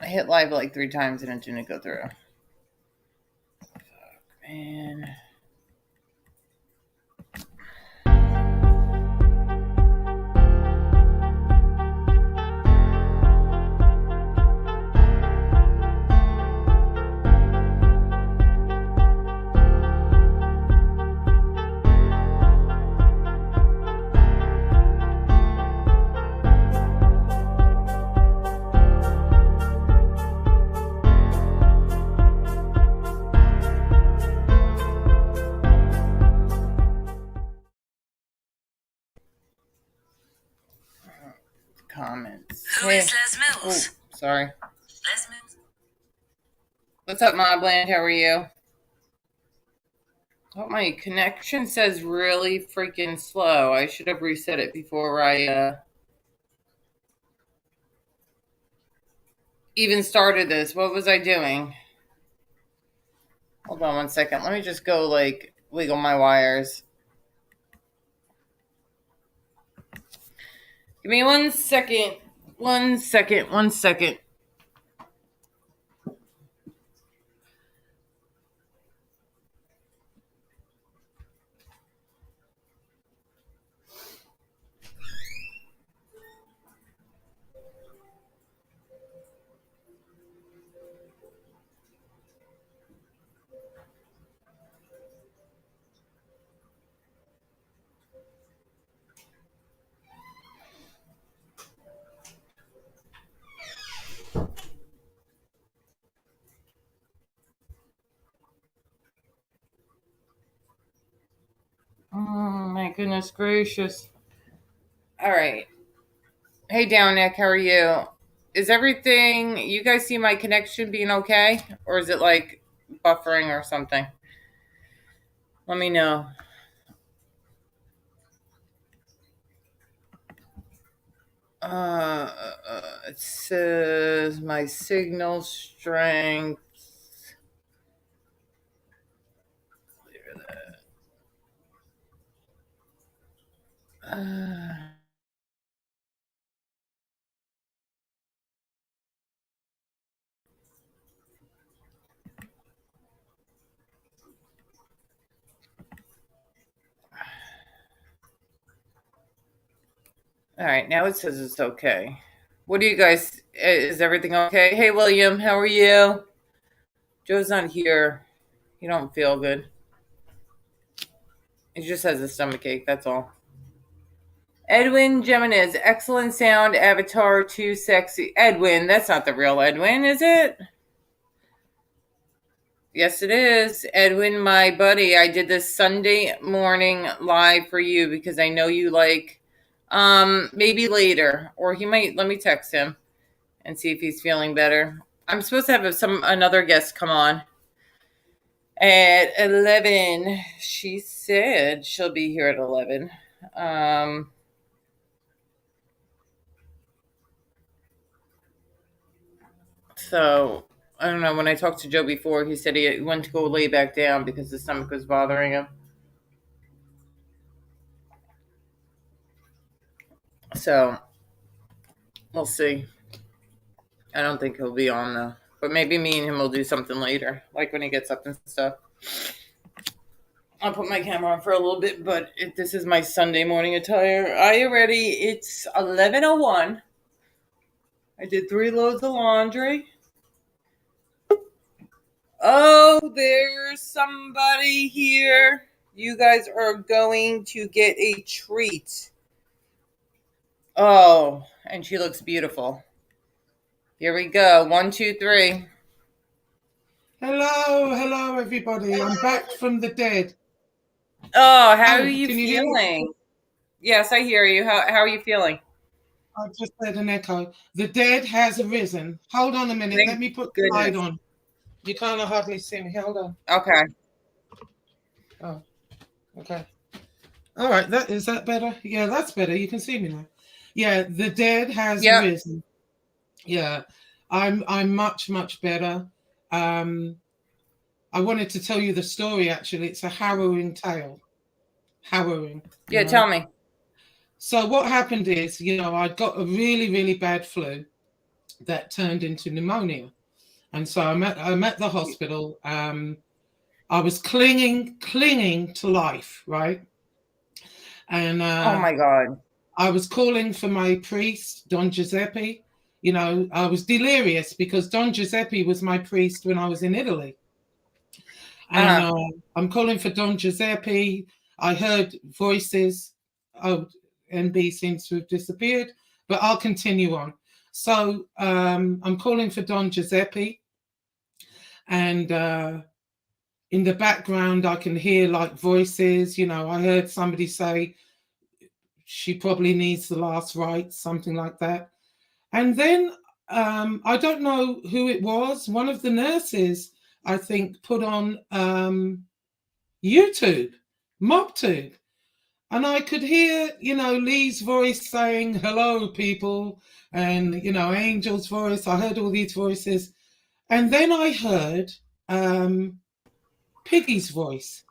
I hit live like 3 times and it didn't go through. Fuck, man. Comments. Who is Les Mills? Oh, sorry. Les Mills. What's up, Mobland? How are you? Oh, my connection says really freaking slow. I should have reset it before I even started this. What was I doing? Hold on 1 second. Let me just go like wiggle my wires. Give me 1 second. 1 second. 1 second. Oh, my goodness gracious. All right. Hey, Down Nick, how are you? Is everything, you guys see my connection being okay? Or is it like buffering or something? Let me know. It says my signal strength. All right, now it says it's okay. What do you guys, is everything okay? Hey, William, how are you? Joe's not here. You don't feel good. He just has a stomach ache, that's all. Edwin Gemini's excellent sound, avatar too sexy. Edwin, that's not the real Edwin, is it? Yes, it is. Edwin, my buddy, I did this Sunday morning live for you because I know you like, maybe later, or he might, let me text him and see if he's feeling better. I'm supposed to have another guest come on at 11. She said she'll be here at 11. So I don't know. When I talked to Joe before, he said he went to go lay back down because the stomach was bothering him. So we'll see. I don't think he'll be on though. But maybe me and him will do something later, like when he gets up and stuff. I'll put my camera on for a little bit, but this is my Sunday morning attire. Are you ready? It's 11:01. I did 3 loads of laundry. Oh, there's somebody here. You guys are going to get a treat. Oh, and she looks beautiful. Here we go. 1, 2, 3. Hello, everybody. I'm back from the dead. Oh, how are you feeling? Yes, I hear you. How are you feeling? I just heard an echo. The dead has risen. Hold on a minute. Let me put the light on. You can't hardly see me. Hold on. Okay. Oh, okay. All right. Is that better? Yeah, that's better. You can see me now. Yeah, the dead has risen. Yeah, I'm much better. I wanted to tell you the story. Actually, it's a harrowing tale. Harrowing. Yeah, tell me. So what happened is, I got a really bad flu. that turned into pneumonia. And so I'm at the hospital. I was clinging to life, right? And Oh my God. I was calling for my priest, Don Giuseppe. You know, I was delirious because Don Giuseppe was my priest when I was in Italy. And Uh-huh. I'm calling for Don Giuseppe. I heard voices. Oh, NB seems to have disappeared, but I'll continue on. So I'm calling for Don Giuseppe. And in the background, I can hear like voices. You know, I heard somebody say, she probably needs the last rites, something like that. And then I don't know who it was. One of the nurses, I think, put on YouTube, MobTube. And I could hear, you know, Lee's voice saying, hello, people. And, you know, Angel's voice. I heard all these voices. And then I heard Piggy's voice.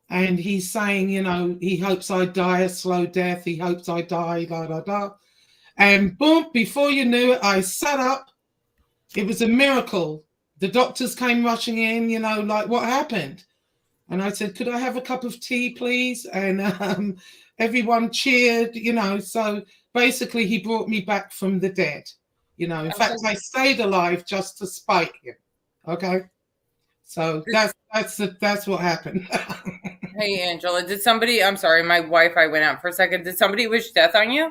And he's saying, you know, he hopes I die a slow death. He hopes I die, da, da, da. And boom, before you knew it, I sat up. It was a miracle. The doctors came rushing in, you know, like, what happened? And I said, could I have a cup of tea, please? And everyone cheered, you know. So basically, he brought me back from the dead. You know, in fact, I stayed alive just to spite him. Okay. So that's what happened. Hey, Angela, did somebody, I'm sorry, my Wi-Fi went out for a second. Did somebody wish death on you?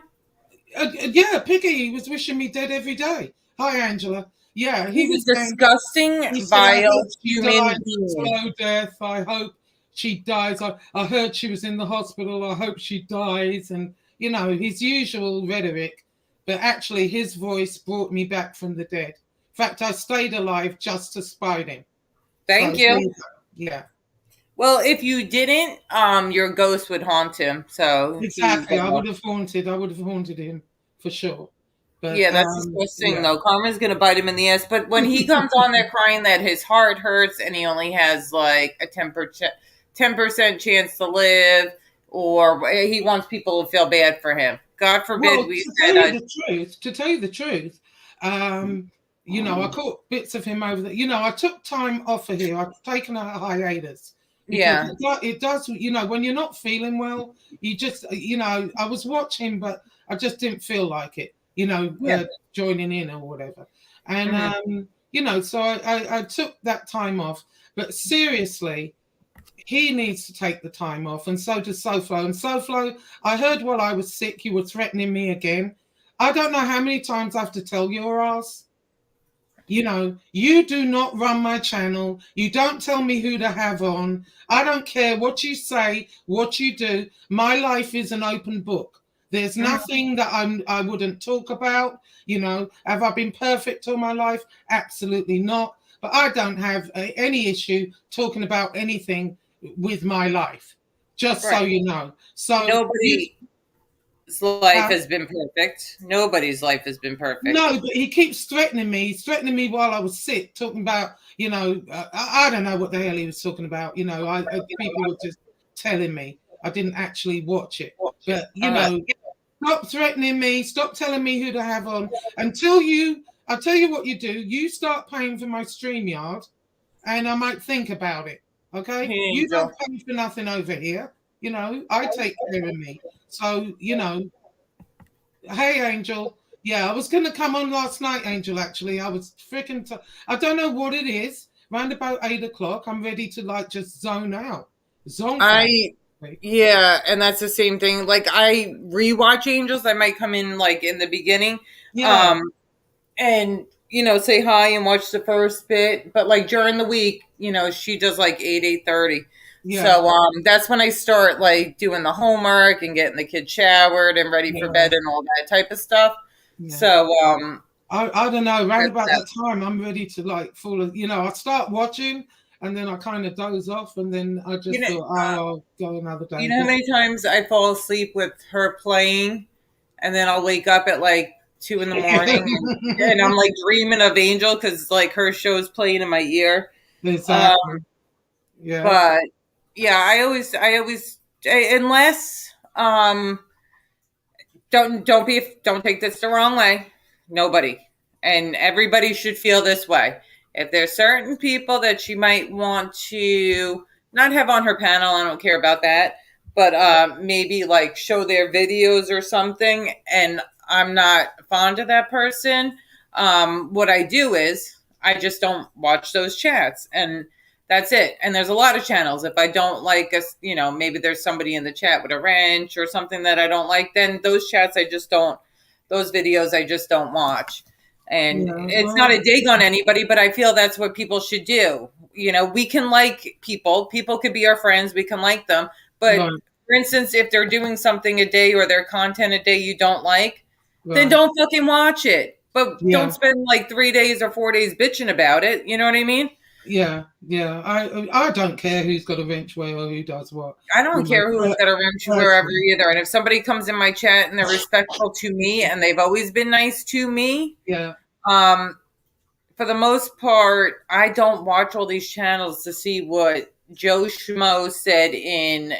Yeah, Piggy was wishing me dead every day. Hi, Angela. Yeah, he He's was a saying, disgusting, he said, I vile hope she human dies a being. slow death. I hope she dies. I heard she was in the hospital. I hope she dies. And, you know, his usual rhetoric. But actually, his voice brought me back from the dead. In fact, I stayed alive just to spite him. Thank So, you. yeah. Well, if you didn't, your ghost would haunt him. So he's Exactly. I would have haunted him for sure. But yeah, that's disgusting yeah. though. Karma's gonna bite him in the ass. But when he comes on there crying that his heart hurts and he only has like a 10% chance to live, or he wants people to feel bad for him. God forbid Well, we to said, tell you the truth, you know, I caught bits of him over there. You know, I took time off of here. I've taken a hiatus because yeah, it does, you know, when you're not feeling well, you just, you know, I was watching, but I just didn't feel like it, you know, yeah. joining in or whatever. And, Mm-hmm. you know, so I took that time off. But seriously, he needs to take the time off, and so does Soflo. And Soflo, I heard while I was sick, you were threatening me again. I don't know how many times I have to tell your ass. You know, you do not run my channel. You don't tell me who to have on. I don't care what you say, what you do. My life is an open book. There's nothing that I wouldn't talk about. You know, have I been perfect all my life? Absolutely not. But I don't have any issue talking about anything with my life, just so Right. you know. So you, Nobody's life uh, has been perfect. Nobody's life has been perfect. no, but he keeps threatening me. He's threatening me while I was sick, talking about, you know, I don't know what the hell he was talking about. You know, people were just telling me. I didn't actually watch it. But, you Uh, know, stop threatening me. Stop telling me who to have on. I'll tell you what you do. You start paying for my StreamYard and I might think about it. Okay? hey, You don't Angel. pay for nothing over here. You know, I take care of me. So, you know, hey, Angel. Yeah, I was going to come on last night, Angel, actually. I was freaking, I don't know what it is. Round about 8 o'clock, I'm ready to like just zone out, zonk out. Yeah, and that's the same thing. Like I rewatch Angels. I might come in like in the beginning, Yeah, um, and say hi and watch the first bit. But like during the week, she does like 8:30. yeah, So that's when I start like doing the homework and getting the kids showered and ready for yeah, bed and all that type of stuff. yeah. So I don't know. Round that's about that. that time, I'm ready to like I start watching and then I kind of doze off and then I You just know, thought, oh, I'll go another you day. know how But many times I fall asleep with her playing, and then I'll wake up at like 2 in the morning, and I'm like dreaming of Angel because like her show's playing in my ear. Um, exactly. Yeah. but yeah, unless don't take this the wrong way. Nobody and everybody should feel this way. If there's certain people that she might want to not have on her panel, I don't care about that, but maybe like show their videos or something, and I'm not fond of that person, what I do is I just don't watch those chats, and that's it. And there's a lot of channels. If I don't like us, maybe there's somebody in the chat with a wrench or something that I don't like, then those chats those videos I just don't watch. And it's not a dig on anybody, but I feel that's what people should do. We can like people. People could be our friends. We can like them. But for instance, if they're doing something a day or their content a day you don't like, then don't fucking watch it. But don't spend like 3 days or 4 days bitching about it. You know what I mean? Yeah. I don't care who's got a wrench where or who does what. I don't care who's got a wrench wherever either. And if somebody comes in my chat and they're respectful to me and they've always been nice to me, for the most part, I don't watch all these channels to see what Joe Schmo said in,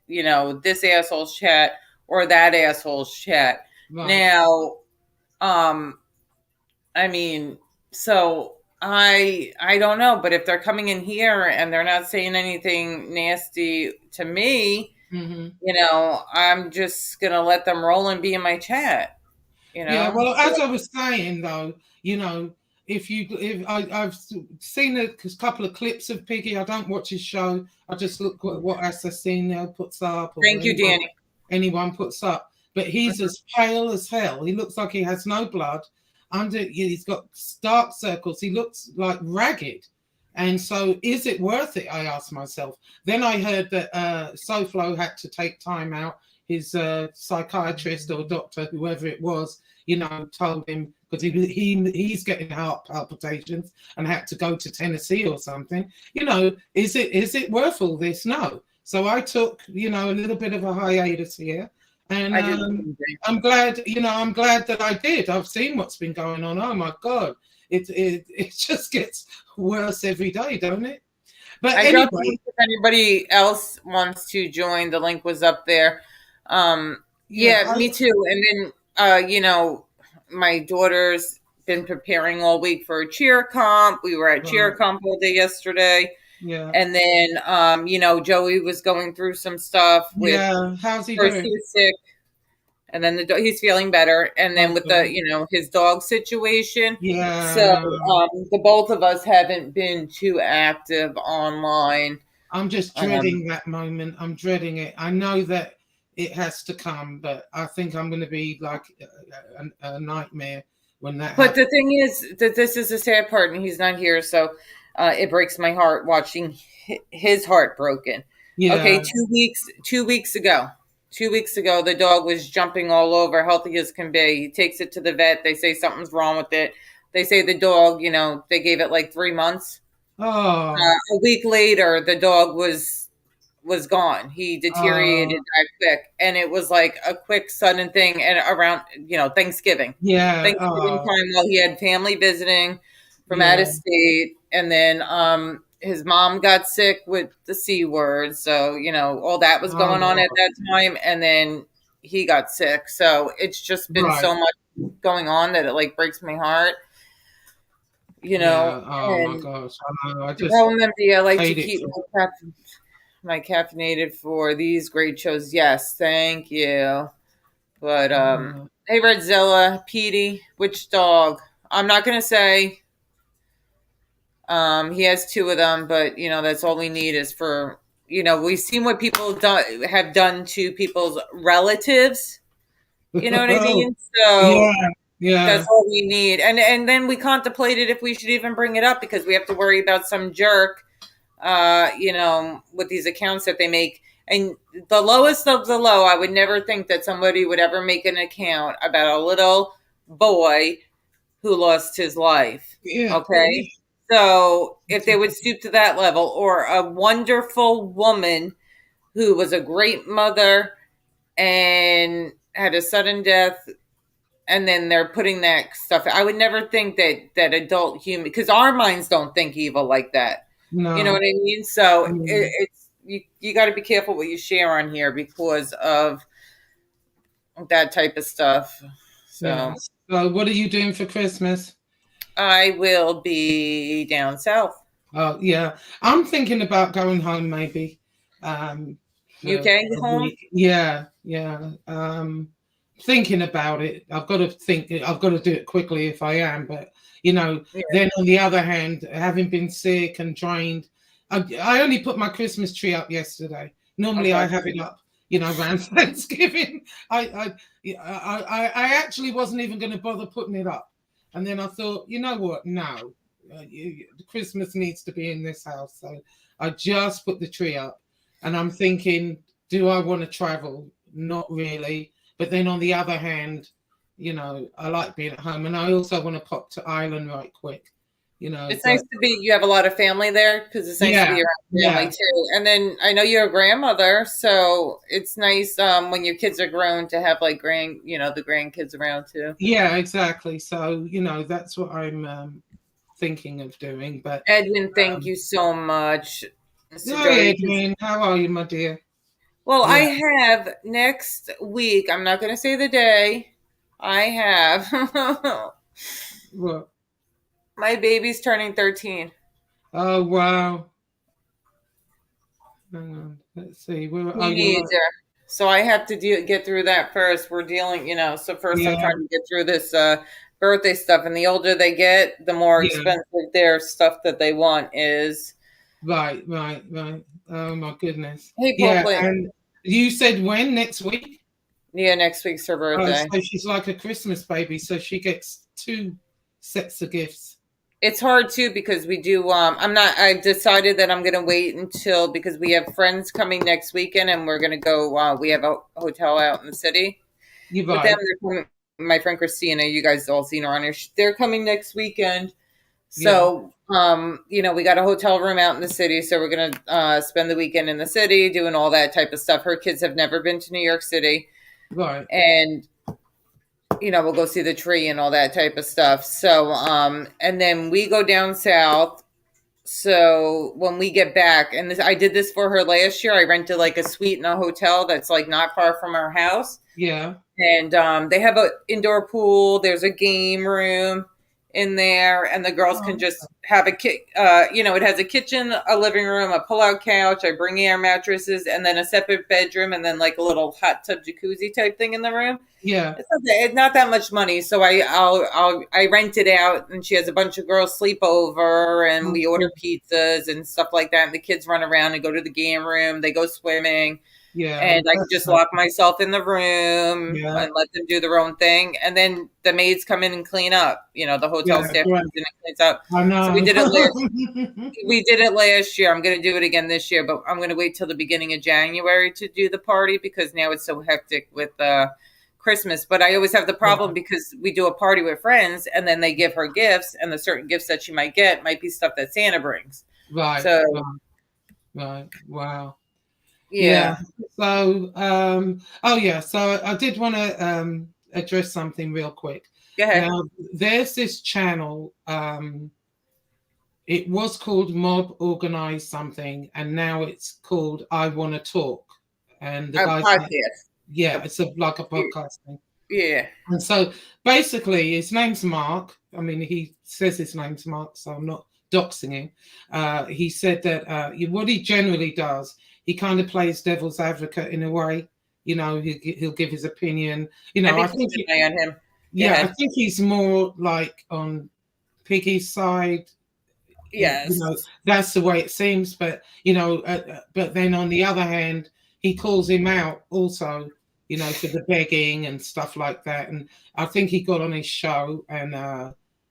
this asshole's chat or that asshole's chat. Now, I mean, so I don't know, but if they're coming in here and they're not saying anything nasty to me, I'm just gonna let them roll and be in my chat. Yeah, well, as I was saying though, if I've seen a couple of clips of Piggy. I don't watch his show. I just look at what Assassino puts up. Or Thank you, Danny. Anyone puts up, but he's as pale as hell. He looks like he has no blood. He's got dark circles. He looks like ragged. And so is it worth it? I asked myself. Then I heard that Soflo had to take time out. His psychiatrist or doctor, whoever it was, told him, because he's getting heart palpitations and had to go to Tennessee or something. Is it worth all this? No. So I took, a little bit of a hiatus here. And I'm glad, I'm glad that I did. I've seen what's been going on. Oh my God. It just gets worse every day, don't it? But anyway, if anybody else wants to join, the link was up there. Me too. And then my daughter's been preparing all week for a cheer comp. We were at cheer comp all day yesterday. Yeah. And then Joey was going through some stuff with how's he doing? He was sick. And then he's feeling better. And then with the, his dog situation. Yeah. So the both of us haven't been too active online. I'm just dreading that moment. I'm dreading it. I know that it has to come, but I think I'm going to be like a nightmare when that happens. But the thing is that this is the sad part, and he's not here. So it breaks my heart watching his heart broken. Yeah. Okay, 2 weeks ago, the dog was jumping all over, healthy as can be. He takes it to the vet. They say something's wrong with it. They say the dog, they gave it like 3 months. Oh. A week later, the dog was gone. He deteriorated that quick, and it was like a quick, sudden thing. And around, Thanksgiving. Yeah. Thanksgiving time, while he had family visiting from out of state, and then his mom got sick with the C word, so all that was going on at that time, and then he got sick. So it's just been so much going on that it like breaks my heart. Oh my gosh! I just I like to keep my caffeinated for these great shows. Yes, thank you. But hey, Redzilla, Petey, which dog? I'm not gonna say. He has 2 of them, but that's all we need is for we've seen what people have done to people's relatives. You know what I mean? So that's all we need. And then we contemplated if we should even bring it up, because we have to worry about some jerk, with these accounts that they make. And the lowest of the low, I would never think that somebody would ever make an account about a little boy who lost his life. Yeah. Okay. So if they would stoop to that level, or a wonderful woman who was a great mother and had a sudden death, and then they're putting that stuff, I would never think that adult human, because our minds don't think evil like that. No. You know what I mean? So it's you got to be careful what you share on here because of that type of stuff. So, So what are you doing for Christmas? I will be down south. Oh, yeah. I'm thinking about going home maybe. For UK a home? week. Yeah, yeah. Thinking about it. I've got to do it quickly if I am, but Yeah. then on the other hand, having been sick and drained, I only put my Christmas tree up yesterday. Normally Okay. I have it up, around Thanksgiving. I actually wasn't even going to bother putting it up. And then I thought, you know what? No, Christmas needs to be in this house. So I just put the tree up, and I'm thinking, do I want to travel? Not really. But then on the other hand, I like being at home, and I also want to pop to Ireland right quick. It's nice But to be, you have a lot of family there because it's nice to yeah, be around family yeah, too. And then I know you're a grandmother, so it's nice when your kids are grown to have like the grandkids around too. yeah, exactly. So that's what I'm thinking of doing. But Edwin, thank um, you so much, Mr. hi, Doty. Adrian, how are you, my dear? Well, I Yeah, have next week, I'm not going to say the day, I have well, my baby's turning 13. oh wow. Hang on, let's see. Oh, you're right. Teenager. So I have to get through that first. We're dealing, so first I'm Yeah, trying to get through this birthday stuff. And the older they get, the more yeah. expensive their stuff that they want is. Right, right, right. Oh my goodness. Hey, Yeah, Poplin. and you said when next week? Yeah, next week's her Oh, birthday. so she's like a Christmas baby, so she gets two sets of gifts. It's hard too because we do. I've decided that I'm going to wait until because we have friends coming next weekend and we're going to go. We have a hotel out in the city You're with them. right. They're coming, my friend Christina, you guys all seen her on here. They're coming next weekend. Yeah, So, we got a hotel room out in the city. So we're going to spend the weekend in the city doing all that type of stuff. Her kids have never been to New York City. right. And, we'll go see the tree and all that type of stuff. So, and then we go down south. So when we get back, and I did this for her last year, I rented like a suite in a hotel that's like not far from our house. Yeah. And they have an indoor pool. There's a game room in there, and the girls can Oh, just have it has a kitchen, a living room, a pull-out couch. I bring air mattresses, and then a separate bedroom, and then like a little hot tub jacuzzi type thing in the room. yeah. It's not that much money, so I rent it out, and she has a bunch of girls sleep over, and Oh, we cool. order pizzas and stuff like that. And the kids run around and go to the game room. They go swimming. Yeah, And I can that's just nice. lock myself in the room Yeah, and let them do their own thing. And then the maids come in and clean up. The hotel yeah, staff great. comes in and cleans up. I So we know. did it last year. I'm going to do it again this year, but I'm going to wait till the beginning of January to do the party because now it's so hectic with Christmas. But I always have the problem Yeah, because we do a party with friends and then they give her gifts, and the certain gifts that she might get might be stuff that Santa brings. right, So right, right. Wow. Yeah. yeah, So, oh yeah. So I did want to address something real quick. go ahead. Now, there's this channel. It was called Mob Organize something, and now it's called I Want to Talk. And the A guy's name, podcast. yeah, it's like a podcast thing. Yeah. And so basically, his name's Mark. I mean, he says his name's Mark, so I'm not doxing him. He said that what he generally does, he kind of plays devil's advocate in a way. He'll give his opinion. I've been I think, keeping an eye on him. Go yeah, I ahead. think he's more like on Piggy's side. Yes. That's the way it seems. But but then on the other hand, he calls him out also. For the begging and stuff like that. And I think he got on his show and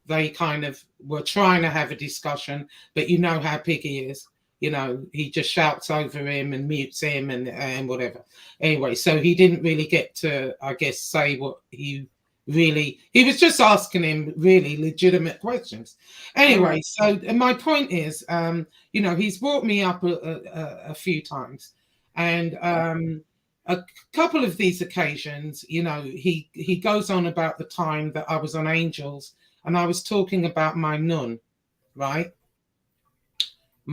they kind of were trying to have a discussion, but you know how Piggy is. He just shouts over him and mutes him and whatever. Anyway, so he didn't really get to, I guess, say what he was just asking him really legitimate questions. Anyway, so my point is, he's brought me up a few times. And a couple of these occasions, he goes on about the time that I was on Angels and I was talking about my nun, right?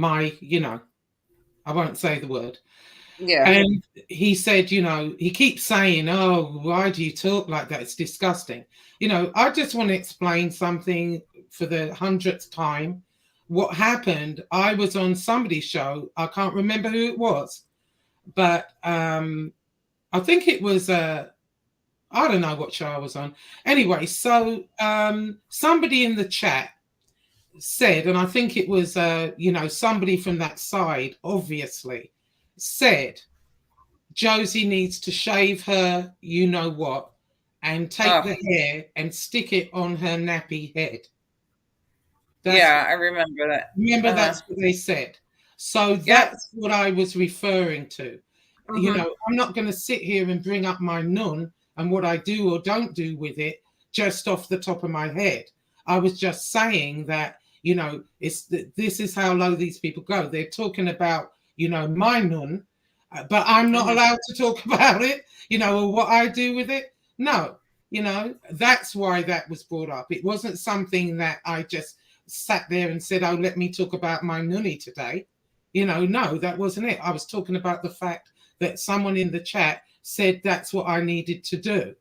I won't say the word. Yeah. And he said, he keeps saying, oh, why do you talk like that? It's disgusting. I just want to explain something for the 100th time. What happened, I was on somebody's show. I can't remember who it was, but I think it was I don't know what show I was on. Anyway, so somebody in the chat said, and I think it was somebody from that side, obviously, said Josie needs to shave her, you know what, and take the hair and stick it on her nappy head. I remember that. Remember, that's what they said. So that's what I was referring to. I'm not going to sit here and bring up my nun and what I do or don't do with it just off the top of my head. I was just saying that, this is how low these people go. They're talking about, my nun, but I'm not allowed to talk about it, or what I do with it. No, that's why that was brought up. It wasn't something that I just sat there and said, oh, let me talk about my nunny today. No, that wasn't it. I was talking about the fact that someone in the chat said that's what I needed to do.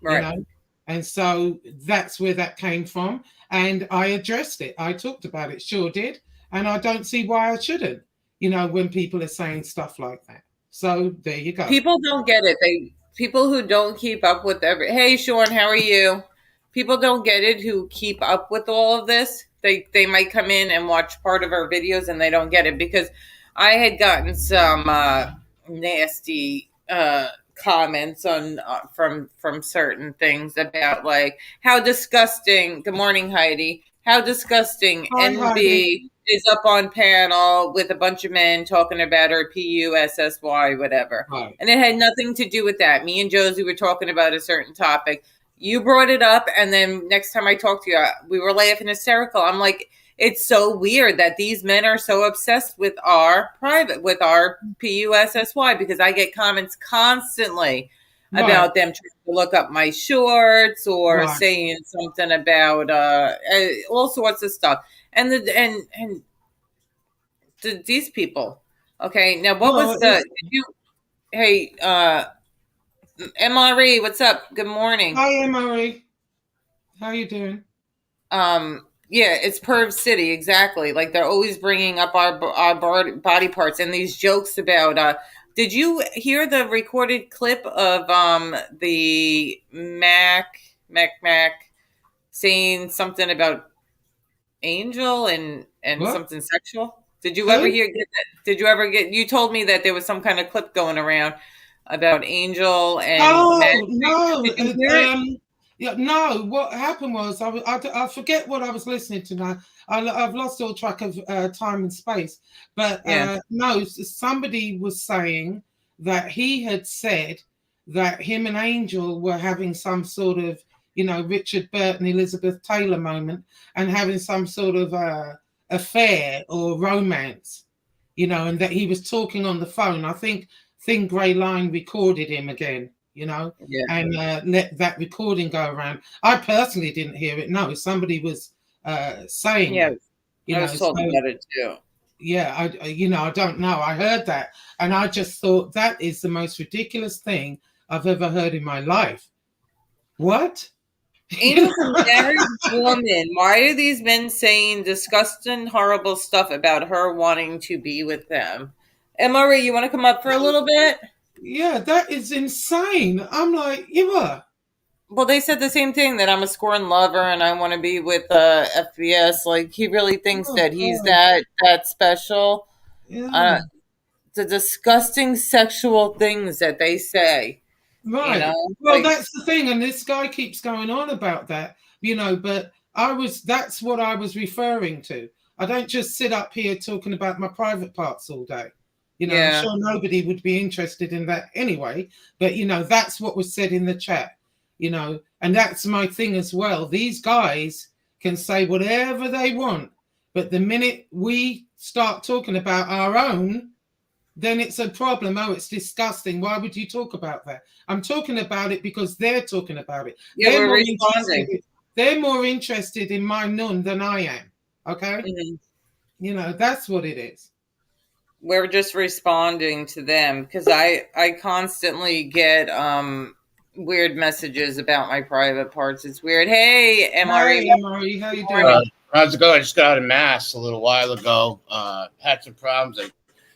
Right. And so that's where that came from. And I addressed it. I talked about it, sure did. And I don't see why I shouldn't, when people are saying stuff like that. So there you go. People don't get it. People who don't keep up with hey, Sean, how are you? People don't get it who keep up with all of this. They might come in and watch part of our videos and they don't get it, because I had gotten some nasty comments on from certain things about like how disgusting. Good morning, Heidi. How disgusting. Hi, NB Heidi. is up on panel with a bunch of men talking about her PUSSY, whatever. Right. And it had nothing to do with that. Me and Josie were talking about a certain topic. You brought it up, and then next time I talked to you, we were laughing hysterical. I'm like, it's so weird that these men are so obsessed with our PUSSY, because I get comments constantly about them trying to look up my shorts or saying something about all sorts of stuff. And these people. Okay, now what was hey, MRE, what's up? Good morning. Hi, MRE. How you doing? Yeah, it's Perv City, exactly. Like they're always bringing up our body parts and these jokes about. Did you hear the recorded clip of the Mac saying something about Angel and something sexual? Did you ever hear? Did you ever get? You told me that there was some kind of clip going around about Angel and. Oh no! Did you hear it? Yeah, no. What happened was I forget what I was listening to now. I've lost all track of time and space. But no, somebody was saying that he had said that him and Angel were having some sort of, Richard Burton, Elizabeth Taylor moment, and having some sort of affair or romance, and that he was talking on the phone. I think Thin Grey Line recorded him again. And let that recording go around. I personally didn't hear it. No, somebody was saying. Yeah, I was told about it too. Yeah, I don't know. I heard that, and I just thought that is the most ridiculous thing I've ever heard in my life. What? Angel's a married woman. Why are these men saying disgusting, horrible stuff about her wanting to be with them? MRE, you want to come up for a little bit? Yeah, that is insane. I'm like, well, they said the same thing, that I'm a scorned lover and I want to be with FBS. Like, he really thinks that he's that special. Yeah. The disgusting sexual things that they say. Right. Well, that's the thing, and this guy keeps going on about that, but that's what I was referring to. I don't just sit up here talking about my private parts all day. I'm sure nobody would be interested in that anyway. But, that's what was said in the chat, and that's my thing as well. These guys can say whatever they want, but the minute we start talking about our own, then it's a problem. Oh, it's disgusting. Why would you talk about that? I'm talking about it because they're talking about it. Yeah, we're responding. They're more interested in my nun than I am. Okay? Mm-hmm. That's what it is. We're just responding to them, because I constantly get weird messages about my private parts. It's weird. Hey, MRE. Hi, Murray. How you Morning. doing? How's it going? I just got out of mass a little while ago. Had some problems.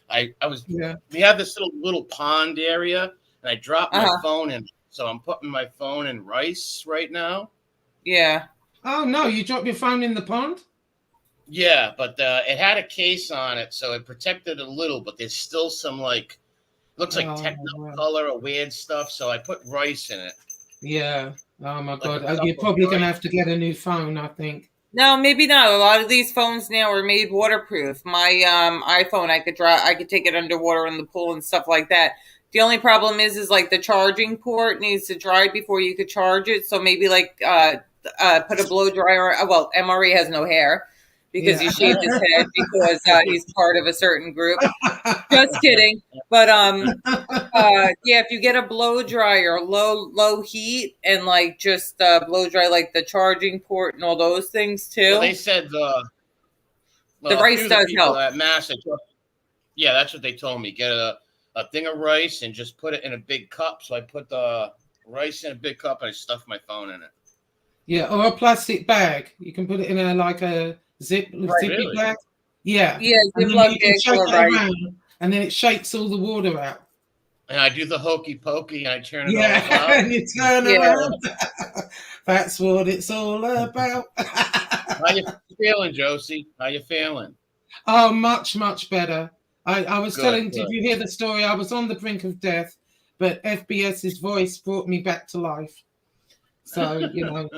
I was. Yeah. We have this little pond area, and I dropped my Uh-huh. phone in. So I'm putting my phone in rice right now. Yeah. Oh no, you dropped your phone in the pond? Yeah, but it had a case on it, so it protected a little. But there's still some looks like Oh, wow. technicolor or weird stuff. So I put rice in it. Yeah. Oh my Like God. a cup You're of probably gonna rice. have to get a new phone, I think. No, maybe not. A lot of these phones now are made waterproof. My iPhone, I could take it underwater in the pool and stuff like that. The only problem is like the charging port needs to dry before you could charge it. So maybe like put a blow dryer. Well, MRE has no hair because he Yeah. shaved his head because he's part of a certain group. Just kidding. But yeah, if you get a blow dryer, low heat, and like just blow dry like the charging port and all those things too. Well, they said the a rice few of the does people help. at mass. Yeah, that's what they told me. Get a thing of rice and just put it in a big cup. So I put the rice in a big cup and I stuffed my phone in it. Yeah, or a plastic bag. You can put it in a zippy Really? bag. Yeah. Yeah, And then Ziploc you can bags shake are it right. around and then it shakes all the water out. And I do the hokey pokey and I turn it all Yeah, out. and you turn Yeah. around. That's what it's all about. How you feeling, Josie? How you feeling? Oh, much, much better. I was Good. did you hear the story? I was on the brink of death, but FBS's voice brought me back to life. So,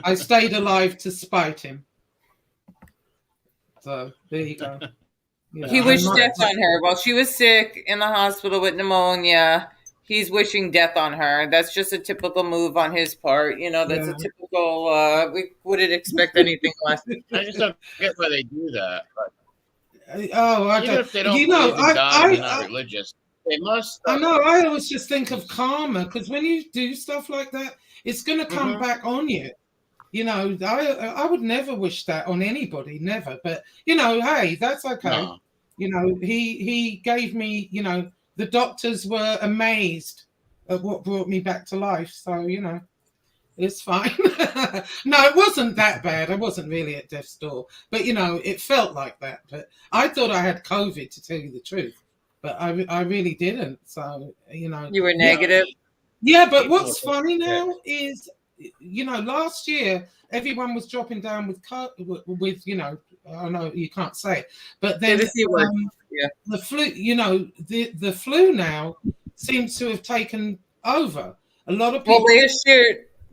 I stayed alive to spite him. So, there you go. He wished death on her while she was sick in the hospital with pneumonia. He's wishing death on her. That's just a typical move on his part. That's a typical. We wouldn't expect anything less. I just don't get why they do that. But I even don't. if they don't believe in God and they're not religious, they must. I know. I always just think of karma because when you do stuff like that, it's going to come back on you. I would never wish that on anybody, never. But hey, that's okay. No. He gave me. The doctors were amazed at what brought me back to life. So it's fine. No, it wasn't that bad. I wasn't really at death's door, but it felt like that. But I thought I had COVID, to tell you the truth, but I really didn't. So You were negative. Yeah, but what's funny now is last year everyone was dropping down with I know you can't say it, but then the flu, the flu now seems to have taken over. A lot of people. Well,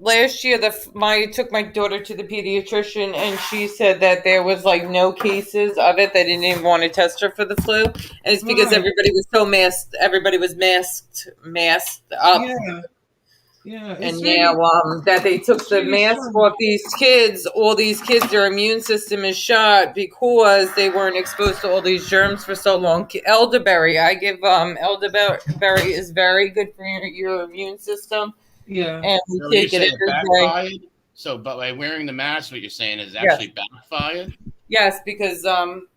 last year, I took my daughter to the pediatrician, and she said that there was like no cases of it. They didn't even want to test her for the flu, and it's because everybody was so masked. Everybody was masked up. Yeah, and now that they took the mask off these kids, all these kids, their immune system is shot because they weren't exposed to all these germs for so long. Elderberry, I give elderberry is very good for your immune system. Yeah, and we So take it every day. So, but by wearing the mask, what you're saying is actually backfired. Yes, because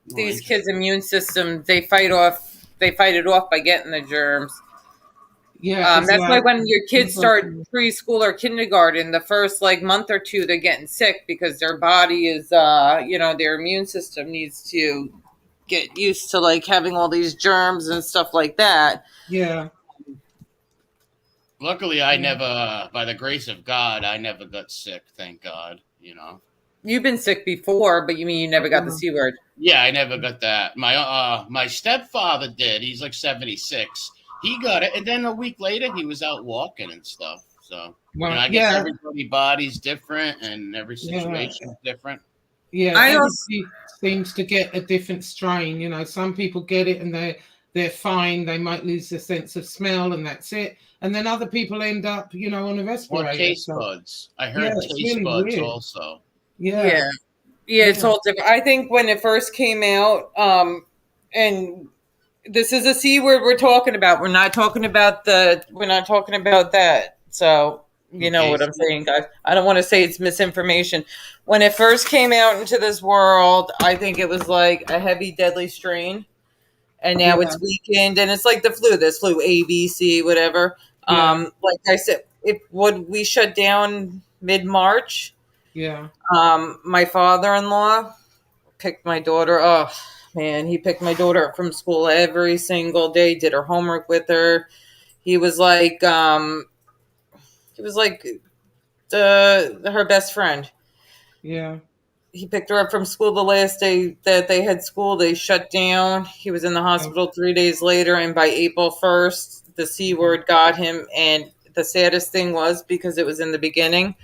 these kids' immune system they fight it off by getting the germs. Yeah, that's why when your kids start preschool or kindergarten, the first month or two, they're getting sick because their body is, their immune system needs to get used to having all these germs and stuff like that. Yeah. Luckily, I never, by the grace of God, I never got sick. Thank God. You've been sick before, but you mean you never got the C word? Yeah, I never got that. My stepfather did. He's like 76. He got it, and then a week later, he was out walking and stuff. So, I guess everybody's body's different, and every situation is different. Yeah, everybody seems to get a different strain. Some people get it and they're fine. They might lose their sense of smell, and that's it. And then other people end up, on a respirator. Or taste buds. I heard taste really buds weird. Also. Yeah, it's all different. I think when it first came out, and this is a C word we're talking about. We're not talking about that. So you know what I'm saying, guys. I don't want to say it's misinformation. When it first came out into this world, I think it was like a heavy, deadly strain. And now it's weakened, and it's like the flu. There's flu A, B, C, whatever. Like I said, when we shut down mid-March, Yeah. my father-in-law picked my daughter. Oh man, he picked my daughter up from school every single day, did her homework with her. He was like, her best friend. Yeah. He picked her up from school the last day that they had school. They shut down. He was in the hospital 3 days later, and by April 1st, the C word got him. And the saddest thing was, because it was in the beginning,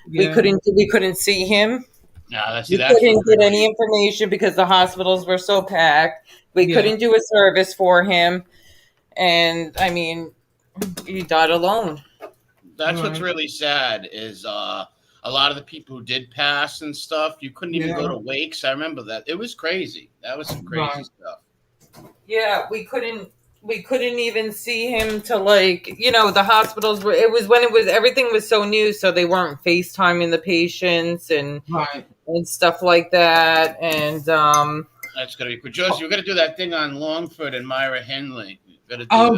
we couldn't see him. No, We couldn't get any information because the hospitals were so packed. We couldn't do a service for him, and I mean, he died alone. That's what's really sad is a lot of the people who did pass and stuff, you couldn't even go to wakes. I remember that. It was crazy. That was some crazy stuff. Yeah, we couldn't even see him to, like, the hospitals were, it was when everything was so new, so they weren't FaceTiming the patients and stuff like that. And that's gonna be cool. Josie, we're gonna do that thing on Longford and Myra Henley.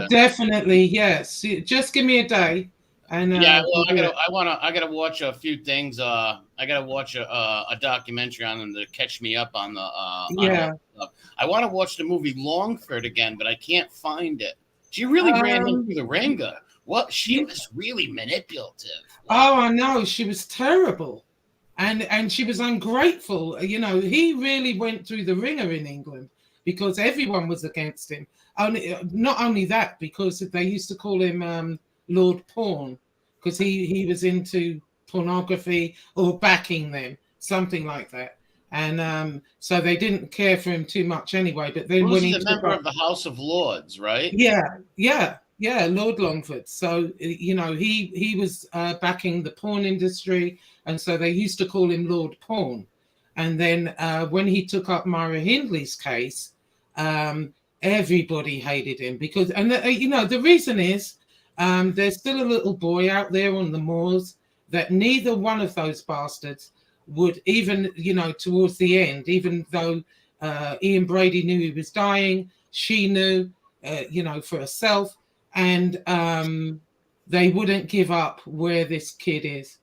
Definitely, yes. Just give me a day. And yeah, well, I gotta watch a few things. I gotta watch a documentary on them to catch me up on the I want to watch the movie Longford again, but I can't find it. She really ran him through the ringer. What? She was really manipulative. Oh, I know. She was terrible, and she was ungrateful. He really went through the ringer in England because everyone was against him. Not only that, because they used to call him Lord Porn, because he was into pornography or backing them, something like that. And so they didn't care for him too much anyway. But then when he's a member of the House of Lords, right? Yeah, Lord Longford. So he was backing the porn industry, and so they used to call him Lord Porn. And then when he took up Myra Hindley's case, everybody hated him because, and the reason is, there's still a little boy out there on the moors that neither one of those bastards would even, towards the end, even though Ian Brady knew he was dying, she knew, for herself, and they wouldn't give up where this kid is.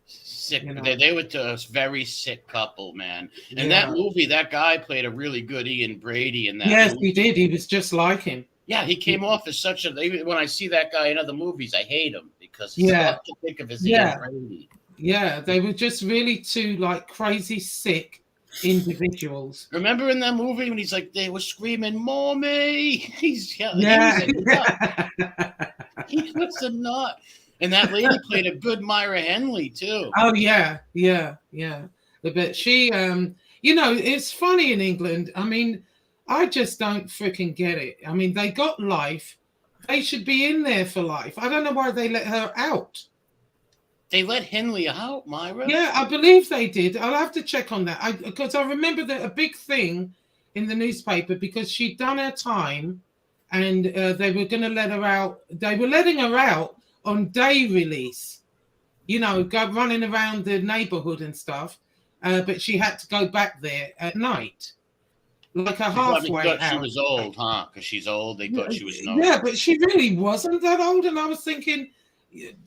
Sick. They were a very sick couple, man. And that movie, that guy played a really good Ian Brady in that. Yes, movie. He did. He was just like him. Yeah, he came off as such a. When I see that guy in other movies, I hate him because he's hard to think of as Ian Brady. Yeah, they were just really two crazy sick individuals. Remember in that movie when he's like, they were screaming, "Mommy!" He was a nut. He was a nut. And that lady played a good Myra Henley too. Oh yeah. But she, it's funny in England. I mean, I just don't freaking get it. I mean, they got life. They should be in there for life. I don't know why they let her out. They let Henley out, Myra? Yeah, I believe they did. I'll have to check on that. Because I remember that a big thing in the newspaper because she'd done her time and they were going to let her out. They were letting her out on day release, go running around the neighborhood and stuff. But she had to go back there at night. Like a halfway out. She was old, huh? Because she's old. They thought she was old. Yeah, but she really wasn't that old. And I was thinking,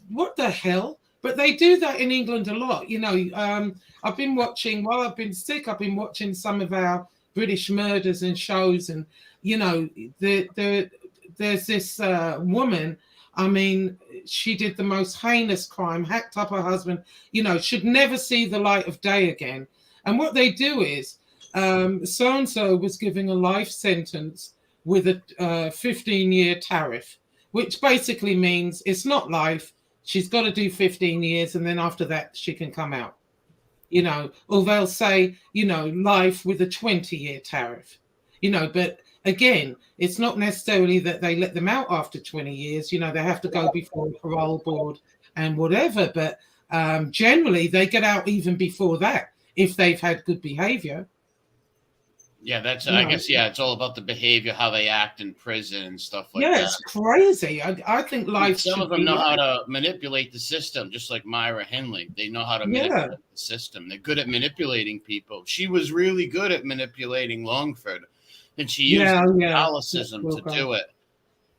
what the hell? But they do that in England a lot. I've been watching, while I've been sick, I've been watching some of our British murders and shows. And, there's this woman, I mean, she did the most heinous crime, hacked up her husband, should never see the light of day again. And what they do is, so-and-so was giving a life sentence with a 15-year tariff, which basically means it's not life. She's got to do 15 years, and then after that, she can come out. Or they'll say, life with a 20-year tariff. But again, it's not necessarily that they let them out after 20 years. They have to go before a parole board and whatever. But generally, they get out even before that if they've had good behavior. Yeah, I guess, it's all about the behavior, how they act in prison and stuff like that. Yeah, it's crazy. I think life. Some of them know how to manipulate the system, just like Myra Henley. They know how to manipulate the system. They're good at manipulating people. She was really good at manipulating Longford, and she used Catholicism to do it.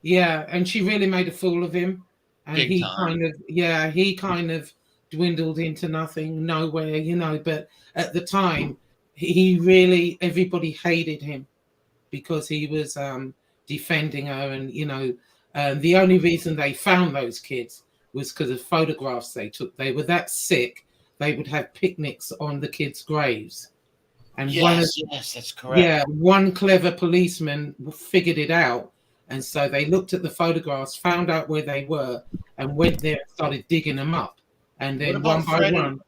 Yeah, and she really made a fool of him. and Big he time. he kind of dwindled into nothing, nowhere, but at the time he really, everybody hated him because he was defending her, and the only reason they found those kids was because of photographs they took. They were that sick they would have picnics on the kids' graves, and yes, that's correct. one clever policeman figured it out, and so they looked at the photographs, found out where they were, and went there and started digging them up, and then What about Fred?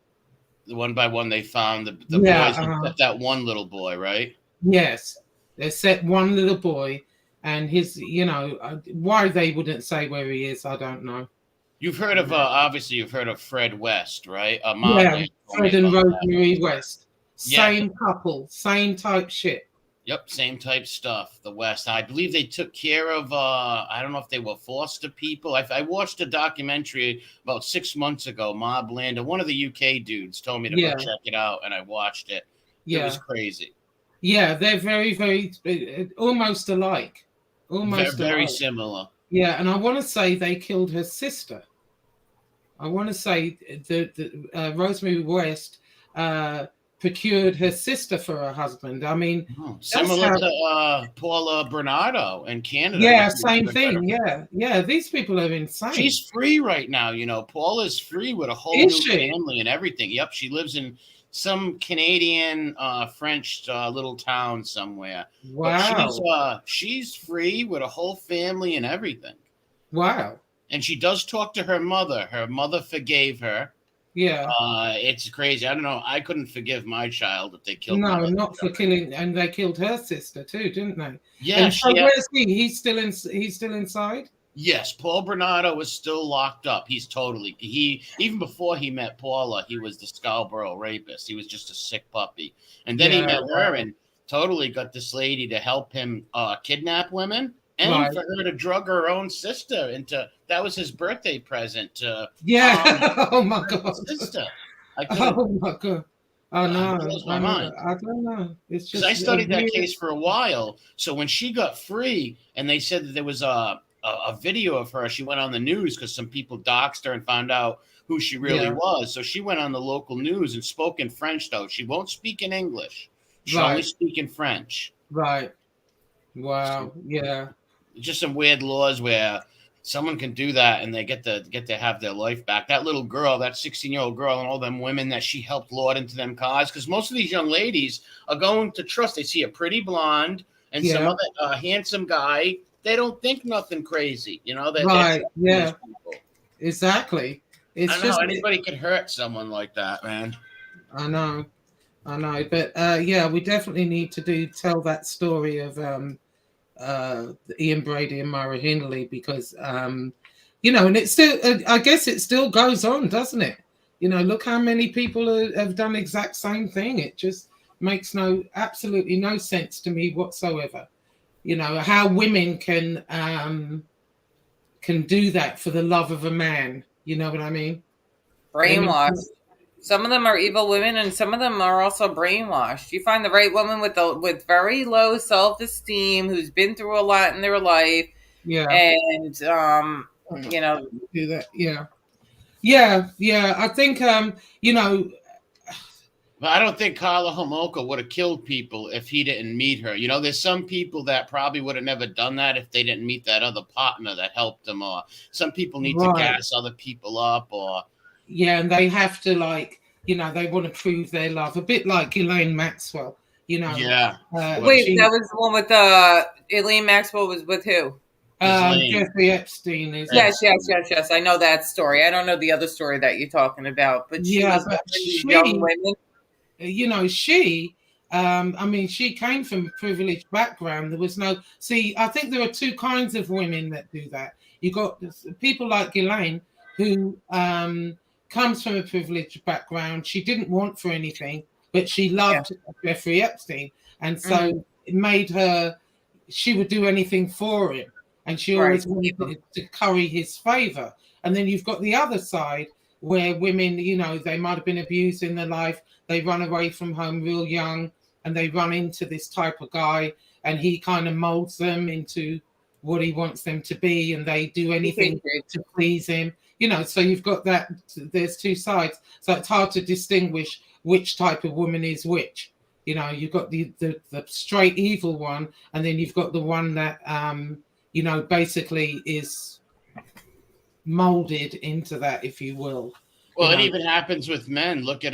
One by one, they found the boys, except that one little boy, right? Yes, they set one little boy, and his, why they wouldn't say where he is, I don't know. You've heard of obviously you've heard of Fred West, right? Fred and Rosemary West, same couple, same type shit. Yep, same type stuff. The West, I believe they took care of. I don't know if they were foster people. I watched a documentary about 6 months ago. Mobland, and one of the UK dudes told me to go check it out, and I watched it. It was crazy. Yeah, they're very, very almost alike. Very similar. Yeah, and I want to say they killed her sister. I want to say the Rosemary West procured her sister for her husband. I mean, similar to Paula Bernardo in Canada. Yeah, same thing. Yeah. These people are insane. She's free right now. Paula's free with a whole new family and everything. Yep, she lives in some Canadian French little town somewhere. Wow. But she's free with a whole family and everything. Wow. And she does talk to her mother. Her mother forgave her. Yeah. It's crazy. I don't know. I couldn't forgive my child if they killed No, not for killing, and they killed her sister too, didn't they? Yeah. And so where's he? He's still inside? Yes, Paul Bernardo is still locked up. He even before he met Paula, he was the Scarborough rapist. He was just a sick puppy. And then he met her and totally got this lady to help him kidnap women. And for her to drug her own sister that was his birthday present to oh my God. Sister. Oh my God. Oh no. Blows my mind. I don't know. It's just I studied that case for a while. So when she got free and they said that there was a video of her, she went on the news because some people doxed her and found out who she really was. So she went on the local news and spoke in French, though. She won't speak in English. She only speak in French. Right. Wow. Yeah. Just some weird laws where someone can do that and they get to have their life back. That little girl, that 16-year-old girl, and all them women that she helped lord into them cars, because most of these young ladies are going to trust. They see a pretty blonde and some other handsome guy. They don't think nothing crazy, Right? Yeah. Exactly. It's I don't know. Anybody can hurt someone like that, man. I know. But we definitely need to tell that story of Ian Brady and Myra Hindley, because and it's still I guess it still goes on, doesn't it? Look how many people have done the exact same thing. It just makes absolutely no sense to me whatsoever. How women can do that for the love of a man. You know what I mean? Brainwashed. Some of them are evil women, and some of them are also brainwashed. You find the right woman with very low self-esteem, who's been through a lot in their life. Yeah. And do that. Yeah. I think But I don't think Carla Homolka would have killed people if he didn't meet her. There's some people that probably would have never done that if they didn't meet that other partner that helped them, or some people need to gas other people up, or and they have to they want to prove their love, a bit like Elaine Maxwell, Wait, that was the one with Elaine Maxwell was with who? Jeffrey Epstein. Yes. I know that story. I don't know the other story that you're talking about, but she was young women. She came from a privileged background. There was I think there are two kinds of women that do that. You got people like Elaine, who comes from a privileged background. She didn't want for anything, but she loved Jeffrey Epstein, and so it made her. She would do anything for him, and she always wanted to curry his favor. And then you've got the other side where women, they might have been abused in their life. They run away from home real young, and they run into this type of guy, and he kind of molds them into what he wants them to be, and they do anything to please him. So you've got that. There's two sides, so it's hard to distinguish which type of woman is which. You've got the straight evil one, and then you've got the one that basically is molded into that, if you will. Well, it even happens with men. Look at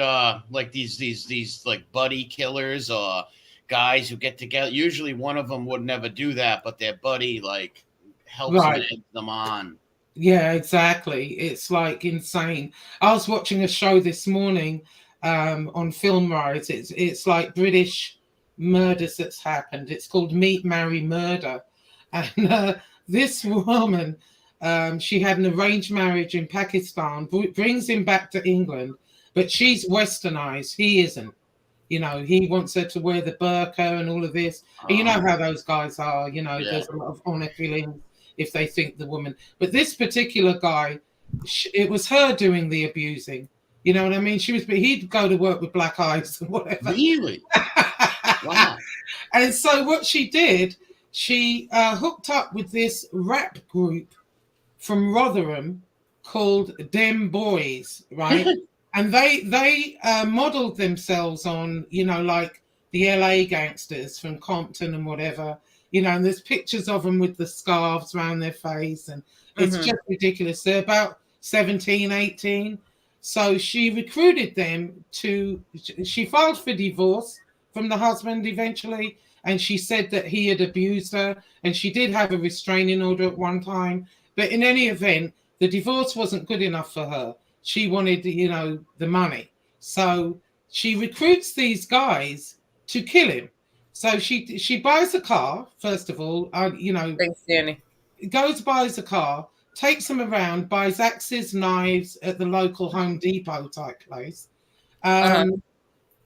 like these like buddy killers or guys who get together. Usually one of them would never do that, but their buddy like helps them and eggs them on. Yeah, exactly. It's like insane. I was watching a show this morning on Film Rise. It's like British murders that's happened. It's called Meet, Marry, Murder. And this woman, she had an arranged marriage in Pakistan, brings him back to England, but she's westernized. He isn't. He wants her to wear the burqa and all of this. And you know how those guys are. There's a lot of honor feelings if they think the woman. But this particular guy, it was her doing the abusing. You know what I mean? He'd go to work with black eyes and whatever. Really? Wow. And so what she did, she hooked up with this rap group from Rotherham called Dem Boys, right? And they modeled themselves on, like the LA gangsters from Compton and whatever, and there's pictures of them with the scarves around their face, and it's just ridiculous. They're about 17, 18. So she recruited them she filed for divorce from the husband eventually, and she said that he had abused her, and she did have a restraining order at one time. But in any event, the divorce wasn't good enough for her. She wanted, the money. So she recruits these guys to kill him. So she buys a car, first of all, Thanks, Danny. buys a car, takes them around, buys axes, knives at the local Home Depot type place.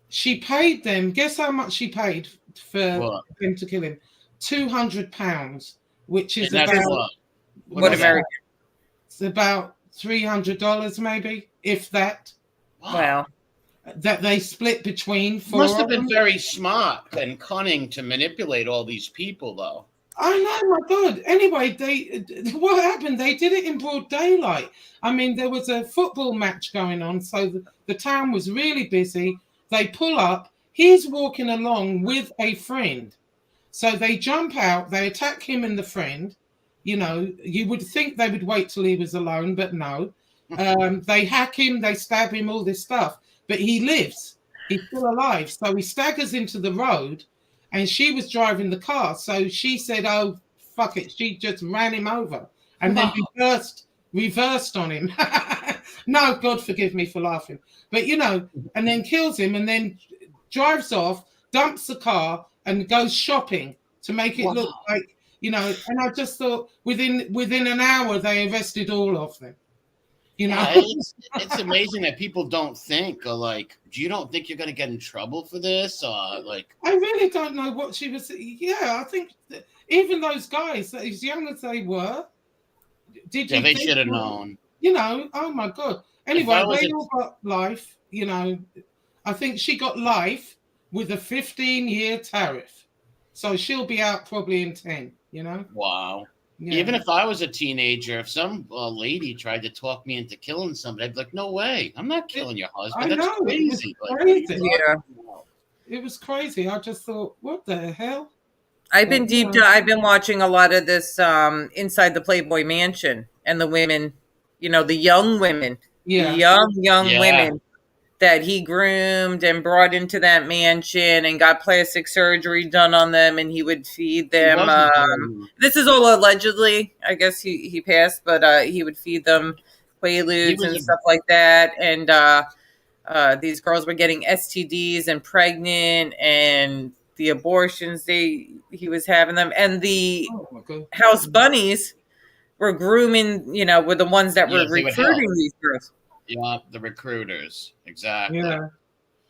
She paid them, guess how much she paid for them to kill him? £200, which is about... What American? It's about $300 maybe, if that. Wow. That they split between four. Must have been very smart and cunning to manipulate all these people, though. I know, my God. Anyway, what happened? They did it in broad daylight. I mean, there was a football match going on, so the town was really busy. They pull up. He's walking along with a friend. So they jump out. They attack him and the friend. You would think they would wait till he was alone, but no. They hack him. They stab him, all this stuff. But he lives. He's still alive. So he staggers into the road, and she was driving the car. So she said, oh, fuck it. She just ran him over and then reversed on him. No, God forgive me for laughing. But, and then kills him and then drives off, dumps the car and goes shopping to make it look like, and I just thought within an hour, they arrested all of them. It's amazing that people don't think, or like, you don't think you're going to get in trouble for this, or like. I really don't know what she was. Yeah, I think even those guys, as young as they were, they should have known. Oh my God. Anyway, they all got life. I think she got life with a 15-year tariff, so she'll be out probably in 10. Wow. Yeah. Even if I was a teenager, if some lady tried to talk me into killing somebody, I'd be like, no way. I'm not killing your husband. That's crazy. Yeah. It was crazy. I just thought, what the hell? I've been watching a lot of this inside the Playboy mansion, and the women, the young women, the young women that he groomed and brought into that mansion and got plastic surgery done on them, and he would feed them. This is all allegedly. I guess he passed, but he would feed them Quaaludes and stuff like that. And these girls were getting STDs and pregnant, and the abortions he was having them, and the house bunnies were grooming. Were the ones that were recruiting these girls. Yeah, the recruiters. Exactly.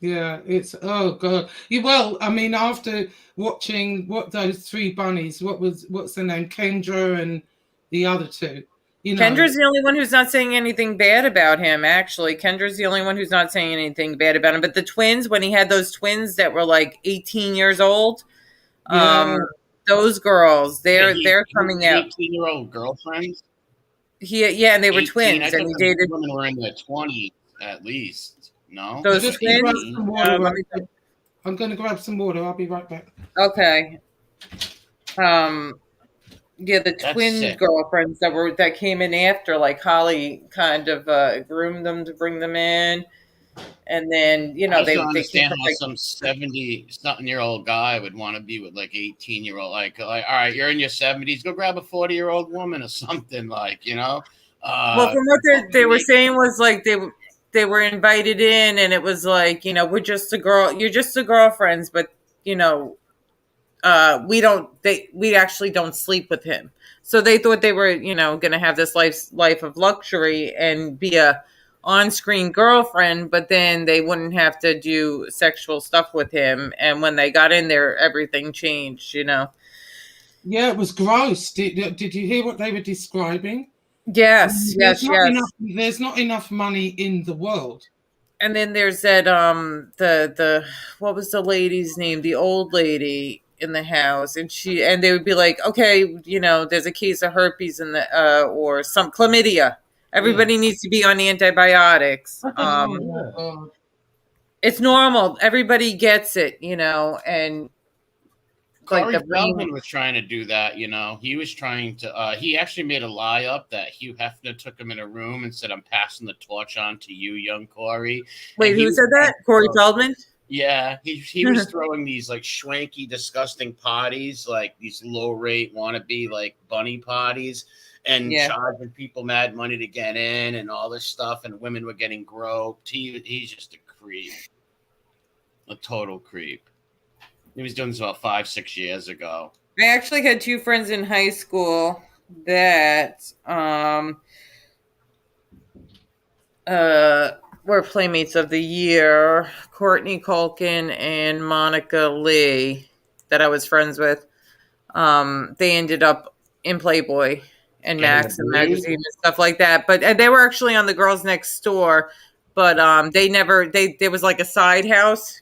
Yeah. It's God. Well, I mean, after watching those three bunnies, what's their name? Kendra and the other two. Kendra's the only one who's not saying anything bad about him. Actually, Kendra's the only one who's not saying anything bad about him. But the twins, when he had those twins that were like 18 years old, those girls, they're coming out. 18-year-old girlfriends. And they were 18. twins, I and he thought the dated women were in their 20s at least. No, those just twins. some water, I'm going to grab some water. I'll be right back. Okay. Yeah, the That's twin sick. girlfriends that came in after, like Holly kind of groomed them to bring them in, and then I they don't came understand from how like, some 70-something-year-old guy would want to be with like 18-year-old. Like, all right, you're in your 70s, go grab a 40-year-old woman or something. Like, well, from what they were saying was like they were invited in, and it was like, we're just you're just a girlfriends, but we actually don't sleep with him. So they thought they were, going to have this life of luxury and be a on-screen girlfriend, but then they wouldn't have to do sexual stuff with him. And when they got in there, everything changed, Yeah, it was gross. Did you hear what they were describing? Yes, yes. There's not enough money in the world. And then there's that the what was the lady's name? The old lady in the house, and they would be like, okay, there's a case of herpes in the or some chlamydia. Everybody needs to be on antibiotics. It's normal. Everybody gets it, and Corey Feldman was trying to do that, He was trying to. He actually made a lie up that Hugh Hefner took him in a room and said, "I'm passing the torch on to you, young Corey." Wait, who said that? Corey Feldman? Yeah, he was throwing these like schwanky, disgusting parties, like these low rate wannabe like bunny parties, and charging people mad money to get in and all this stuff, and women were getting groped. He's just a creep, a total creep. He was doing this about 5-6 years ago. I actually had two friends in high school that were Playmates of the Year. Courtney Culkin and Monica Lee, that I was friends with. They ended up in Playboy and Max and Magazine and stuff like that. But they were actually on the Girls Next Door. But there was like a side house,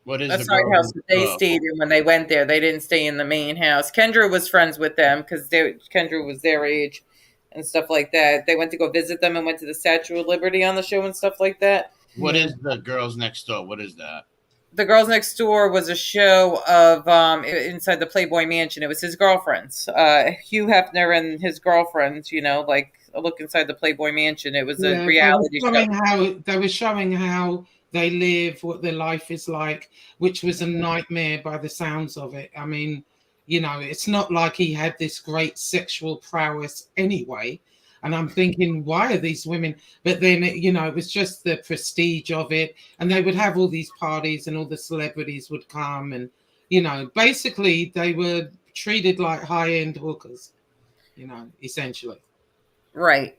what is a side house that they stayed in when they went there. They didn't stay in the main house. Kendra was friends with them because Kendra was their age and stuff like that. They went to go visit them and went to the Statue of Liberty on the show and stuff like that. What is the Girls Next Door? What is that? The Girls Next Door was a show of inside the Playboy Mansion. It was his girlfriends, Hugh Hefner and his girlfriends. Like a look inside the Playboy Mansion. It was a reality show. They were showing how they live, what their life is like, which was a nightmare by the sounds of it. I mean, it's not like he had this great sexual prowess anyway. And I'm thinking, why are these women? But then, it was just the prestige of it. And they would have all these parties and all the celebrities would come. And, basically they were treated like high-end hookers, essentially. Right.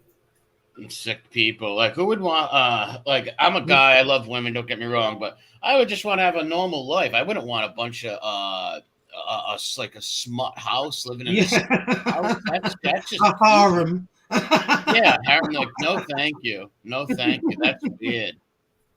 Sick people. Like, who would want, I'm a guy. I love women, don't get me wrong. But I would just want to have a normal life. I wouldn't want a bunch of, like a smut house living in a house. That's just a harem. Yeah, like, no, thank you. No, thank you. That's weird.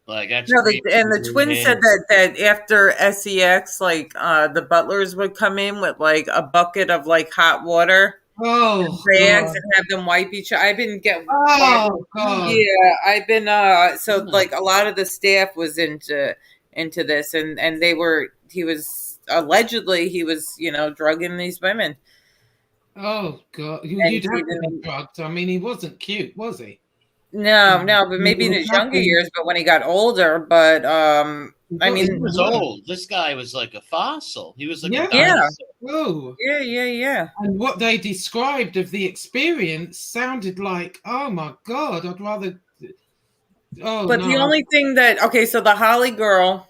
Like, that's and the twins said that after sex, like the butlers would come in with like a bucket of like hot water, rags, and have them wipe each other. I've been getting. Oh God. Yeah, I've been. So like a lot of the staff was into this, and he was allegedly drugging these women. Oh God! You'd have to be drugged. I mean, he wasn't cute, was he? No, but maybe in his younger years. But when he got older, but I mean, he was old. This guy was like a fossil. He was like a dinosaur. Oh, yeah. And what they described of the experience sounded like, oh my God, I'd rather. Oh, but the only thing so the Holly girl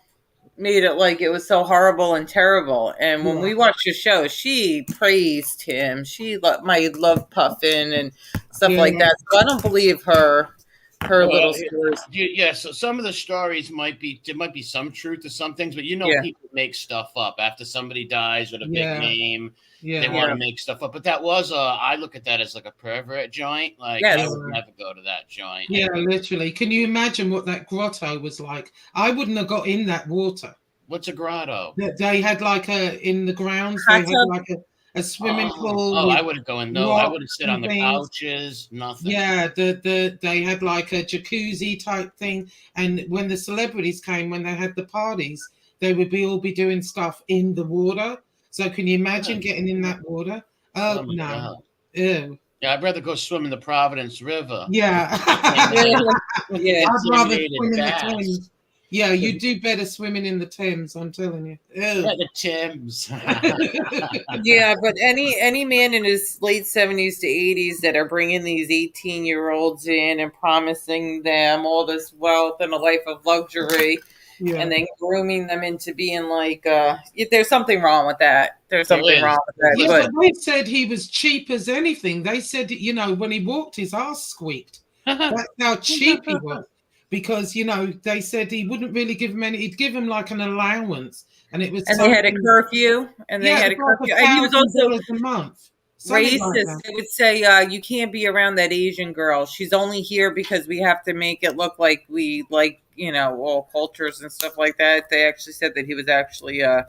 made it like it was so horrible and terrible. And when we watched the show, she praised him. She might love Puffin and stuff like that. So I don't believe her little stories. Yeah, so some of the stories there might be some truth to some things, but people make stuff up after somebody dies with a big name. Yeah. They want to make stuff up. But that was I look at that as like a pervert joint. Like, I would never go to that joint. Yeah, literally. Can you imagine what that grotto was like? I wouldn't have got in that water. What's a grotto? They had like in the grounds. They Hot had tub. like a swimming pool Oh, I with wouldn't go in those. I rocks wouldn't sit on and the things. couches. Nothing. Yeah, they had like a jacuzzi type thing, and when the celebrities came, when they had the parties, they would all be doing stuff in the water. So can you imagine getting in that water? Oh Oh my no, God. ew. Yeah, I'd rather go swim in the Providence River. Yeah, With Yeah. the I'd rather contaminated swim in the bass. Thames. Yeah, you do better swimming in the Thames. I'm telling you. Yeah, Ew. the Tims. Yeah, but any man in his late 70s to 80s that are bringing these 18-year-olds in and promising them all this wealth and a life of luxury, Yeah. and then grooming them into being like, there's something wrong with that. There's There something is. wrong with that. Yeah, But but they said he was cheap as anything. They said, when he walked, his ass squeaked. That's how cheap he was. Because, they said he wouldn't really give him any, he'd give him like an allowance. And it was and they had a something, curfew, and they yeah, had it a was curfew, like and he was also $1,000 a month. Something like racist. that. They would say, you can't be around that Asian girl. She's only here because we have to make it look like we like, all cultures and stuff like that. They actually said that he was actually racist.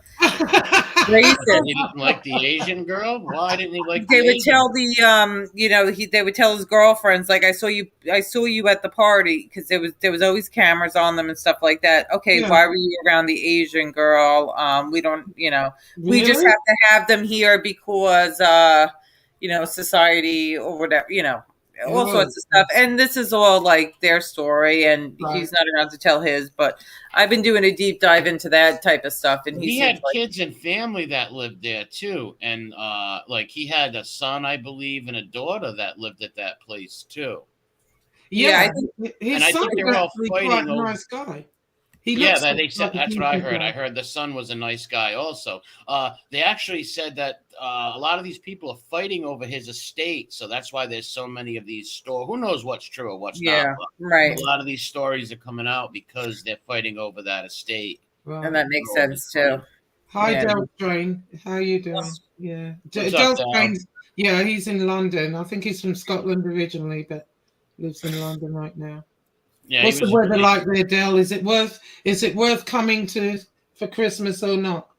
He didn't like the Asian girl. Why didn't he like They the would Asian? tell they would tell his girlfriends, like, I saw you at the party, because there was always cameras on them and stuff like that. Okay, Yeah. why were you around the Asian girl? We don't, we just Really? have to have them here because society or whatever, all Oh, sorts of stuff. And this is all like their story, and right. he's not around to tell his. But I've been doing a deep dive into that type of stuff, and He seems had like, kids and family that lived there too, and like he had a son, I believe, and a daughter that lived at that place too. Yeah, I his And I son think they is were all actually quite fighting a over. nice guy. He Yeah, looks they said like a that's what I decent heard. guy. I heard the son was a nice guy also. They actually said that a lot of these people are fighting over his estate, so that's why there's so many of these stories. Who knows what's true or what's not? But right. a lot of these stories are coming out because they're fighting over that estate. Right. And that makes sense too. Hi, Yeah. Del Strain. How you doing? Yeah, What's Del up, Del? Strain's. Yeah, he's in London. I think he's from Scotland originally, but lives in London right now. Yeah, What's the weather like there, Del? Is it worth coming for Christmas or not?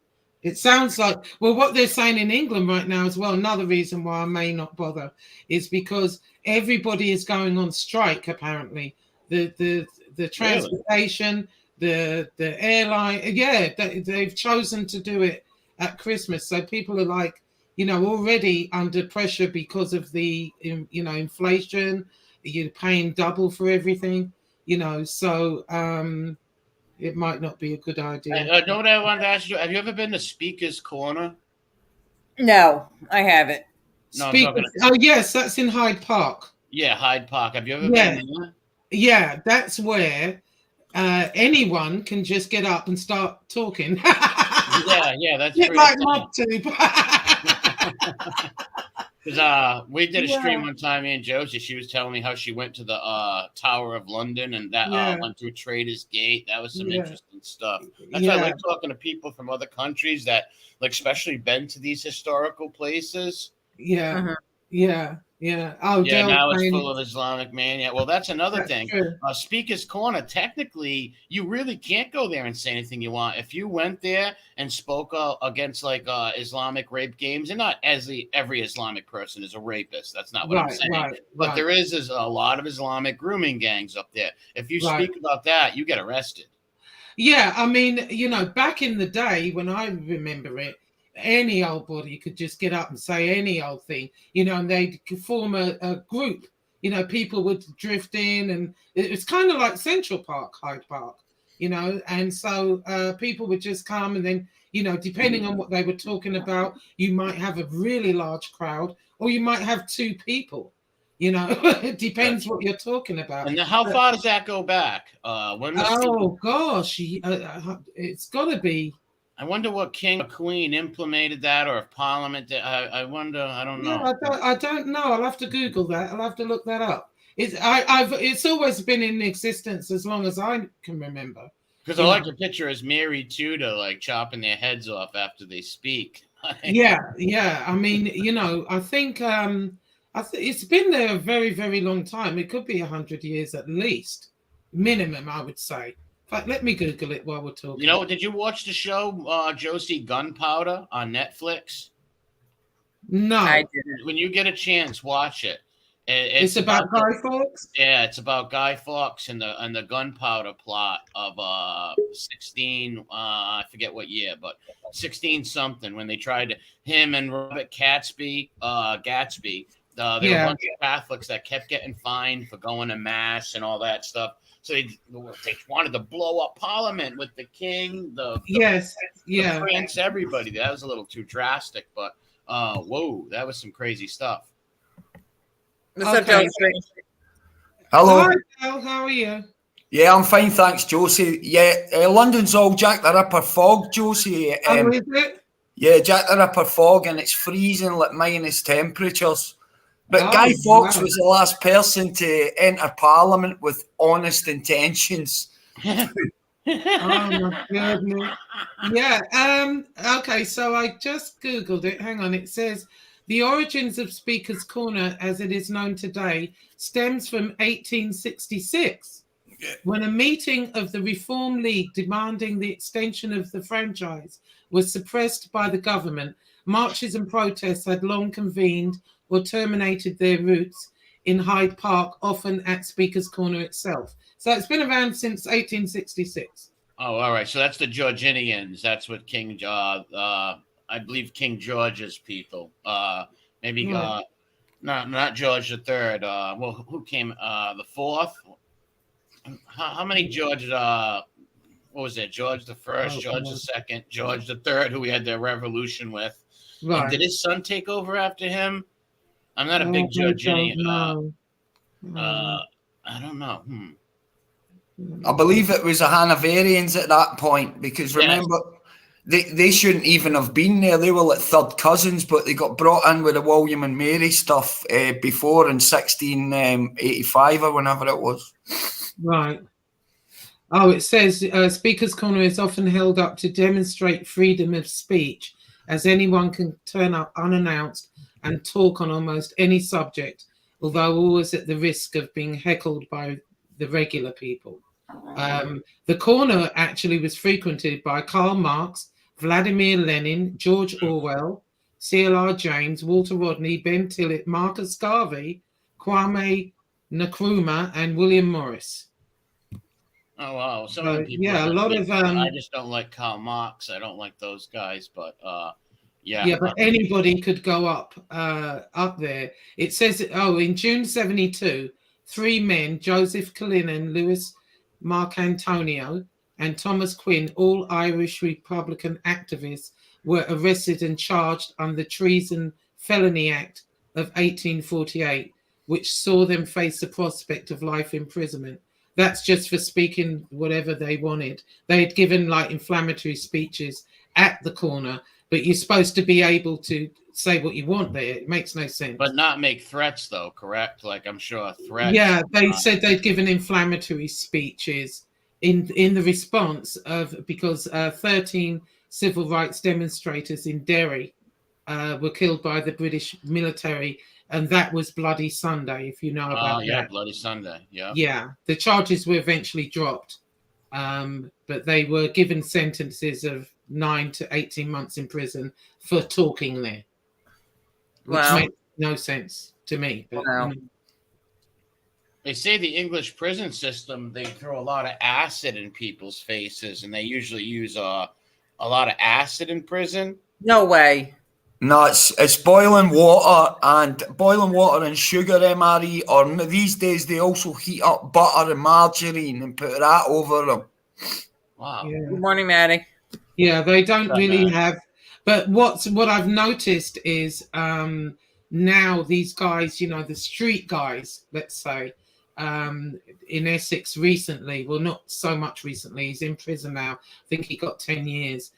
It sounds like, well, what they're saying in England right now as well. Another reason why I may not bother is because everybody is going on strike. Apparently, the transportation, the airline, yeah, they've chosen to do it at Christmas. So people are like, already under pressure because of the inflation. You're paying double for everything. So it might not be a good idea. I know what I wanted to ask you. Have you ever been to Speaker's Corner? No, I haven't. No, Oh yes, that's in Hyde Park. Yeah, Hyde Park. Have you ever been there? Yeah, that's where anyone can just get up and start talking. yeah, that's Bit like mob tube. Because we did a stream one time, me and Josie. She was telling me how she went to the Tower of London and that went through Trader's Gate. That was some interesting stuff. That's why I like talking to people from other countries that, like, especially been to these historical places. Yeah. Oh, yeah. Now it's full of Islamic mania. Well, that's another thing. Speaker's Corner. Technically, you really can't go there and say anything you want. If you went there and spoke against like Islamic rape games, and not every Islamic person is a rapist. That's not what I'm saying. But there is a lot of Islamic grooming gangs up there. If you speak about that, you get arrested. Yeah, I mean, back in the day when I remember it, any old body could just get up and say any old thing, and they'd form a group. People would drift in, and it was kind of like Central Park, Hyde Park, and so people would just come, and then, depending on what they were talking about, you might have a really large crowd, or you might have two people. It depends what you're talking about. And how far does that go back? Gosh, it's got to be. I wonder what king or queen implemented that, or if Parliament did. I wonder. I don't know. Yeah, I don't know. I'll have to Google that. I'll have to look that up. It's always been in existence as long as I can remember. Because I like to picture as Mary Tudor, like chopping their heads off after they speak. Yeah. I mean, I think it's been there a very, very long time. It could be 100 years at least, minimum, I would say. In fact, let me Google it while we're talking. You know, did you watch the show Josie Gunpowder on Netflix? No. I didn't. When you get a chance, watch it. It's about Guy Fawkes? Yeah, it's about Guy Fawkes and the gunpowder plot of 16 I forget what year, but 16 something, when they tried to, him and Robert Gatsby, there were a bunch of Catholics that kept getting fined for going to mass and all that stuff. So they wanted to blow up Parliament with the king, the prince, everybody. That was a little too drastic, but whoa, that was some crazy stuff. What's up, Josie? Hello. Hi, Al, how are you? Yeah, I'm fine, thanks, Josie. Yeah, London's all Jack the Ripper fog, Josie. Is it? Yeah, Jack the Ripper fog, and it's freezing like minus temperatures. But Guy Fawkes was the last person to enter Parliament with honest intentions. Oh my goodness. Yeah. Okay, so I just Googled it. Hang on. It says the origins of Speaker's Corner as it is known today stems from 1866, when a meeting of the Reform League demanding the extension of the franchise was suppressed by the government. Marches and protests had long convened or terminated their routes in Hyde Park, often at Speaker's Corner itself. So it's been around since 1866. Oh, all right. So that's the Georginians. That's what King, I believe King George's people. Maybe not George the Third. Well, who came? The fourth. How many George? What was it? George the First, George the Second, George the Third, who we had the revolution with. Right. And did his son take over after him? I'm not a big Georginian. I don't know. I believe it was the Hanoverians at that point, because remember, they shouldn't even have been there. They were like third cousins, but they got brought in with the William and Mary stuff before in 1685 or whenever it was. Right. Oh, it says Speaker's Corner is often held up to demonstrate freedom of speech, as anyone can turn up unannounced and talk on almost any subject, although always at the risk of being heckled by the regular people. The corner actually was frequented by Karl Marx, Vladimir Lenin, George Orwell, C.L.R. James, Walter Rodney, Ben Tillett, Marcus Garvey, Kwame Nkrumah, and William Morris. Oh wow! Some of the people. Yeah, a lot of. I just don't like Karl Marx. I don't like those guys, but yeah. Yeah, but anybody could go up there. It says, in June 1972, 3 men, Joseph Cullinan, Louis Marcantonio, and Thomas Quinn, all Irish Republican activists, were arrested and charged under the Treason Felony Act of 1848, which saw them face the prospect of life imprisonment. That's just for speaking whatever they wanted. They had given like inflammatory speeches at the corner, but you're supposed to be able to say what you want there. It makes no sense. But not make threats, though, correct? Like, I'm sure threats. Yeah, they said they'd given inflammatory speeches in the response of, because 13 civil rights demonstrators in Derry were killed by the British military, and that was Bloody Sunday, if you know about that. Yeah, Bloody Sunday, yeah. Yeah, the charges were eventually dropped, but they were given sentences of 9 to 18 months in prison for talking there, which makes no sense to me. But, they say the English prison system, they throw a lot of acid in people's faces, and they usually use a lot of acid in prison. No way. No, it's boiling water and sugar, MRE, or these days they also heat up butter and margarine and put that over them. Wow. Yeah. Good morning, Maddie. Yeah, they don't really have. But what I've noticed is now these guys, the street guys, let's say, in Essex recently, well, not so much recently, he's in prison now. I think he got 10 years.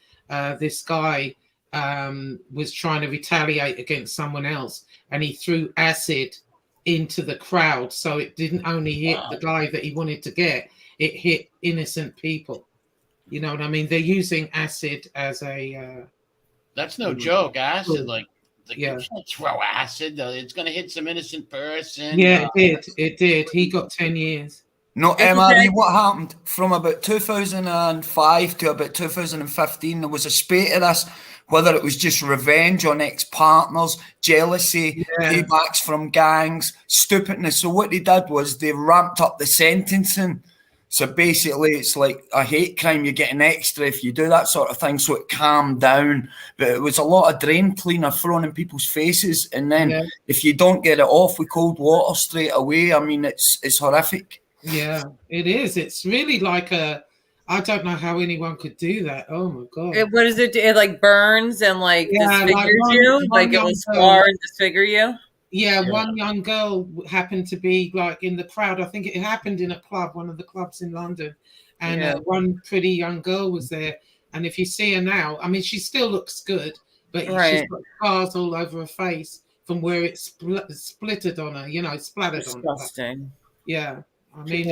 This guy was trying to retaliate against someone else, and he threw acid into the crowd. So it didn't only hit the guy that he wanted to get, it hit innocent people. You know what I mean? They're using acid as a... That's no joke. Acid, you yeah. can't throw acid. It's going to hit some innocent person. Yeah, it did. He got 10 years. No, It's MRE, what happened from about 2005 to about 2015, there was a spate of this, whether it was just revenge on ex-partners, jealousy, paybacks from gangs, stupidness. So what they did was they ramped up the sentencing. So basically it's like a hate crime, you get an extra if you do that sort of thing, so it calmed down. But it was a lot of drain cleaner thrown in people's faces, and then if you don't get it off with cold water straight away, I mean, it's horrific. Yeah, it is. It's really like I don't know how anyone could do that. Oh my God. What does it do? It like burns and like disfigures like you? Like it will scar and disfigure you? Yeah, one young girl happened to be like in the crowd. I think it happened in a club, one of the clubs in London. And one pretty young girl was there. And if you see her now, I mean, she still looks good, but she's got scars all over her face from where it splittered on her, splattered on her. Disgusting. Yeah. I mean,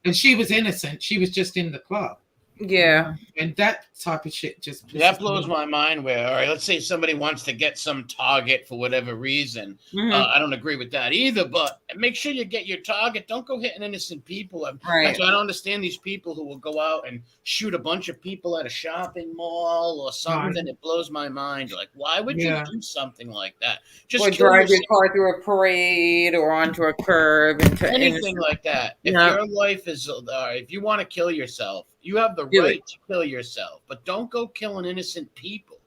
and she was innocent. She was just in the club. Yeah. And that type of shit just that blows my mind. Where, all right, let's say somebody wants to get some target for whatever reason. I don't agree with that either, but make sure you get your target. Don't go hitting innocent people. I don't understand these people who will go out and shoot a bunch of people at a shopping mall or something. It blows my mind. Like, why would you do something like that? Just or drive your car through a parade or onto a curb. Anything like that. If your life is, if you want to kill yourself, you have the right to kill yourself, but don't go killing innocent people.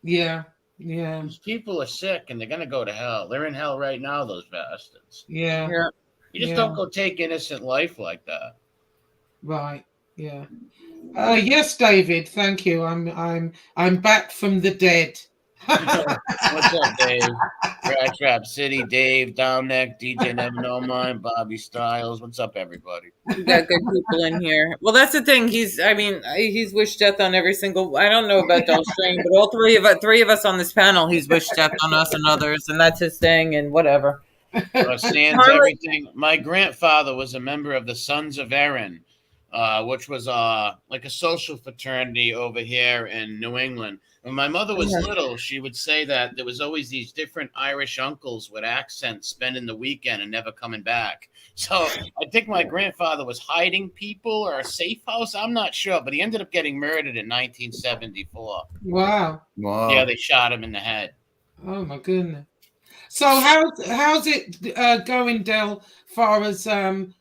Yeah. These people are sick and they're going to go to hell. They're in hell right now, those bastards. Yeah. You just don't go take innocent life like that. Right. Yeah. Yes, David. Thank you. I'm back from the dead. What's up, Dave? Crash Rap City, Dave, Dominic, DJ Never Know Mine, Bobby Styles. What's up, everybody? We got good people in here. Well, that's the thing. He's wished death on every single. I don't know about Doxing, but all three of us on this panel, he's wished death on us and others, and that's his thing, and whatever. Stands everything. My grandfather was a member of the Sons of Erin, which was like a social fraternity over here in New England. When my mother was little, she would say that there was always these different Irish uncles with accents spending the weekend and never coming back. So I think my grandfather was hiding people or a safe house. I'm not sure, but he ended up getting murdered in 1974. Wow. Yeah, they shot him in the head. Oh my goodness. So how's it going, Del, far as the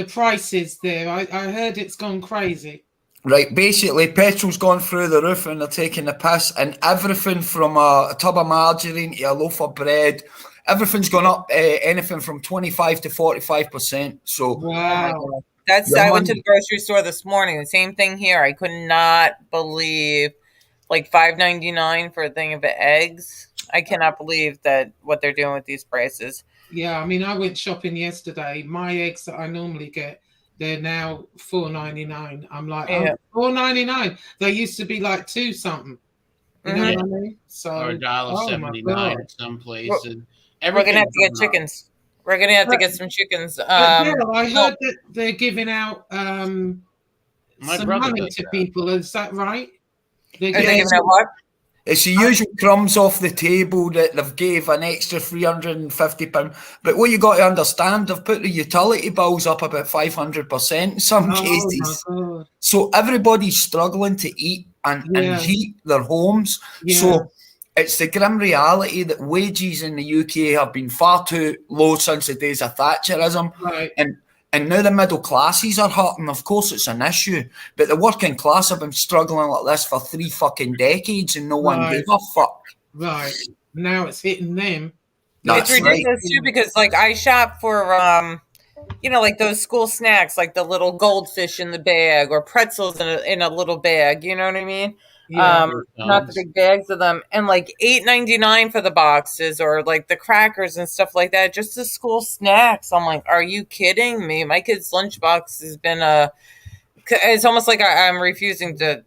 prices there? I heard it's gone crazy. Right, basically, petrol's gone through the roof and they're taking the piss, and everything from a tub of margarine to a loaf of bread, everything's gone up anything from 25 to 45%. So, wow. I went to the grocery store this morning. The same thing here. I could not believe like $5.99 for a thing of eggs. I cannot believe that what they're doing with these prices. Yeah, I mean, I went shopping yesterday. My eggs that I normally get, they're now $4.99. I'm like, $4.99. They used to be like $2 something. You know what I mean? So, or $1.79 at some places. We're gonna have to get chickens. We're gonna have to get some chickens. I heard that they're giving out some money to people. Is that right? Are they giving out what? It's the usual crumbs off the table that they've gave an extra £350. But what you got to understand, they've put the utility bills up about 500% in some cases. So everybody's struggling to eat and heat their homes. Yeah. So it's the grim reality that wages in the UK have been far too low since the days of Thatcherism. Right. And now the middle classes are hurting. Of course, it's an issue. But the working class have been struggling like this for 3 fucking decades and no one gave a fuck. Right. Now it's hitting them. It's ridiculous, too, because, like, I shop for, like those school snacks, like the little goldfish in the bag or pretzels in a little bag. You know what I mean? Yeah, not the big bags of them, and like $8.99 for the boxes, or like the crackers and stuff like that, just the school snacks. I'm like, are you kidding me? My kid's lunchbox has been it's almost like I'm refusing to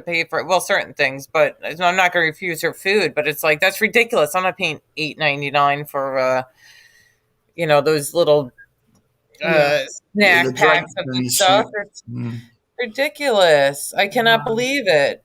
pay for certain things, but I'm not going to refuse her food. But it's like, that's ridiculous. I'm not paying $8.99 for those little snack packs of stuff. It's ridiculous. I cannot believe it.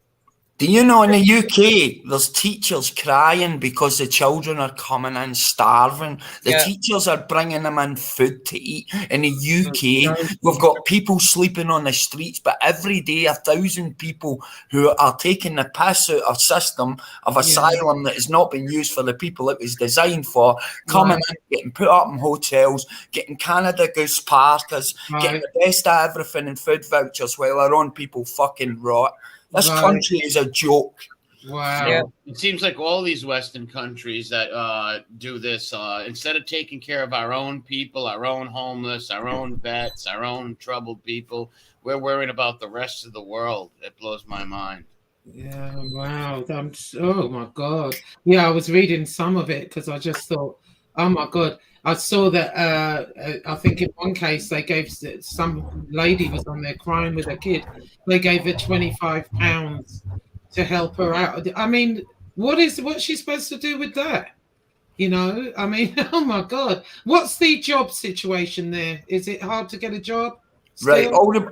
Do you know in the UK, there's teachers crying because the children are coming in starving. The teachers are bringing them in food to eat. In the UK, we've got people sleeping on the streets, but every day 1,000 people who are taking the piss out of system of asylum that has not been used for the people it was designed for, coming in, getting put up in hotels, getting Canada Goose parkas, getting the best of everything and food vouchers while our own people fucking rot. This country is a joke. Wow. Yeah. It seems like all these Western countries that do this, instead of taking care of our own people, our own homeless, our own vets, our own troubled people, we're worrying about the rest of the world. It blows my mind. Yeah, wow. Oh, my God. Yeah, I was reading some of it because I just thought, oh, my God. I saw that, I think in one case, they gave some lady was on there crying with her kid. They gave her £25 to help her out. I mean, what's she supposed to do with that? You know, I mean, oh, my God. What's the job situation there? Is it hard to get a job? Still? Right,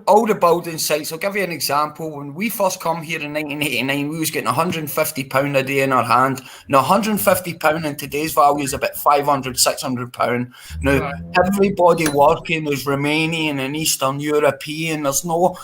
all the building sites. I'll give you an example. When we first come here in 1989, we was getting £150 a day in our hand. Now, £150 in today's value is about £500, £600. Now, everybody working is Romanian and Eastern European. There's no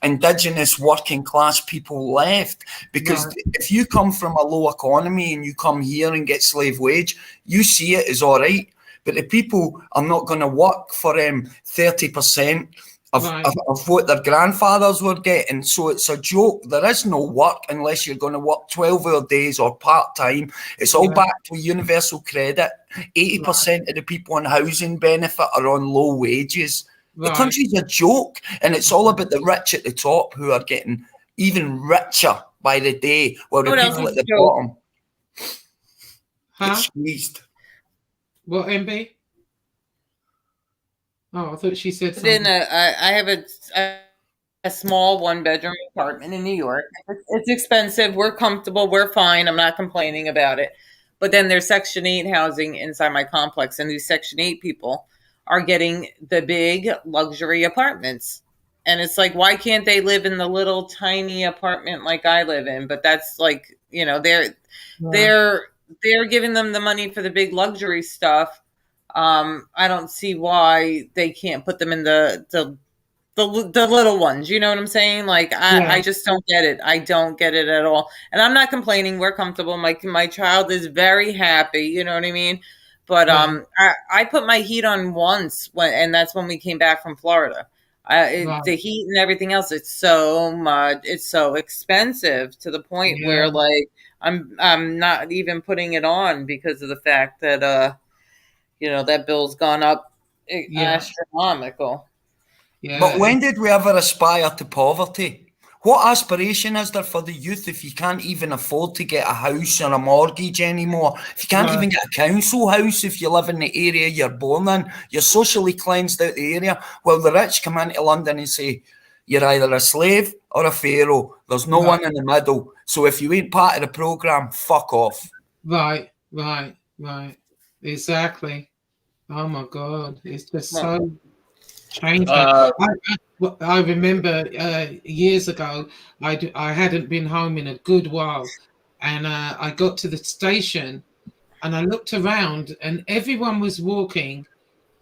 indigenous working class people left, because if you come from a low economy and you come here and get slave wage, you see it as all right. But the people are not going to work for 30% of what their grandfathers were getting. So it's a joke. There is no work unless you're going to work 12-hour days or part-time. It's all back to universal credit. 80% of the people on housing benefit are on low wages. The country's a joke, and it's all about the rich at the top who are getting even richer by the day, while the people at the bottom get squeezed. What, MB? Oh, I thought she said something. something. I have a small one-bedroom apartment in New York. It's expensive. We're comfortable. We're fine. I'm not complaining about it. But then there's Section 8 housing inside my complex, and these Section 8 people are getting the big luxury apartments. And it's like, why can't they live in the little tiny apartment like I live in? But that's like, you know, they're giving them the money for the big luxury stuff. I don't see why they can't put them in the little ones. You know what I'm saying? Like, I just don't get it. I don't get it at all. And I'm not complaining. We're comfortable. My child is very happy. You know what I mean? But I put my heat on once and that's when we came back from Florida. The heat and everything else, it's so much. It's so expensive to the point where like I'm not even putting it on because of the fact that you know, that bill's gone up astronomical. Yeah. But when did we ever aspire to poverty? What aspiration is there for the youth if you can't even afford to get a house or a mortgage anymore? If you can't even get a council house if you live in the area you're born in, you're socially cleansed out the area. Well, the rich come into London and say, you're either a slave or a pharaoh. There's no one in the middle. So if you ain't part of the programme, fuck off. Right. Exactly. Oh, my God. It's just so changed. I remember years ago, I hadn't been home in a good while, and I got to the station and I looked around and everyone was walking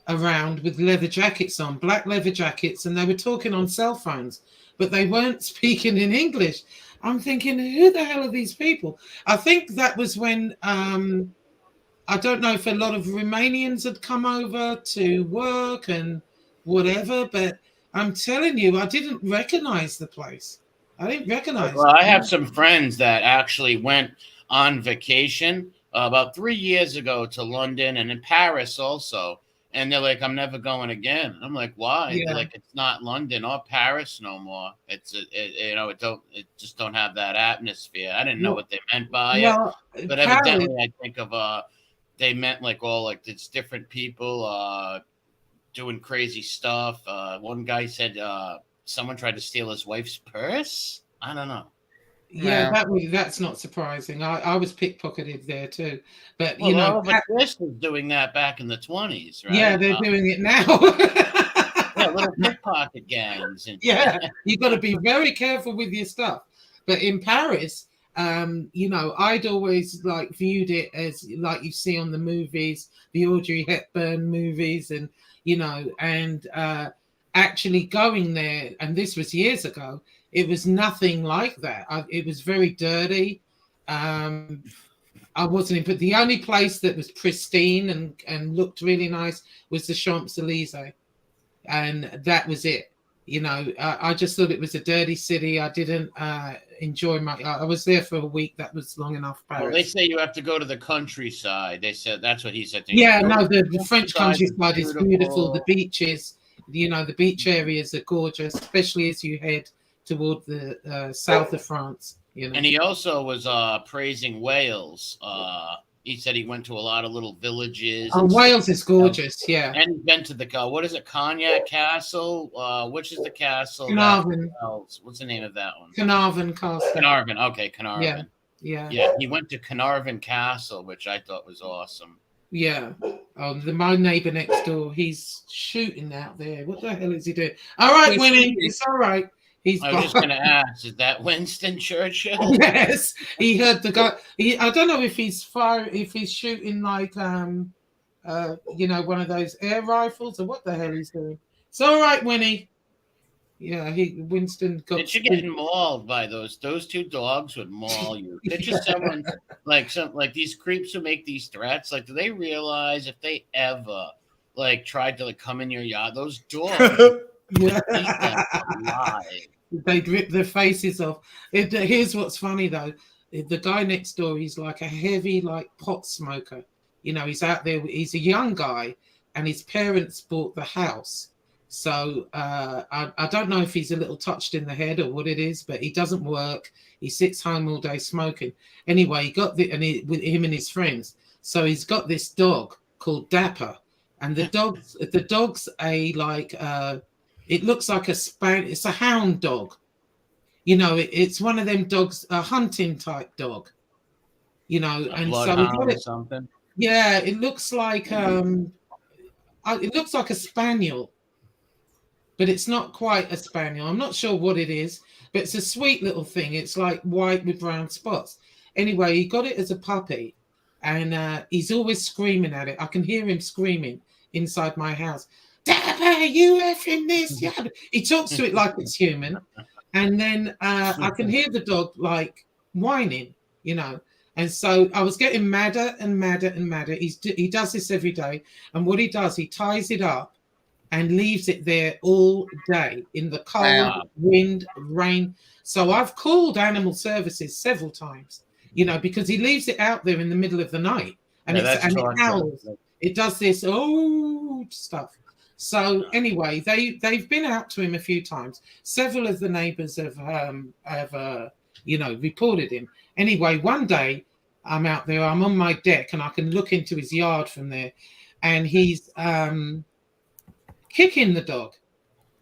around with leather jackets on, black leather jackets, and they were talking on cell phones, but they weren't speaking in English. I'm thinking, who the hell are these people? I think that was when I don't know if a lot of Romanians had come over to work and whatever, but I'm telling you, I didn't recognize the place. I didn't recognize it. Well, I have some friends that actually went on vacation about 3 years ago to London and in Paris also. And they're like, I'm never going again. I'm like, why? Yeah. They're like, it's not London or Paris no more. It just don't have that atmosphere. I didn't know what they meant by it. But evidently I think of they meant like all like it's different people doing crazy stuff. One guy said someone tried to steal his wife's purse. I don't know. Yeah, that's not surprising. I was pickpocketed there too, but you know, but Chris was doing that back in the 20s, right? Yeah, they're doing it now. Yeah, little pickpocket gangs. You got to be very careful with your stuff. But in Paris, I'd always like viewed it as like you see on the movies, the Audrey Hepburn movies, and actually going there, and this was years ago, it was nothing like that. It was very dirty. I wasn't in, but the only place that was pristine and looked really nice was the Champs-Élysées, and that was it. I just thought it was a dirty city. I didn't enjoy I was there for a week. That was long enough. Paris. Well, they say you have to go to the countryside. They said that's what he said. Yeah, no, the French countryside is beautiful. The beaches, the beach areas are gorgeous, especially as you head toward the south of France. And he also was praising Wales. He said he went to a lot of little villages. Oh, Wales is gorgeous, yeah. And he's been to the what is it, Cognac Castle? Which is the castle? Carnarvon. What's the name of that one? Carnarvon Castle. Carnarvon. Okay, Carnarvon. Yeah. He went to Carnarvon Castle, which I thought was awesome. Yeah. My neighbor next door, he's shooting out there. What the hell is he doing? All right, Winnie, it's all right. I was just going to ask, is that Winston Churchill? Yes, he heard the guy. I don't know if he's shooting like one of those air rifles or what the hell he's doing. It's all right, Winnie. Yeah, Winston got. Did you get mauled by those two dogs would maul you? They're just someone like these creeps who make these threats. Like, do they realize if they ever tried to come in your yard, those dogs? Yeah. They'd rip their faces off. Here's what's funny though. The guy next door, he's like a heavy pot smoker. He's out there. He's a young guy, and his parents bought the house. So I don't know if he's a little touched in the head or what it is, but he doesn't work. He sits home all day smoking. Anyway, he got with him and his friends. So he's got this dog called Dapper, and the dog's it looks like it's a hound dog. It's one of them dogs, a hunting type dog. And so we got it. Something. Yeah, it looks like a spaniel, but it's not quite a spaniel. I'm not sure what it is, but it's a sweet little thing. It's like white with brown spots. Anyway, he got it as a puppy, and he's always screaming at it. I can hear him screaming inside my house. Dapper, you effing this. Yeah. He talks to it like it's human. And then I can hear the dog whining, And so I was getting madder and madder and madder. He does this every day. And what he does, he ties it up and leaves it there all day in the cold, wind, rain. So I've called animal services several times, because he leaves it out there in the middle of the night. And it howls. It does this stuff. So anyway, they've been out to him a few times. Several of the neighbours have reported him. Anyway, one day I'm out there, I'm on my deck, and I can look into his yard from there, and he's kicking the dog,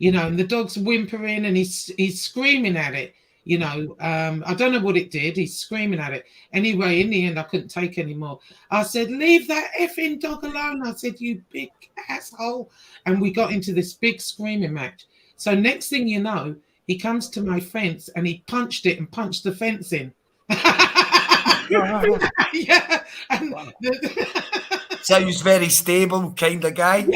and the dog's whimpering, and he's screaming at it. I don't know what it did. He's screaming at it. Anyway, in the end, I couldn't take any more. I said, leave that effing dog alone. I said, you big asshole. And we got into this big screaming match. So next thing you know, he comes to my fence and he punched it and punched the fence in. Yeah. Wow. Sounds very stable kind of guy.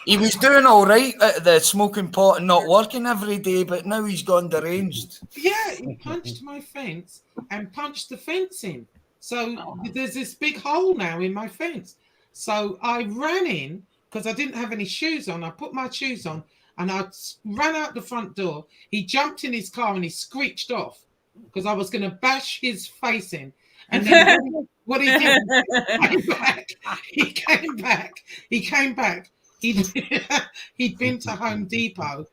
He was doing all right at the smoking pot and not working every day, but now he's gone deranged. Yeah, he punched my fence and punched the fence in. So there's this big hole now in my fence. So I ran in because I didn't have any shoes on. I put my shoes on and I ran out the front door. He jumped in his car and he screeched off because I was going to bash his face in. And then what he did, he came back. He'd been to Home Depot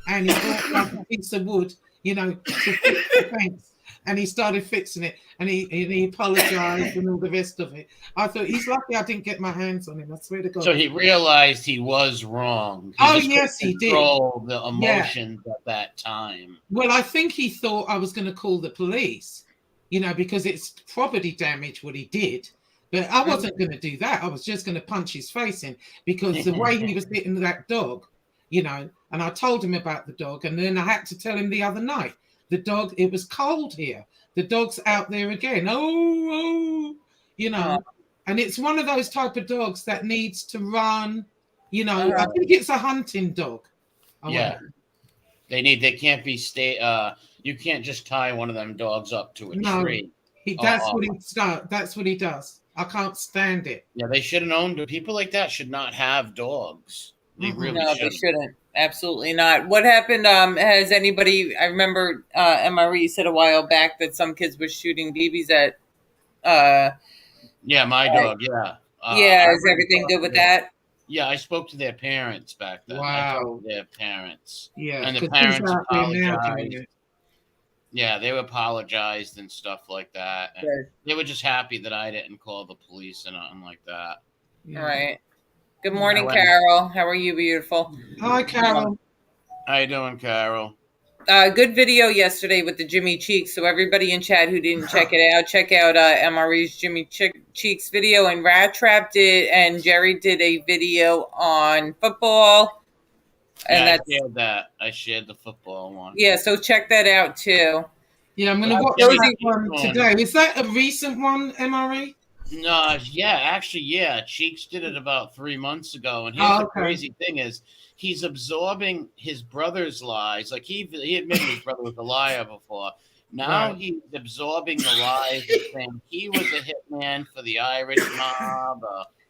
and he bought like a piece of wood, to fix the fence. And he started fixing it, and he apologized and all the rest of it. I thought he's lucky I didn't get my hands on him. I swear to God. So he realized he was wrong. Yes, he did. Control the emotions at that time. Well, I think he thought I was going to call the police, because it's property damage what he did. But I wasn't going to do that. I was just going to punch his face in because the way he was hitting that dog, and I told him about the dog, and then I had to tell him the other night. The dog, it was cold here. The dog's out there again. Oh, you know. And it's one of those type of dogs that needs to run. You know, I think it's a hunting dog. They can't be you can't just tie one of them dogs up to a tree. That's what he does. I can't stand it. Yeah, they shouldn't own people like that. Should not have dogs. They really shouldn't. They shouldn't. Absolutely not. What happened? Has anybody? I remember MRE said a while back that some kids were shooting BBs at. Yeah, my dog. Is everything good with that? Yeah, I spoke to their parents back then. Wow. I talked to their parents. Yeah, and the parents apologized. Yeah, they apologized and stuff like that. And they were just happy that I didn't call the police and nothing like that. Yeah. All right. Good morning, Carol. How are you, beautiful? Hi, Carol. How you doing, Carol? Good video yesterday with the Jimmy Cheeks. So everybody in chat who didn't check it out, check out MRE's Jimmy Cheeks video. And Rat Trap did, and Jerry did a video on football. And I shared the football one. Yeah, so check that out too. Yeah, I'm going to watch that one today. Is that a recent one, MRE? No, Cheeks did it about 3 months ago. And here's the crazy thing is, he's absorbing his brother's lies. Like he admitted his brother was a liar before. Now he's absorbing the lies and saying he was a hitman for the Irish mob.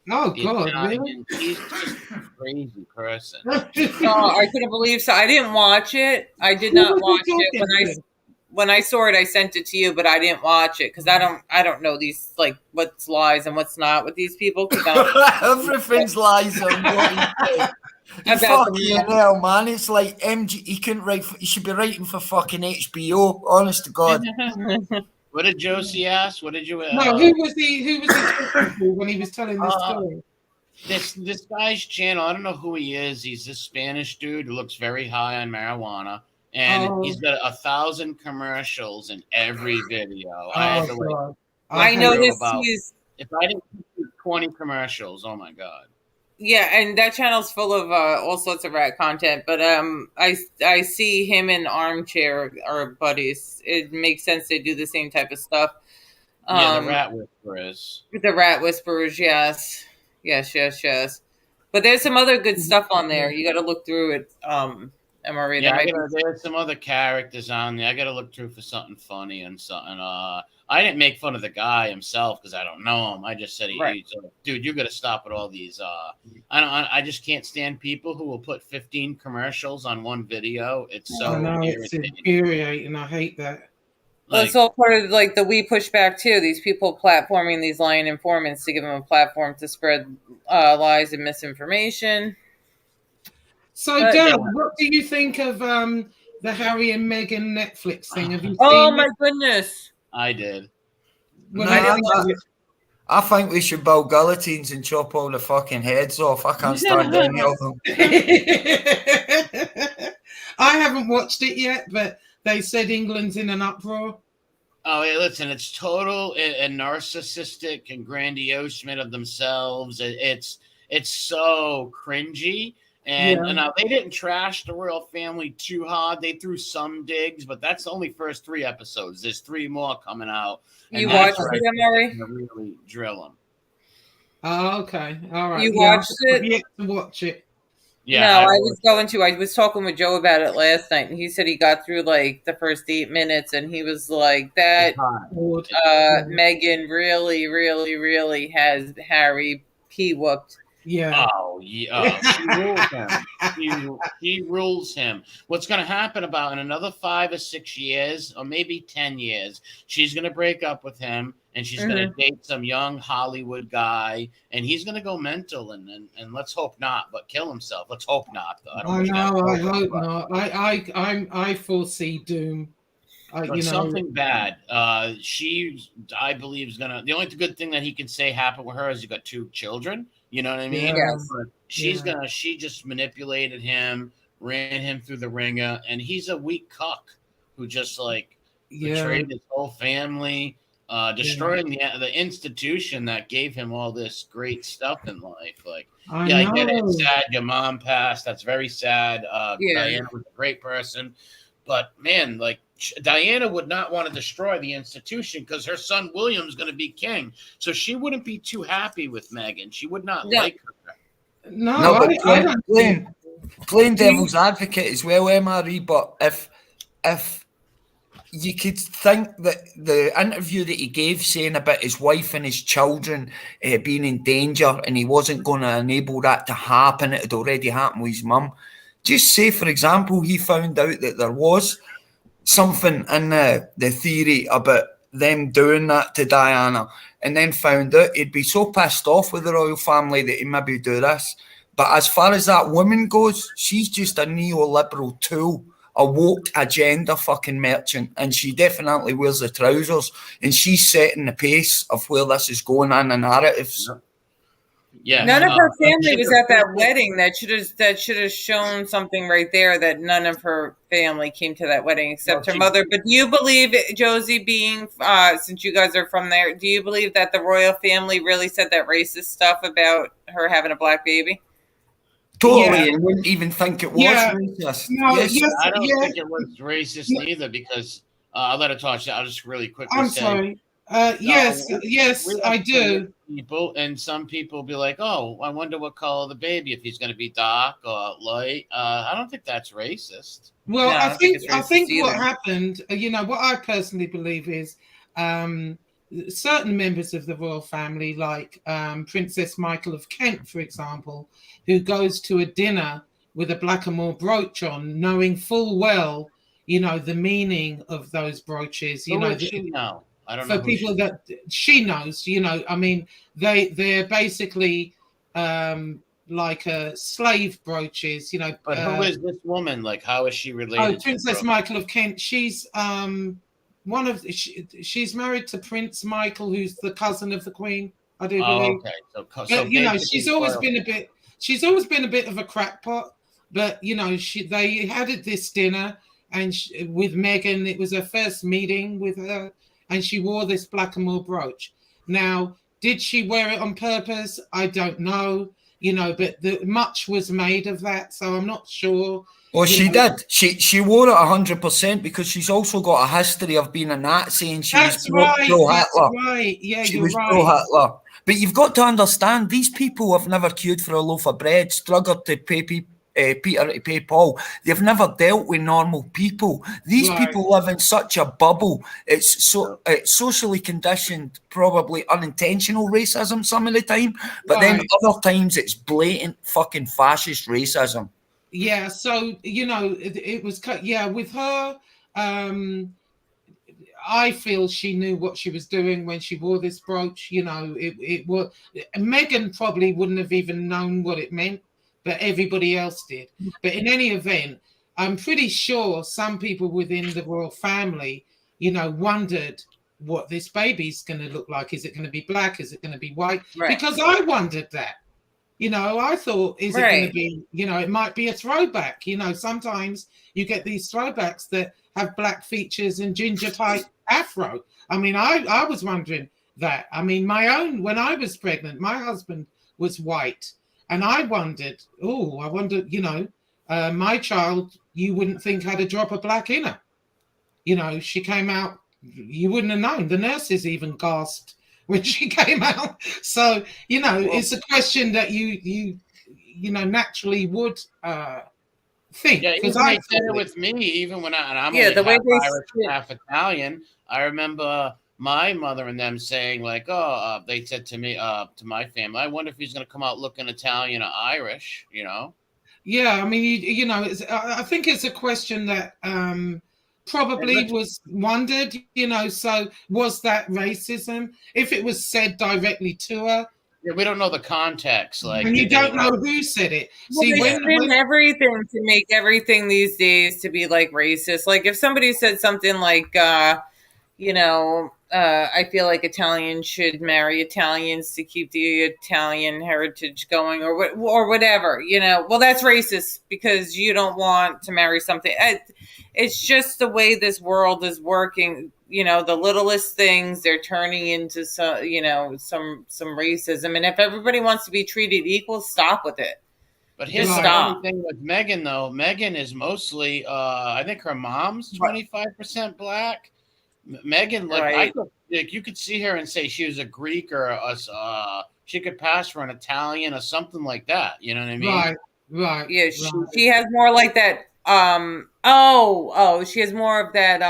God, really? He's just a crazy person. I couldn't believe so. I didn't watch it. I did not watch it. When I saw it, I sent it to you, but I didn't watch it because I don't know these, like, what's lies and what's not with these people. Everything's lies on what fucking hell, man. It's like MG. He couldn't write. He should be writing for fucking HBO. Honest to God. What did Josie ask? What did you? No, who was he when he was telling this story? This guy's channel. I don't know who he is. He's this Spanish dude who looks very high on marijuana, and he's got 1,000 commercials in every video. I noticed if I didn't do 20 commercials, oh my God. Yeah, and that channel's full of all sorts of rat content. But I see him in Armchair are buddies. It makes sense they do the same type of stuff. The Rat Whisperers. The Rat Whisperers, yes. But there's some other good stuff on there. You got to look through it. MRE. There's some other characters on there. I got to look through for something funny and something. I didn't make fun of the guy himself because I don't know him. I just said, dude, you got to stop with all these. I just can't stand people who will put 15 commercials on one video. It's so it's infuriating. I hate that. Well, it's all part of like the we push back too. These people platforming these lying informants to give them a platform to spread lies and misinformation. So, Dale, what do you think of the Harry and Meghan Netflix thing? Have you seen my goodness. I did. I think we should build guillotines and chop all the fucking heads off. I can't stand any of them. I haven't watched it yet, but they said England's in an uproar. Oh, hey, listen, it's total and narcissistic and grandiosement of themselves. It's so cringy. And now they didn't trash the royal family too hard. They threw some digs, but that's only first 3 episodes. There's 3 more coming out. You watched it, Mary? Really drill them. Oh, okay. All right. You watched it? I've yet to watch it. Yeah. No, I was talking with Joe about it last night, and he said he got through like the first 8 minutes, and he was like, that Meghan really, really, really has Harry P-whooped. Yeah. Oh, yeah. She rules him. She rules him. What's going to happen about in another 5 or 6 years, or maybe 10 years, she's going to break up with him, and she's going to date some young Hollywood guy, and he's going to go mental, and let's hope not, but kill himself. Let's hope not. Though. I hope not. I foresee doom. Something bad. She, I believe, is gonna. The only good thing that he can say happened with her is he got 2 children. You know what I mean? Yes. But she just manipulated him, ran him through the ringer, and he's a weak cuck who just betrayed his whole family, destroying the institution that gave him all this great stuff in life. I get it. It's sad. Your mom passed. That's very sad. Diana was a great person. But man, like Diana would not want to destroy the institution because her son William's going to be king. So she wouldn't be too happy with Meghan. She would not like her. No, but I don't. Playing devil's advocate as well, MRE. But if you could think that the interview that he gave saying about his wife and his children being in danger and he wasn't going to enable that to happen, it had already happened with his mum. Just say, for example, he found out that there was something in the theory about them doing that to Diana and then found out, he'd be so pissed off with the royal family that he'd maybe do this. But as far as that woman goes, she's just a neoliberal tool, a woke agenda fucking merchant, and she definitely wears the trousers, and she's setting the pace of where this is going on the narratives. Yeah, none of her family was at that wedding. That should have shown something right there, that none of her family came to that wedding except her mother. But do you believe, Josie, being since you guys are from there, do you believe that the royal family really said that racist stuff about her having a black baby? Totally, and wouldn't even think it was racist. No, I don't think it was racist either, because I'll let her talk. I'll just really quickly say. Sorry. Yes, I do. People, and some people be like, "Oh, I wonder what color the baby, if he's going to be dark or light." I don't think that's racist. Well, no, I think what happened, what I personally believe is certain members of the royal family, like Princess Michael of Kent, for example, who goes to a dinner with a blackamoor brooch on, knowing full well, the meaning of those brooches. I don't know. For people that she knows, I mean, they're basically like slave brooches, But who is this woman? Like, how is she related? Oh, Princess Michael of Kent. She's she's married to Prince Michael, who's the cousin of the Queen, I do believe. Okay. But, she's always been a bit of a crackpot. But they had this dinner, and with Meghan, it was her first meeting with her. And she wore this blackamoor brooch. Now, did she wear it on purpose? I don't know, but much was made of that, so I'm not sure. Well, she did. She wore it 100% because she's also got a history of being a Nazi, and she was pro-Hitler. That's right. Yeah, she was pro-Hitler. But you've got to understand, these people have never queued for a loaf of bread, struggled to pay Peter to pay Paul. They've never dealt with normal people. These people live in such a bubble. It's socially conditioned, probably unintentional racism some of the time, but then other times it's blatant fucking fascist racism. Yeah, so it was with her. I feel she knew what she was doing when she wore this brooch. It was Meghan probably wouldn't have even known what it meant, but everybody else did. But in any event, I'm pretty sure some people within the royal family, wondered what this baby's going to look like. Is it going to be black? Is it going to be white? Right. Because I wondered that. I thought, is it going to be, it might be a throwback. Sometimes you get these throwbacks that have black features and ginger type afro. I mean, I was wondering that. I mean, when I was pregnant, my husband was white. And I wondered, my child, you wouldn't think had a drop of black in her. She came out, you wouldn't have known. The nurses even gasped when she came out. So, it's a question that you naturally would think. Yeah, because I did it with me, even when I'm only half Irish, half Italian. I remember my mother and them saying, like, they said to me, to my family, I wonder if he's going to come out looking Italian or Irish, Yeah, I mean, I think it's a question that probably was wondered, so was that racism? If it was said directly to her. Yeah, we don't know the context. And you don't know who said it. Well, they spin everything to make everything these days to be like racist. Like if somebody said something like, I feel like Italians should marry Italians to keep the Italian heritage going, or whatever. Well, that's racist because you don't want to marry something. It's just the way this world is working. The littlest things they're turning into some racism. And if everybody wants to be treated equal, stop with it. But here's the funny thing with Meghan, though. Meghan is mostly, I think her mom's 25% black. Meghan, you could see her and say she was a Greek or she could pass for an Italian or something like that. You know what I mean? Right. Yeah, she has more like that. She has more of that.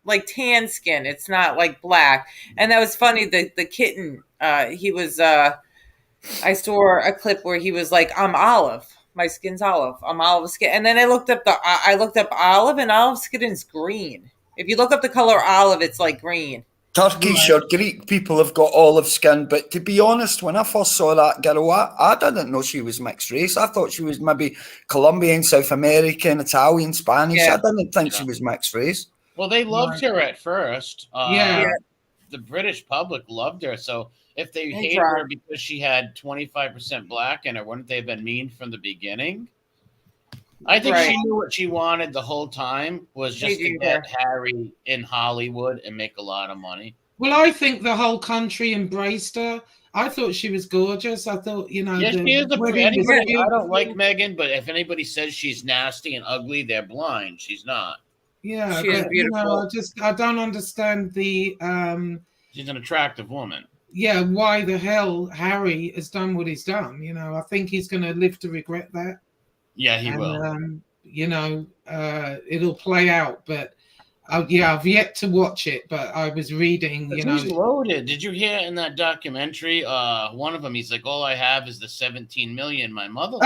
Like tan skin. It's not like black. And that was funny. The kitten. He was. I saw a clip where he was like, "I'm olive. My skin's olive. I'm olive skin." And then I looked up olive, and olive skin is green. If you look up the color olive, it's like green. Turkish or Greek people have got olive skin, but to be honest, when I first saw that girl, I didn't know she was mixed race. I thought she was maybe Colombian, South American, Italian, Spanish. I didn't think she was mixed race. Well, they loved her at first. The British public loved her. So if they hated her because she had 25% black in her, wouldn't they have been mean from the beginning? I think she knew what she wanted the whole time was just to get Harry in Hollywood and make a lot of money. Well, I think the whole country embraced her. I thought she was gorgeous. I thought, she is I don't like Meghan, but if anybody says she's nasty and ugly, they're blind. She's not. Yeah, she is beautiful. I don't understand the. She's an attractive woman. Yeah, why the hell Harry has done what he's done? I think he's going to live to regret that. Yeah, he will. It'll play out, but I've yet to watch it. But I was reading, He's loaded. Did you hear in that documentary? One of them, he's like, "All I have is the 17 million my mother."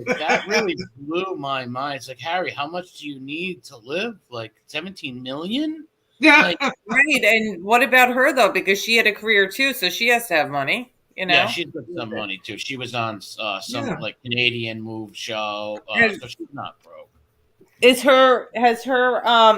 That really blew my mind. It's like, Harry, how much do you need to live? Like 17 million? Yeah, right. And what about her though? Because she had a career too, so she has to have money. Yeah, she's got some money too. She was on some Canadian move show, so she's not broke. Has her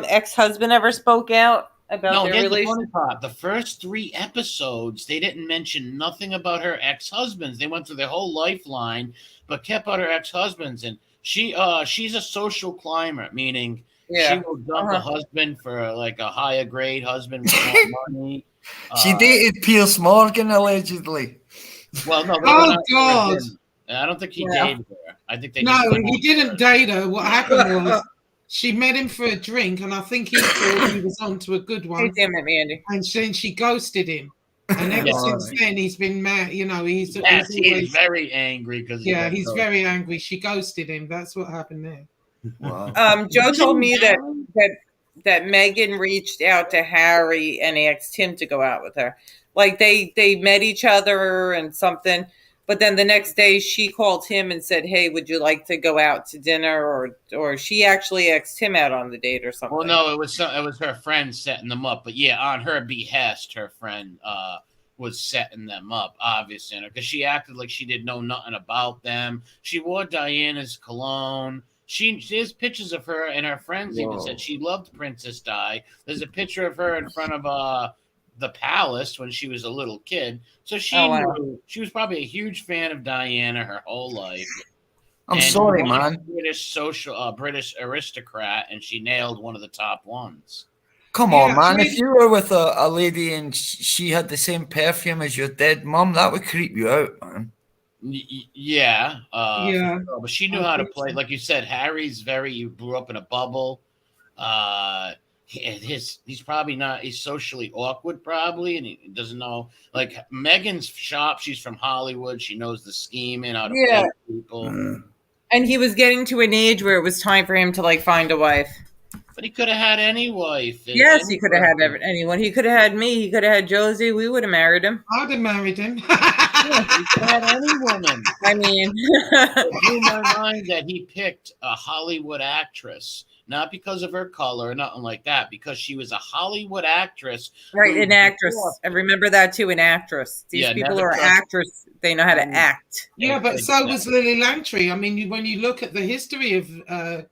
ex-husband ever spoke out about their relationship? The first 3 episodes, they didn't mention nothing about her ex-husbands. They went through their whole lifeline, but kept out her ex-husbands. And she's a social climber, meaning she will dump a husband for like a higher grade husband with more money. She dated Piers Morgan allegedly. Well, no. Oh God! I don't think he dated her. I think they. No, he didn't date her. What happened was she met him for a drink, and I think he thought he was onto a good one. Hey, damn it, Mandy! And then she ghosted him, and ever since then he's been mad. He's he's very angry because he's very angry. She ghosted him. That's what happened there. Wow. Joe told me that Meghan reached out to Harry and asked him to go out with her. Like they met each other and something, but then the next day she called him and said, "Hey, would you like to go out to dinner?" Or she actually asked him out on the date or something. Well, no, it was her friend setting them up, but on her behest, her friend was setting them up, obviously, because she acted like she didn't know nothing about them. She wore Diana's cologne. There's pictures of her, and her friends even said she loved Princess Di. There's a picture of her in front of the palace when she was a little kid. So she knew she was probably a huge fan of Diana her whole life. I'm sorry, man. British aristocrat, and she nailed one of the top ones. Come on, man. If you were with a lady and she had the same perfume as your dead mum, that would creep you out, man. Sure. But she knew how to play. Like you said, Harry's he grew up in a bubble. He's probably not. He's socially awkward, probably, and he doesn't know. Like Meghan's shop, she's from Hollywood. She knows the scheming, how to play people. And he was getting to an age where it was time for him to find a wife. But he could have had any wife. Yes, he could have had anyone. He could have had me. He could have had Josie. We would have married him. I'd have married him. He could have had any woman. I mean, it blew my mind that he picked a Hollywood actress. Not because of her color or nothing like that, because she was a Hollywood actress. Right, an actress. I remember that too, an actress. These people are actors. They know how to act. Yeah, but so was Lily Langtry. I mean, when you look at the history of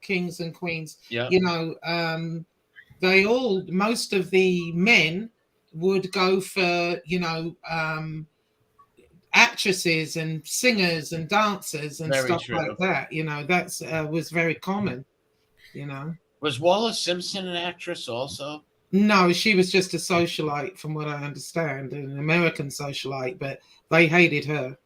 kings and queens, most of the men would go for, actresses and singers and dancers and stuff like that. That's was very common. Was Wallace Simpson an actress also? No, she was just a socialite, from what I understand, an American socialite, but they hated her.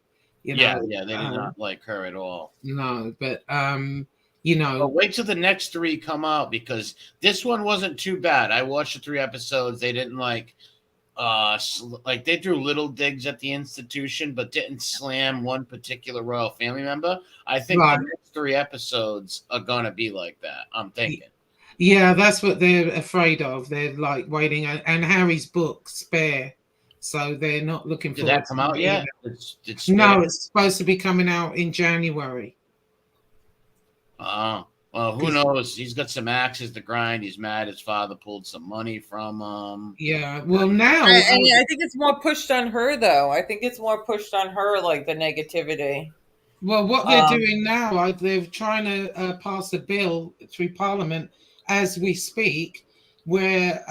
Yeah, they did not like her at all. No, but But wait till the next 3 come out, because this one wasn't too bad. I watched the 3 episodes. They didn't like they drew little digs at the institution, but didn't slam one particular royal family member. I think the next 3 episodes are gonna be like that. I'm thinking. Yeah, that's what they're afraid of. They're like waiting, and Harry's book Spare, so they're not looking for. Did that come out yet? No, it's supposed to be coming out in January. Oh, well, who knows? He's got some axes to grind. He's mad his father pulled some money from him. Yeah, well, now I think it's more pushed on her, though. I think it's more pushed on her, like the negativity. Well, what they're doing now, they're trying to pass a bill through Parliament as we speak, where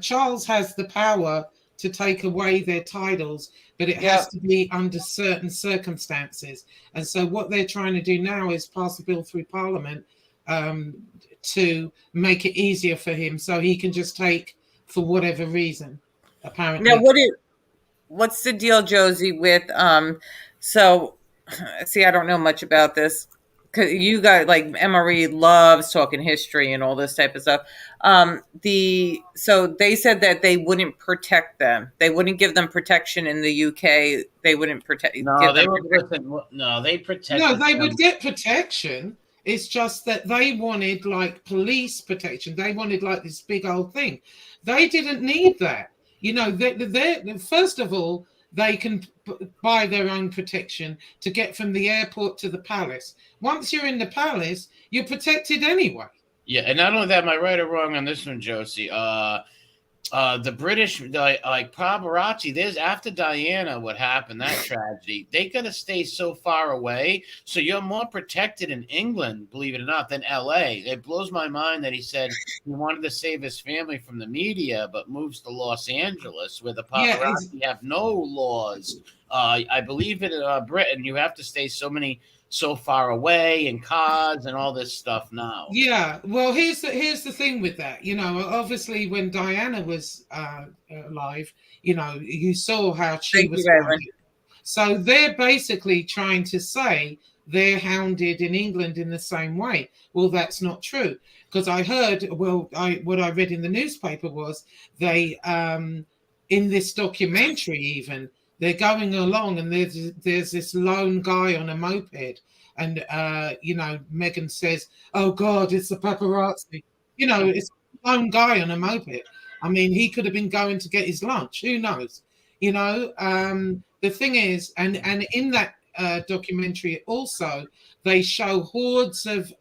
Charles has the power to take away their titles, but it has to be under certain circumstances. And so what they're trying to do now is pass a bill through Parliament to make it easier for him, so he can just take for whatever reason, apparently. Now, what's the deal, Josie, with so see, I don't know much about this, because you got, like, MRE loves talking history and all this type of stuff. So they said that they wouldn't protect them. They wouldn't give them protection in the UK. They wouldn't protect. No, they protected. No, they would get protection. It's just that they wanted like police protection. They wanted like this big old thing. They didn't need that. First of all, they can buy their own protection to get from the airport to the palace. Once you're in the palace, you're protected anyway. Yeah, and not only that, am I right or wrong on this one, Josie? The British, like paparazzi, there's after Diana, what happened, that tragedy, they got to stay so far away. So you're more protected in England, believe it or not, than LA. It blows my mind that he said he wanted to save his family from the media, but moves to Los Angeles, where the paparazzi have no laws. I believe in Britain, you have to stay so far away in cars and all this stuff now. Yeah, well, here's the thing with that. Obviously when Diana was alive, you saw how she was. So they're basically trying to say they're hounded in England in the same way. Well, that's not true, because I heard, what I read in the newspaper was they, in this documentary even, they're going along and there's this lone guy on a moped, and Meghan says, "Oh God, it's the paparazzi." It's a lone guy on a moped. I mean, he could have been going to get his lunch. Who knows? The thing is, and in that documentary also, they show hordes of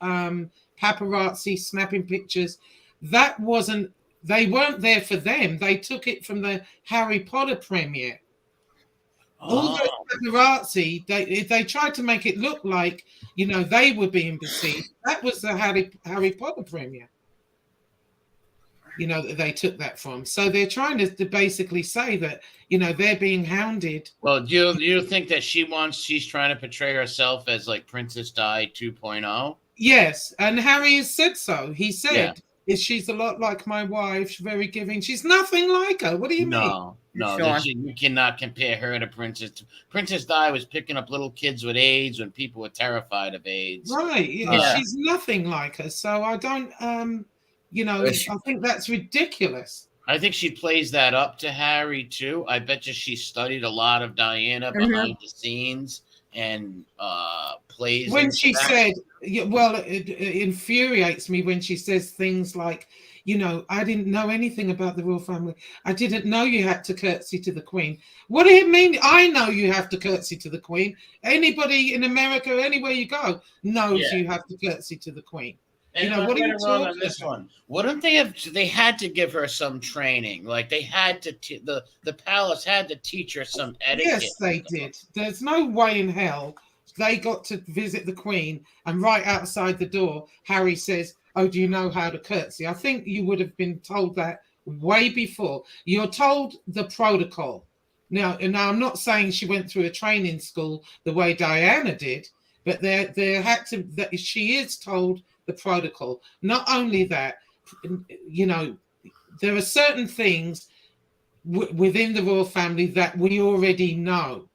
paparazzi snapping pictures. They weren't there for them. They took it from the Harry Potter premiere. All those paparazzi, they tried to make it look like, they were being besieged. That was the Harry Potter premiere. That they took that from. So they're trying to basically say that, they're being hounded. Well, do you think that she's trying to portray herself as like Princess Di 2.0? Yes, and Harry has said so. He said, she's a lot like my wife, she's very giving. She's nothing like her. What do you mean? No, you cannot compare her to Princess. Princess Di was picking up little kids with AIDS when people were terrified of AIDS. Right. She's nothing like her. So I don't, I think that's ridiculous. I think she plays that up to Harry, too. I bet you she studied a lot of Diana behind the scenes and plays. When she said, it infuriates me when she says things like, I didn't know anything about the royal family. I didn't know you had to curtsy to the Queen. What do you mean? I know you have to curtsy to the Queen. Anybody in America, anywhere you go, knows you have to curtsy to the Queen. And what are you talking on this one? Wouldn't they have? They had to give her some training. Like they had to. The palace had to teach her some etiquette. Yes, they did. There's no way in hell they got to visit the Queen, and right outside the door, Harry says, "Oh, do you know how to curtsy?" I think you would have been told that way before. You're told the protocol. Now, I'm not saying she went through a training school the way Diana did, but there had to. She is told the protocol. Not only that, there are certain things within the royal family that we already know.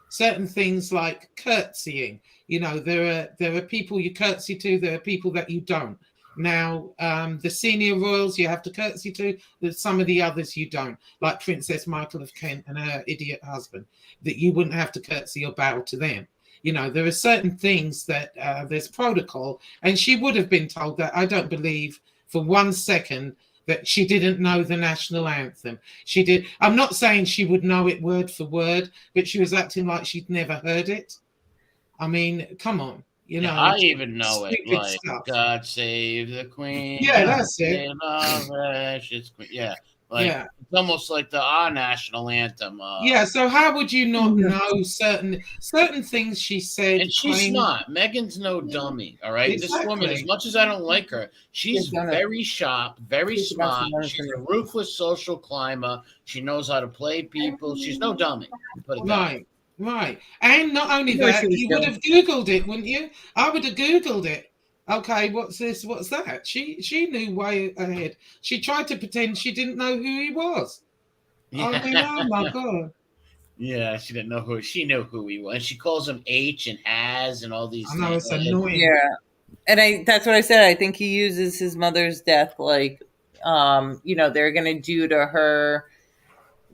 Certain things like curtsying. You know, there are people you curtsy to, there are people that you don't. Now, the senior royals you have to curtsy to, there's some of the others you don't, like Princess Michael of Kent and her idiot husband, that you wouldn't have to curtsy or bow to them. You know, there are certain things that there's protocol, and she would have been told that. I don't believe for 1 second that she didn't know the national anthem. She did. I'm not saying she would know it word for word, but she was acting like she'd never heard it. I mean, come on, you know. I even know it, like stuff. God Save the Queen. Yeah, that's it. Yeah, like it's almost like our national anthem. Yeah, so how would you not know certain things she said? And she's not. Meghan's no dummy, all right? Exactly. This woman, as much as I don't like her, she's very sharp, very smart. She's a ruthless social climber. She knows how to play people. She's no dummy. Right. And not only that, you would have Googled it, wouldn't you? I would have Googled it. Okay, what's this? What's that? She knew way ahead. She tried to pretend she didn't know who he was. Yeah. I mean, oh my God. Yeah, she didn't know who. She knew who he was. She calls him H and has and all these things. I know, it's annoying. Yeah. And that's what I said. I think he uses his mother's death like, you know, they're going to do to her.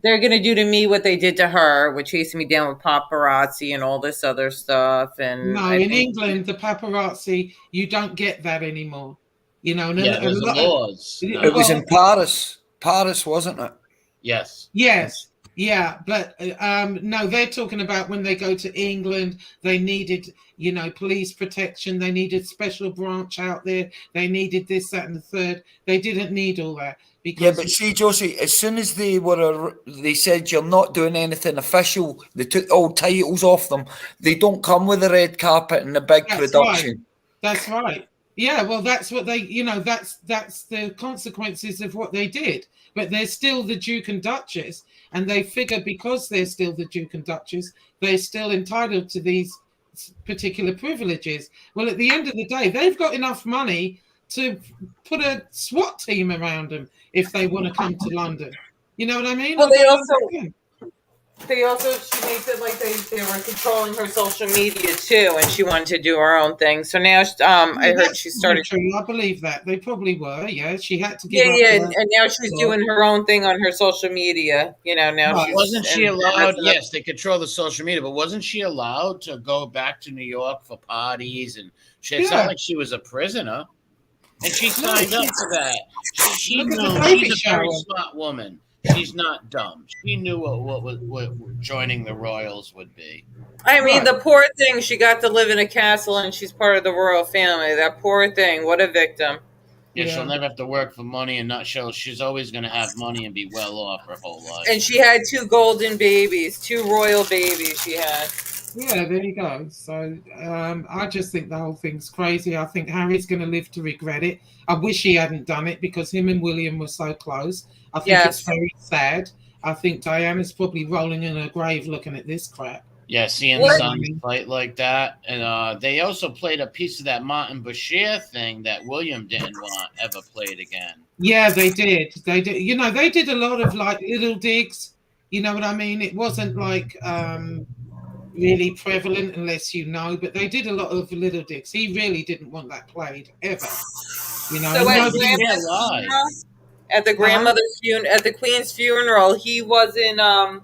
They're going to do to me what they did to her, with chasing me down with paparazzi and all this other stuff. And no, in England, the paparazzi, you don't get that anymore. You know, yeah, there's the laws. It was in Paris. Paris, wasn't it? Yes. Yeah, but no, they're talking about when they go to England, they needed, you know, police protection. They needed special branch out there. They needed this, that, and the third. They didn't need all that. Because yeah, but see, Josie, as soon as they said you're not doing anything official, they took all titles off them. They don't come with the red carpet and the big production. Right. That's right. Yeah, well, that's what they, you know, that's the consequences of what they did. But they're still the Duke and Duchess, and they figure because they're still the Duke and Duchess, they're still entitled to these particular privileges. Well, at the end of the day, they've got enough money to put a SWAT team around them if they want to come to London. You know what I mean? Well, they also she makes it like they were controlling her social media too, and she wanted to do her own thing. So now I heard she started. True. I believe that they probably were. Yeah, she had to give up. Yeah, and now she's doing her own thing on her social media. You know, now wasn't she allowed? Yes, they control the social media, but wasn't she allowed to go back to New York for parties and shit? It's not like she was a prisoner. And she signed up for that. She knew she's a very smart woman. She's not dumb. She knew what joining the royals would be. I mean, the poor thing, she got to live in a castle and she's part of the royal family. That poor thing, what a victim. Yeah, she'll never have to work for money and not show. She's always going to have money and be well off her whole life. And she had 2 golden babies, 2 royal babies she had. Yeah, there you go. So I just think the whole thing's crazy. I think Harry's going to live to regret it. I wish he hadn't done it because him and William were so close. I think it's very sad. I think Diana's probably rolling in her grave looking at this crap. Yeah, seeing the son fight like that. And they also played a piece of that Martin Bashir thing that William didn't want ever played again. Yeah, they did. They did. You know, they did a lot of like little digs. You know what I mean? It wasn't like really prevalent unless you know, but they did a lot of little digs. He really didn't want that played ever. You know, so at the grandmother's funeral, at the Queen's funeral, he wasn't allowed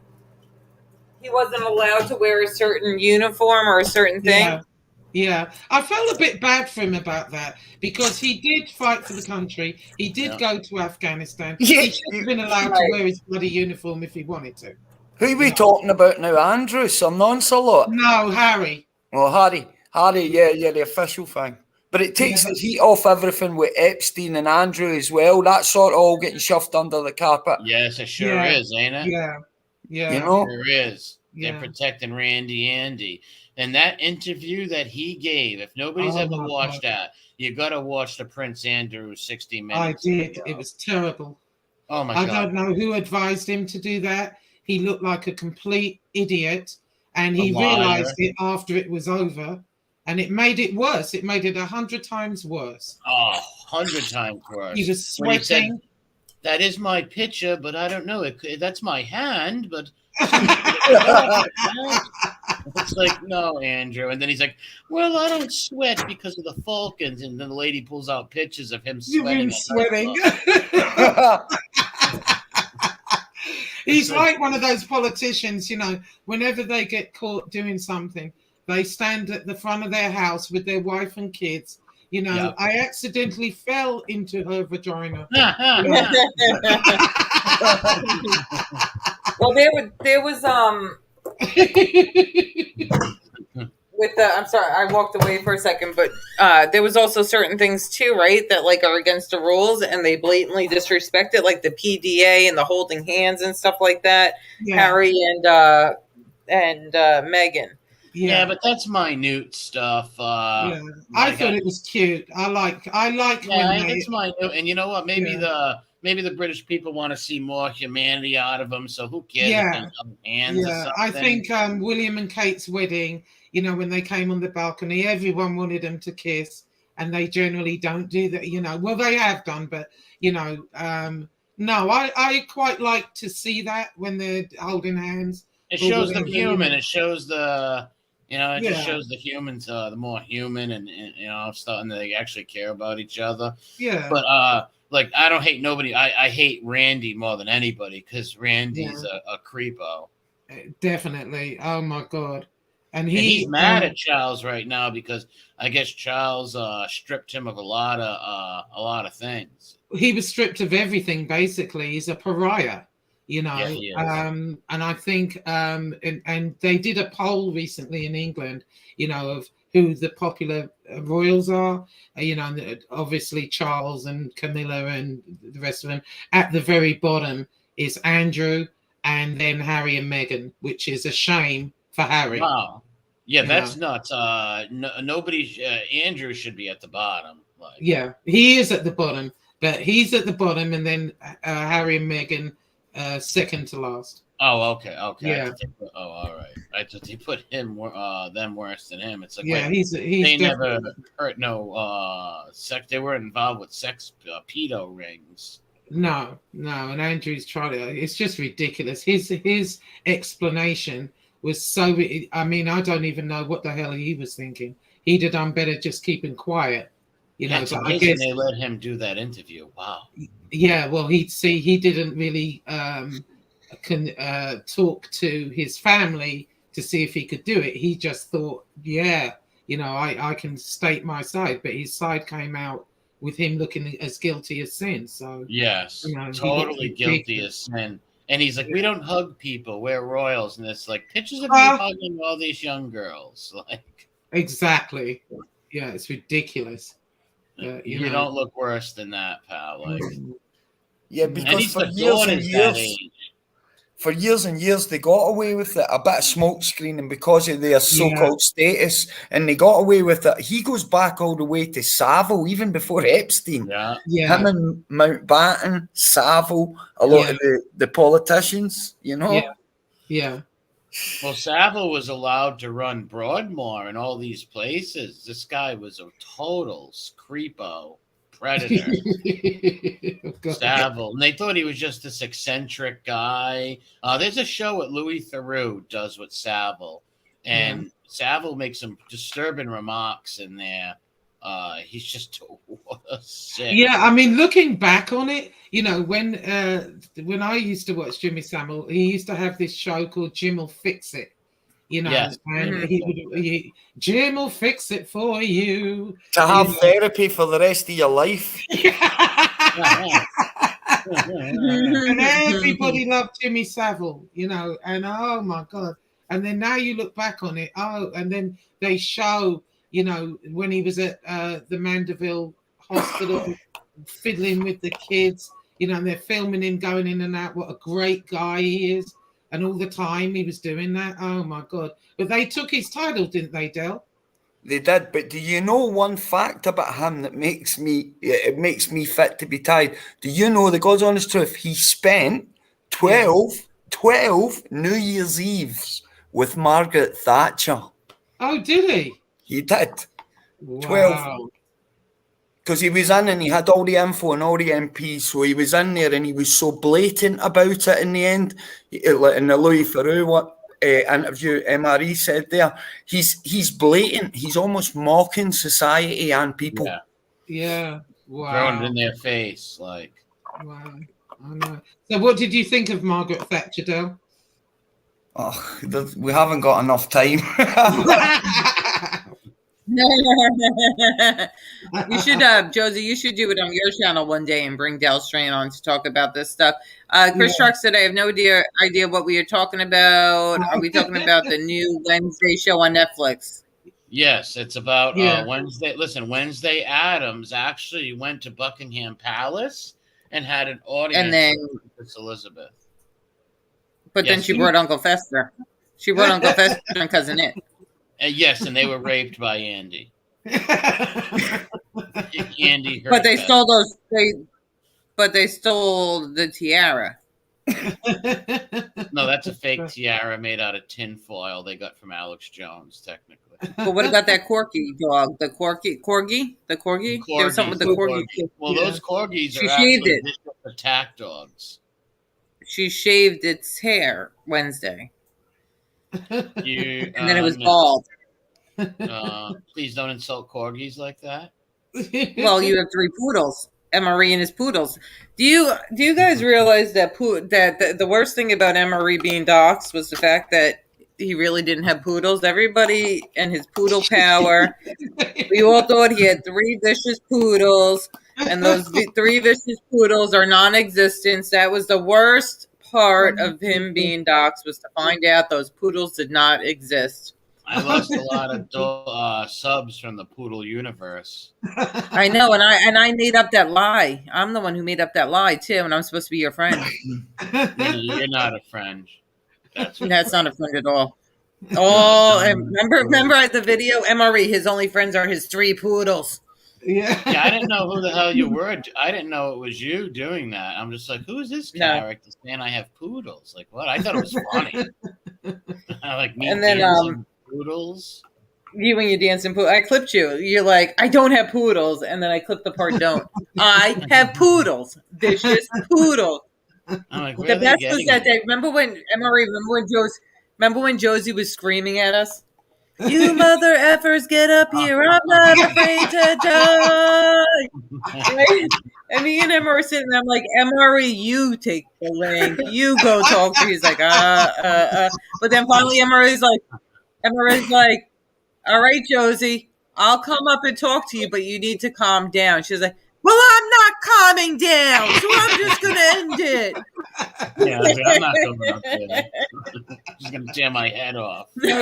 to wear a certain uniform or a certain thing. Yeah. I felt a bit bad for him about that because he did fight for the country. He did go to Afghanistan. He should have been allowed to wear his bloody uniform if he wanted to. Who are we talking about now? Andrew, some non-salot? No, Harry. Well, Harry, yeah, the official thing. But it takes the heat off everything with Epstein and Andrew as well. That's sort of all getting shoved under the carpet. Yes, it sure is, ain't it? Yeah. You know? It sure is. They're protecting Randy Andy. And that interview that he gave, if nobody's ever watched that, you got to watch the Prince Andrew 60 Minutes. I did. It was terrible. Oh, my God. I don't know who advised him to do that. He looked like a complete idiot, and he realized it after it was over, and it made it worse. It made it 100 times worse. Oh, 100 times worse. He was sweating. that is my picture, but I don't know. That's my hand, but it's like, no, Andrew. And then he's like, well, I don't sweat because of the Falcons. And then the lady pulls out pictures of him sweating. He's like one of those politicians, whenever they get caught doing something, they stand at the front of their house with their wife and kids. I accidentally fell into her vagina. Well, there was I'm sorry, I walked away for a second, but there was also certain things too, right, that like are against the rules and they blatantly disrespect it, like the PDA and the holding hands and stuff like that. Yeah. Harry and Meghan. Yeah, but that's minute stuff. I thought it was cute. I like. Yeah, it's minute, and you know what? Maybe the British people want to see more humanity out of them. So who cares? Yeah, hands or something? I think William and Kate's wedding. When they came on the balcony, everyone wanted them to kiss, and they generally don't do that. Well, they have done, but no, I quite like to see that when they're holding hands. It shows them human. It shows the. It just shows the humans, the more human and stuff, and they actually care about each other. Yeah. But I don't hate nobody. I hate Randy more than anybody because Randy's a creepo. Definitely. Oh my God. And he's mad at Charles right now because I guess Charles stripped him of a lot of things. He was stripped of everything. Basically, he's a pariah. Yeah, he is. And I think, and they did a poll recently in England, of who the popular royals are, obviously Charles and Camilla and the rest of them. At the very bottom is Andrew and then Harry and Meghan, which is a shame for Harry. Wow. Yeah, that's nuts. Nobody, Andrew should be at the bottom. Yeah, he is at the bottom, but he's at the bottom, and then Harry and Meghan second to last. Oh, okay. Yeah. All right. I thought they put him them worse than him. It's like, he's they never hurt sex. They were involved with sex pedo rings. No, and Andrew's tried it. It's just ridiculous. His explanation was so. I mean, I don't even know what the hell he was thinking. He'd have done better just keeping quiet. It's amazing they let him do that interview. Wow. Yeah, well, he didn't really talk to his family to see if he could do it. He just thought, I can state my side, but his side came out with him looking as guilty as sin. So yes, totally guilty as sin. And he's like, we don't hug people, we're royals, and it's like pictures of me hugging all these young girls, like exactly. Yeah, it's ridiculous. You don't look worse than that, pal. Like, yeah, because for years and years they got away with it, a bit of smoke screening because of their so-called status, and they got away with it. He goes back all the way to Savile, even before Epstein. Yeah. Him and Mountbatten, Savile, a lot of the politicians, Yeah. Well, Savile was allowed to run Broadmoor and all these places. This guy was a total creepo predator. Savile. And they thought he was just this eccentric guy. There's a show that Louis Theroux does with Savile. And Savile makes some disturbing remarks in there. He's just sick. Yeah, I mean, looking back on it, when I used to watch Jimmy Savile, he used to have this show called Jim Will Fix It. And Jim will fix it for you. To have therapy for the rest of your life. And everybody loved Jimmy Savile, and oh my God. And then now you look back on it, and then they show, when he was at the Mandeville Hospital fiddling with the kids, and they're filming him going in and out, what a great guy he is. And all the time he was doing that. Oh my God. But they took his title, didn't they, Del? They did. But do you know one fact about him that makes me fit to be tied? Do you know, the God's honest truth, he spent 12 New Year's Eves with Margaret Thatcher. Oh, did he? He did. Wow. 12. because he was in and he had all the info and all the MPs, so he was in there and he was so blatant about it in the end. In the Louis Theroux interview, MRE said there, he's blatant. He's almost mocking society and people. Yeah. Wow. Throwing it in their face, like. Wow. I know. So, what did you think of Margaret Thatcher, Del? Oh, we haven't got enough time. You should, Josie, you should do it on your channel one day and bring Del Strain on to talk about this stuff. Chris Shark said, I have no idea what we are talking about. Are we talking about the new Wednesday show on Netflix? Yes, it's about Wednesday. Listen, Wednesday Addams actually went to Buckingham Palace and had an audience and then with Princess Elizabeth. But then she brought Uncle Fester. She brought Uncle Fester and Cousin It. Yes, and they were raped by Andy. Andy heard but they that. stole those. But they stole the tiara. No, that's a fake tiara made out of tin foil they got from Alex Jones, technically. But what about that corgi dog? The corgi? The corgi? There was something with the corgi. Well, those corgis she are shaved actually it. attack dogs. She shaved its hair Wednesday. And then it was bald. Please don't insult corgis like that. Well, you have 3 poodles. MRE and his poodles. Do you guys realize that the worst thing about MRE being doxxed was the fact that he really didn't have poodles? Everybody and his poodle power. We all thought he had 3 vicious poodles, and those 3 vicious poodles are non-existent. That was the worst part of him being doxxed, was to find out those poodles did not exist. I lost a lot of subs from the poodle universe. I know, and I made up that lie. I'm the one who made up that lie too, and I'm supposed to be your friend. You're not a friend. That's not a friend at all. Oh, and remember at the video, MRE, his only friends are his 3 poodles. Yeah, I didn't know who the hell you were. I didn't know it was you doing that. I'm just like, who's this character saying I have poodles? Like, what? I thought it was funny. Like me and then poodles. You when you dance in poodles. I clipped you. You're like, I don't have poodles, and then I clipped the part don't. I have poodles. Vicious poodles. I'm like, the best was that day. Remember when Josie was screaming at us? You mother effers, get up here. I'm not afraid to die. Right? And me and Emma were sitting there. I'm like, MRE, you take the link. You go talk to her. He's like, But then finally MRE's like, all right, Josie, I'll come up and talk to you, but you need to calm down. She's like, well, I'm not calming down, so I'm just going to end it. Yeah, I'm not coming up there. She's going to tear my head off. Yeah,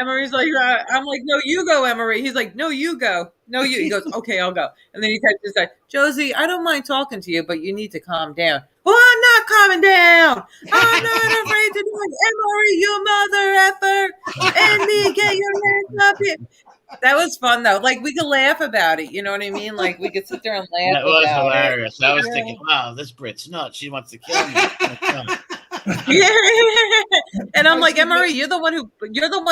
Emery's like, I'm like, no, you go, Emery. He's like, no, you go. No, you. He goes, okay, I'll go. And then he texts like, Josie, I don't mind talking to you, but you need to calm down. Well, I'm not calming down. I'm not afraid to do it. Emery, you mother effer. And me, get your hands up here. That was fun, though. Like, we could laugh about it. You know what I mean? Like, we could sit there and laugh. That was hilarious. I was thinking, wow, this Brit's nuts. She wants to kill me. Yeah. And I'm like, Emery, you're the one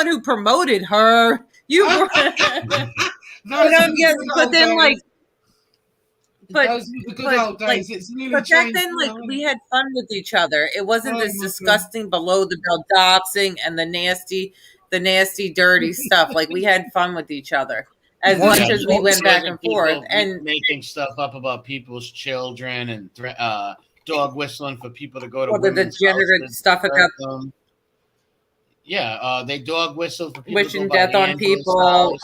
who promoted her. You were. But then, like, but back then, like, we had fun with each other. It wasn't this disgusting below the belt doxing and the nasty, dirty stuff. Like, we had fun with each other as much as we went back and forth and making stuff up about people's children and dog whistling for people to go to the degenerate stuff about them. Yeah, they dog whistle for people wishing death on people.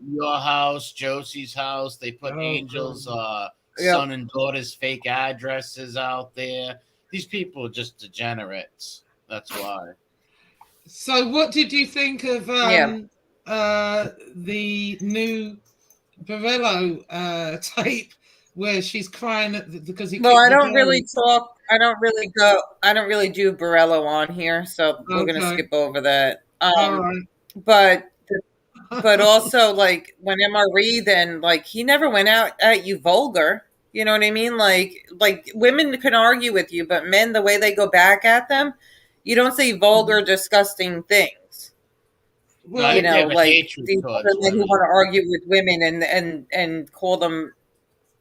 Your house, Josie's house. They put Angel's son and daughter's fake addresses out there. These people are just degenerates. That's why. So, what did you think of the new Borello tape where she's crying because he? Well, I don't really talk. I don't really do Borello on here, so we're gonna skip over that. All right. But also, like, when MRE, then, like, he never went out at you vulgar. You know what I mean? Like women can argue with you, but men, the way they go back at them, you don't say vulgar, disgusting things. Well, you know, like hatred these towards other men who women. want to argue with women and call them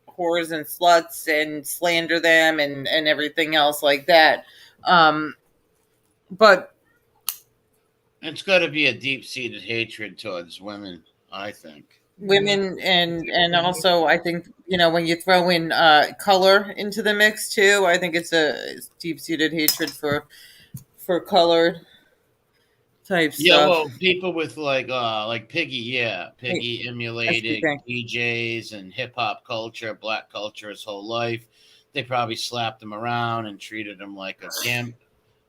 whores and sluts and slander them and everything else like that. But it's got to be a deep-seated hatred towards women, I think. women and also I think, you know, when you throw in color into the mix too, I think it's deep-seated hatred for colored type Yeah, stuff. well, people with like Piggy, Piggy emulated Everything. DJs and hip hop culture, black culture his whole life. They probably slapped him around and treated him like a gimp.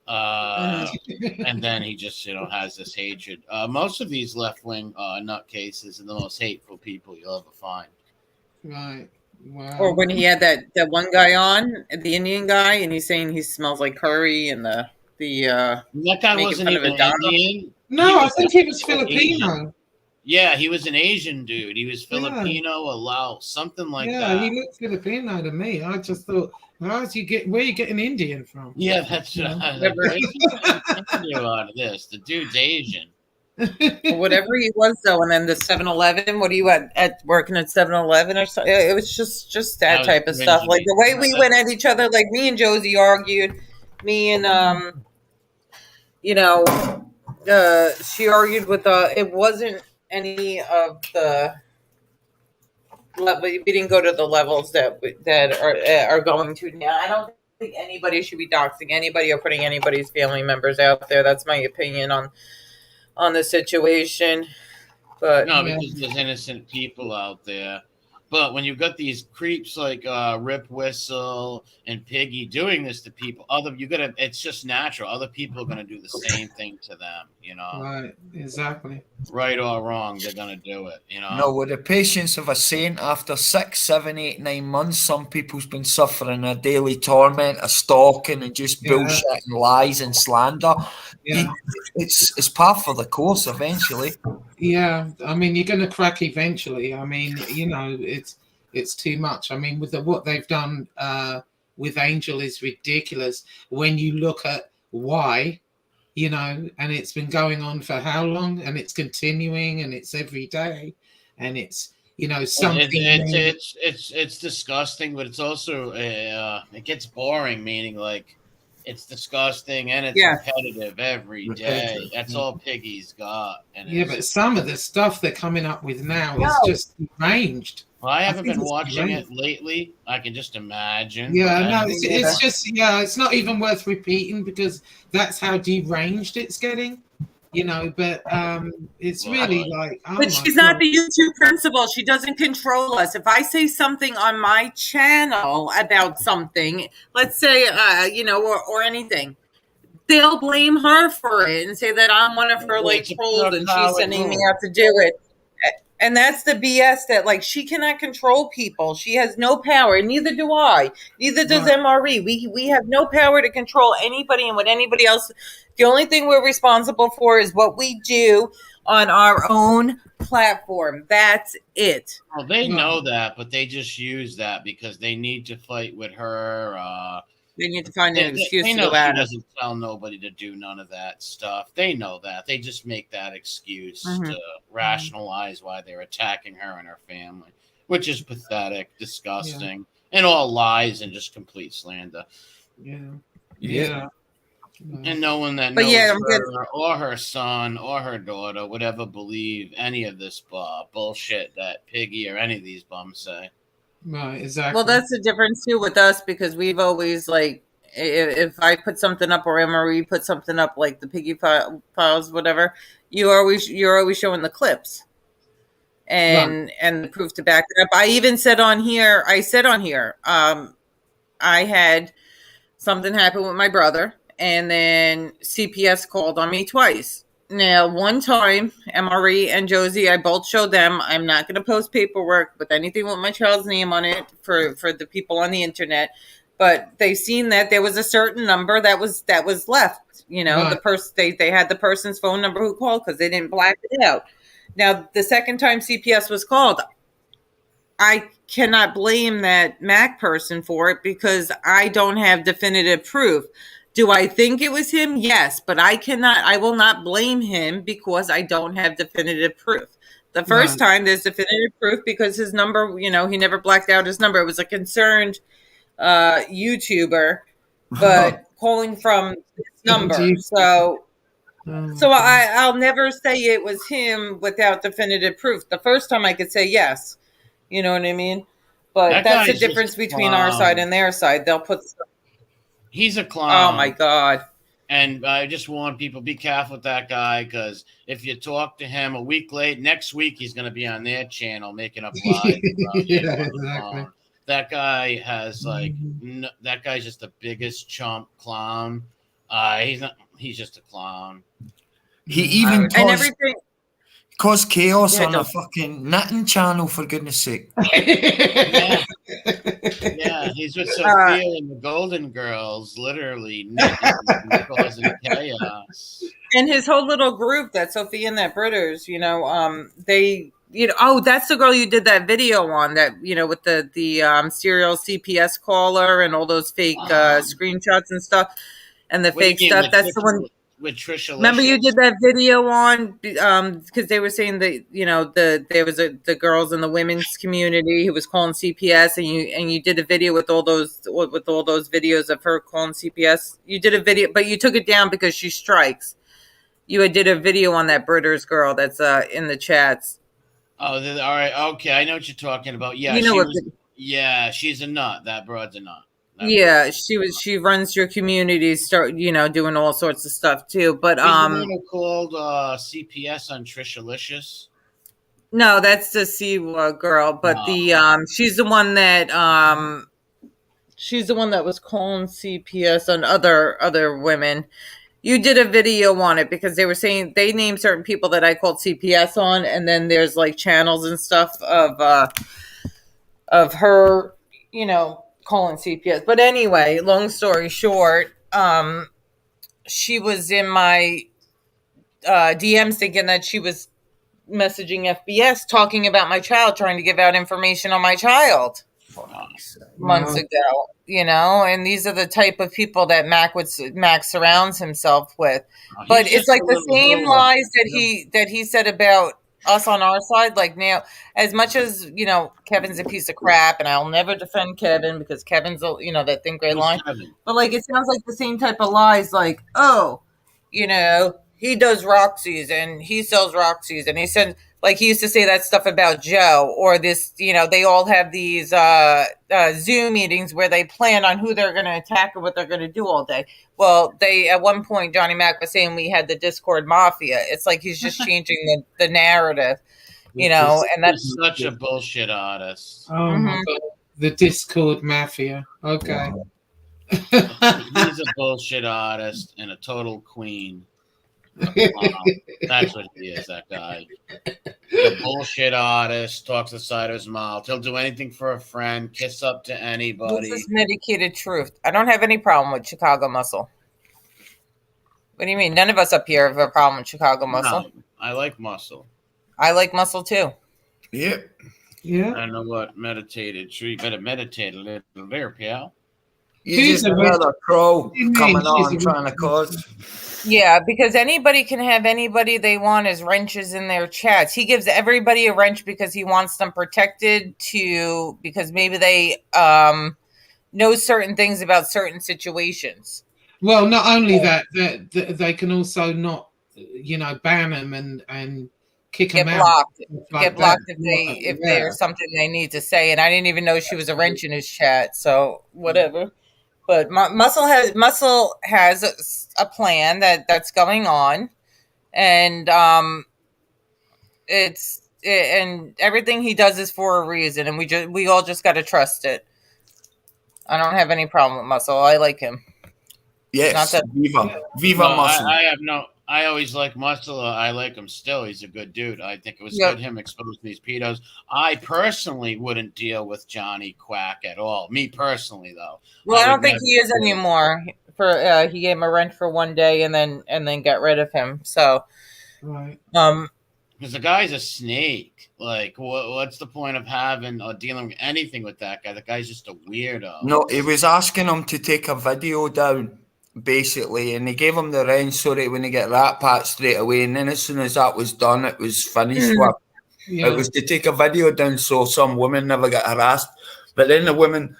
And then he just, has this hatred. Most of these left wing nutcases are the most hateful people you'll ever find. Right. Wow. Or when he had that one guy on, the Indian guy, and he's saying he smells like curry, and the that guy wasn't even Indian. No, I think he was Filipino. Asian. Yeah, he was an Asian dude. He was Filipino or Laos, something like that. Yeah, he looked Filipino to me. I just thought, where are you getting Indian from? Yeah, that's what I was out of this. The dude's Asian. Whatever he was though, and then the 7-Eleven. What are you at working at 7-Eleven or something? It was just that type of stuff. Like the way we went at each other, like me and Josie argued. Me and she argued with it wasn't any of the level. We didn't go to the levels that are going to now. I don't think anybody should be doxing anybody or putting anybody's family members out there. That's my opinion on the situation. But no, because there's innocent people out there. But when you've got these creeps like Rip Whistle and Piggy doing this to people, it's just natural. Other people are gonna do the same thing to them, Right, exactly. Right or wrong, they're gonna do it, No, with the patience of a saint, after 6, 7, 8, 9 months, some people's been suffering a daily torment, a stalking, and just bullshit and lies and slander. Yeah. It's par for the course eventually. Yeah, I mean, you're going to crack eventually. I mean, it's too much. I mean, with what they've done with Angel is ridiculous. When you look at why, and it's been going on for how long, and it's continuing, and it's every day, and it's something. It's disgusting, but it's also it gets boring. Meaning like. It's disgusting and it's repetitive every day. That's all Piggy's got. And but some of the stuff they're coming up with now is just deranged. Well, I haven't been watching it lately. I can just imagine. Yeah, no, it's just, it's not even worth repeating because that's how deranged it's getting. But it's really like. Oh, but she's not the YouTube principal. She doesn't control us. If I say something on my channel about something, let's say, or anything, they'll blame her for it and say that I'm one of her trolls and she's sending me out to do it. And that's the BS that she cannot control people. She has no power. Neither do I. Neither does MRE. We have no power to control anybody and what anybody else. The only thing we're responsible for is what we do on our own platform. That's it. Well, they know that, but they just use that because they need to fight with her. They need to find an excuse to go at her. She doesn't tell nobody to do none of that stuff. They know that. They just make that excuse to rationalize why they're attacking her and her family, which is pathetic, disgusting, and all lies and just complete slander. Yeah. And no one that knows her or her son or her daughter would ever believe any of this bullshit that Piggy or any of these bums say. Right, exactly. Well, that's the difference too with us because we've always if I put something up or MRE put something up like the Piggy files, whatever, you're always showing the clips and the proof to back it up. I even said on here, I had something happen with my brother, and then CPS called on me twice. Now, one time, MRE and Josie, I both showed them. I'm not going to post paperwork with anything with my child's name on it for the people on the internet. But they seen that there was a certain number that was left. The person they had the person's phone number who called because they didn't black it out. Now, the second time CPS was called, I cannot blame that Mac person for it because I don't have definitive proof. Do I think it was him? Yes, but I will not blame him because I don't have definitive proof. The first time there's definitive proof because his number, he never blacked out his number. It was a concerned YouTuber, but calling from this number. So I'll never say it was him without definitive proof. The first time I could say yes. You know what I mean? But that's the difference between our side and their side. They'll put stuff. He's a clown. Oh my God. And I just warn people, be careful with that guy, because if you talk to him a week late, next week he's going to be on their channel making up lies. Exactly. That guy has that guy's just the biggest chump clown. He's just a clown. He even caused chaos on a fucking knitting channel, for goodness sake. Yeah, he's with Savile and the Golden Girls, literally knitting and causing chaos. And his whole little group, that Sophie and that Britters, they, that's the girl you did that video on, that, with the serial CPS caller and all those fake screenshots and stuff, and the fake stuff. That's the one. With Trisha. Remember you did that video on because they were saying that there was the girls in the women's community who was calling CPS, and you did a video with all those videos of her calling CPS. You did a video, but you took it down because she strikes. You did a video on that Britters girl that's in the chats. Oh, all right, okay, I know what you're talking about. Yeah, she's a nut. That broad's a nut. Yeah, she runs your community, doing all sorts of stuff too. But the one who called CPS on Trishalicious. No, that's the C girl. But she's the one that was calling CPS on other women. You did a video on it because they were saying they named certain people that I called CPS on, and then there's like channels and stuff of her, calling CPS. But anyway, long story short, she was in my DMs thinking that she was messaging FBS talking about my child, trying to give out information on my child months ago, and these are the type of people that Mac surrounds himself with. But it's like the same lies that he said about us on our side. Like, now, as much as Kevin's a piece of crap, and I'll never defend Kevin because Kevin's that thin gray line, but like it sounds like the same type of lies, like, he does Roxy's and he sells Roxy's, and he said, like, he used to say that stuff about Joe, or this, they all have these Zoom meetings where they plan on who they're going to attack and what they're going to do all day. Well, at one point, Johnny Mac was saying we had the Discord Mafia. It's like he's just changing the narrative, and that's such a bullshit artist. Oh my God. The Discord Mafia. Okay. He's a bullshit artist and a total queen. That's what he is, that guy. The bullshit artist, talks the side of his mouth. He'll do anything for a friend, kiss up to anybody. This is medicated truth. I don't have any problem with Chicago Muscle. What do you mean? None of us up here have a problem with Chicago Muscle. No, I like Muscle. I like Muscle too. Yeah. Yeah. I know what meditated. Sure, you better meditate a little there, pal. He's another crow coming on trying to cause. Yeah, because anybody can have anybody they want as wrenches in their chats. He gives everybody a wrench because he wants them protected because maybe they know certain things about certain situations. Well, not only that they can also not, ban them and kick them out. Get blocked if there's something they need to say. And I didn't even know she was a wrench in his chat. So whatever. But Muscle has a plan that's going on, and and everything he does is for a reason, and we all just got to trust it. I don't have any problem with Muscle. I like him. Yes, Viva Muscle. I always like Muscle. I like him still. He's a good dude. I think it was good him exposing these pedos. I personally wouldn't deal with Johnny Quack at all. Me personally, though. Well, I don't think he is anymore. He gave him a rent for one day and then got rid of him. So, right. Because the guy's a snake. Like, what's the point of having or dealing with anything with that guy? The guy's just a weirdo. No, he was asking him to take a video down basically, and they gave him the wrench so that when he get Rat Pat straight away, and then as soon as that was done, it was finished with. Yeah. It was to take a video down so some women never get harassed, but then the women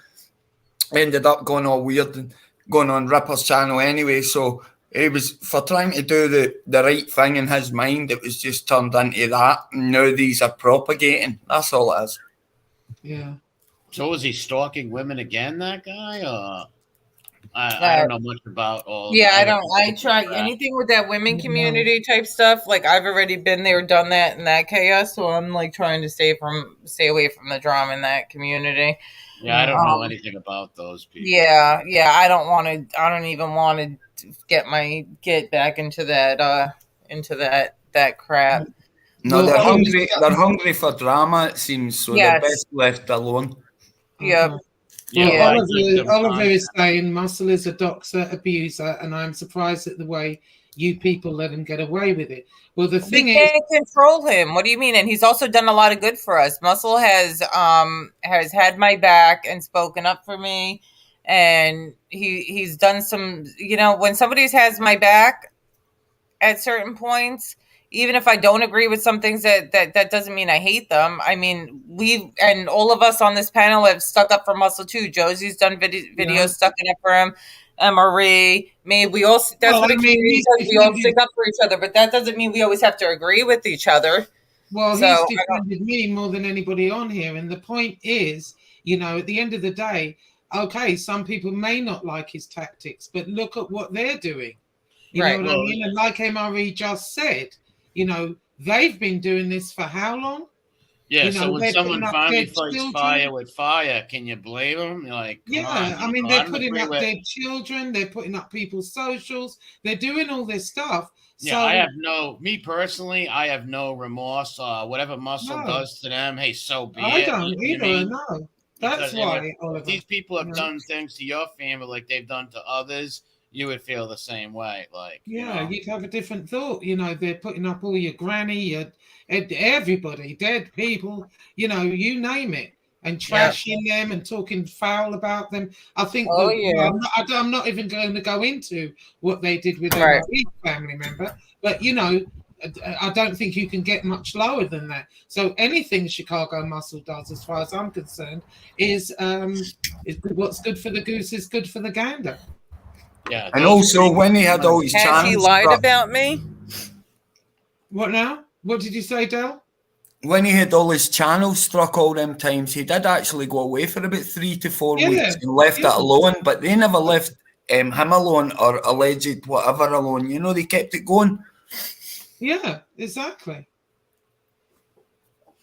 ended up going all weird and going on Ripper's channel anyway, so it was for trying to do the right thing in his mind, it was just turned into that, and now these are propagating. That's all it is. Yeah. So is he stalking women again, that guy? Or I don't know much about all. Yeah, I try anything with that women community type stuff. Like I've already been there, done that in that chaos. So I'm like trying to stay away from the drama in that community. Yeah, I don't know anything about those people. Yeah, I don't even want to get back into that crap. No, they're hungry. They're hungry for drama. It seems so. They're best left alone. Yep. Yeah, Oliver is saying Muscle is a doxer, abuser, and I'm surprised at the way you people let him get away with it. Well, the thing is, we can't control him. What do you mean? And he's also done a lot of good for us. Muscle has had my back and spoken up for me, and he's done some. When somebody has my back at certain points, even if I don't agree with some things, that doesn't mean I hate them. I mean, and all of us on this panel have stuck up for Muscle too. Josie's done videos stucking up for him. Marie, we all. That's what it means. We all stick up for each other, but that doesn't mean we always have to agree with each other. Well, he's defended me more than anybody on here, and the point is, at the end of the day, okay, some people may not like his tactics, but look at what they're doing. You know what I mean? And like MRE just said, they've been doing this for how long? Yeah, so when someone finally fights fire with fire, can you blame them? Like, I mean, they're putting up their children, they're putting up people's socials, they're doing all this stuff. Yeah, me personally, I have no remorse. Whatever Muscle does to them, hey, so be it. I don't either, no. That's why, Oliver. If these people have done things to your family like they've done to others, you would feel the same way. Like, you'd have a different thought. They're putting up all your granny, everybody, dead people, you name it, and trashing them and talking foul about them. I think I'm not even going to go into what they did with their family member, but I don't think you can get much lower than that. So anything Chicago Muscle does, as far as I'm concerned, is what's good for the goose is good for the gander. Yeah, and also when he had all his channels, he lied about me. What now? What did you say, Del? When he had all his channels struck all them times, he did actually go away for about 3 to 4 weeks and left it alone. But they never left him alone or alleged whatever alone. They kept it going. Yeah, exactly.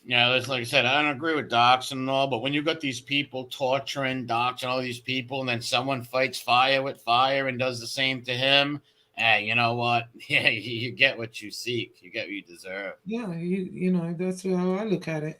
Yeah, like I said, I don't agree with Doxing and all, but when you got these people torturing, doxing all these people, and then someone fights fire with fire and does the same to him, hey, you know what? Yeah, you get what you seek. You get what you deserve. Yeah, that's how I look at it.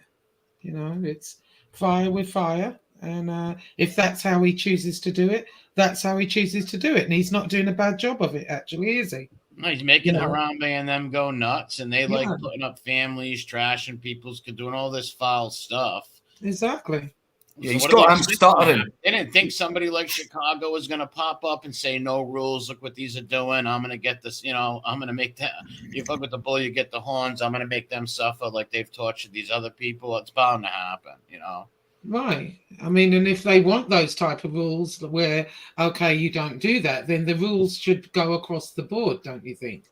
It's fire with fire, and if that's how he chooses to do it, that's how he chooses to do it, and he's not doing a bad job of it, actually, is he? No, he's making Harambe and them go nuts, and they like putting up families, trashing people's, doing all this foul stuff. Exactly. Yeah, he's got him stuttering. They didn't think somebody like Chicago was going to pop up and say no rules. Look what these are doing. I'm going to get this. I'm going to make that. You fuck with the bull, you get the horns. I'm going to make them suffer like they've tortured these other people. It's bound to happen. Right. I mean, and if they want those type of rules where, okay, you don't do that, then the rules should go across the board, don't you think?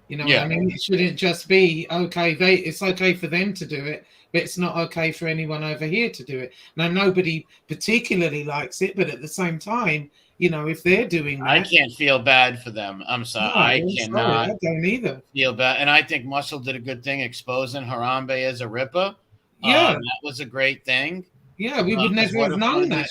What I mean? It shouldn't just be, okay, it's okay for them to do it, but it's not okay for anyone over here to do it. Now, nobody particularly likes it, but at the same time, if they're doing that. I can't feel bad for them. I'm sorry. I cannot. I don't either. Feel bad. And I think Muscle did a good thing exposing Harambe as a ripper. Yeah. That was a great thing. Yeah, we would never have known that.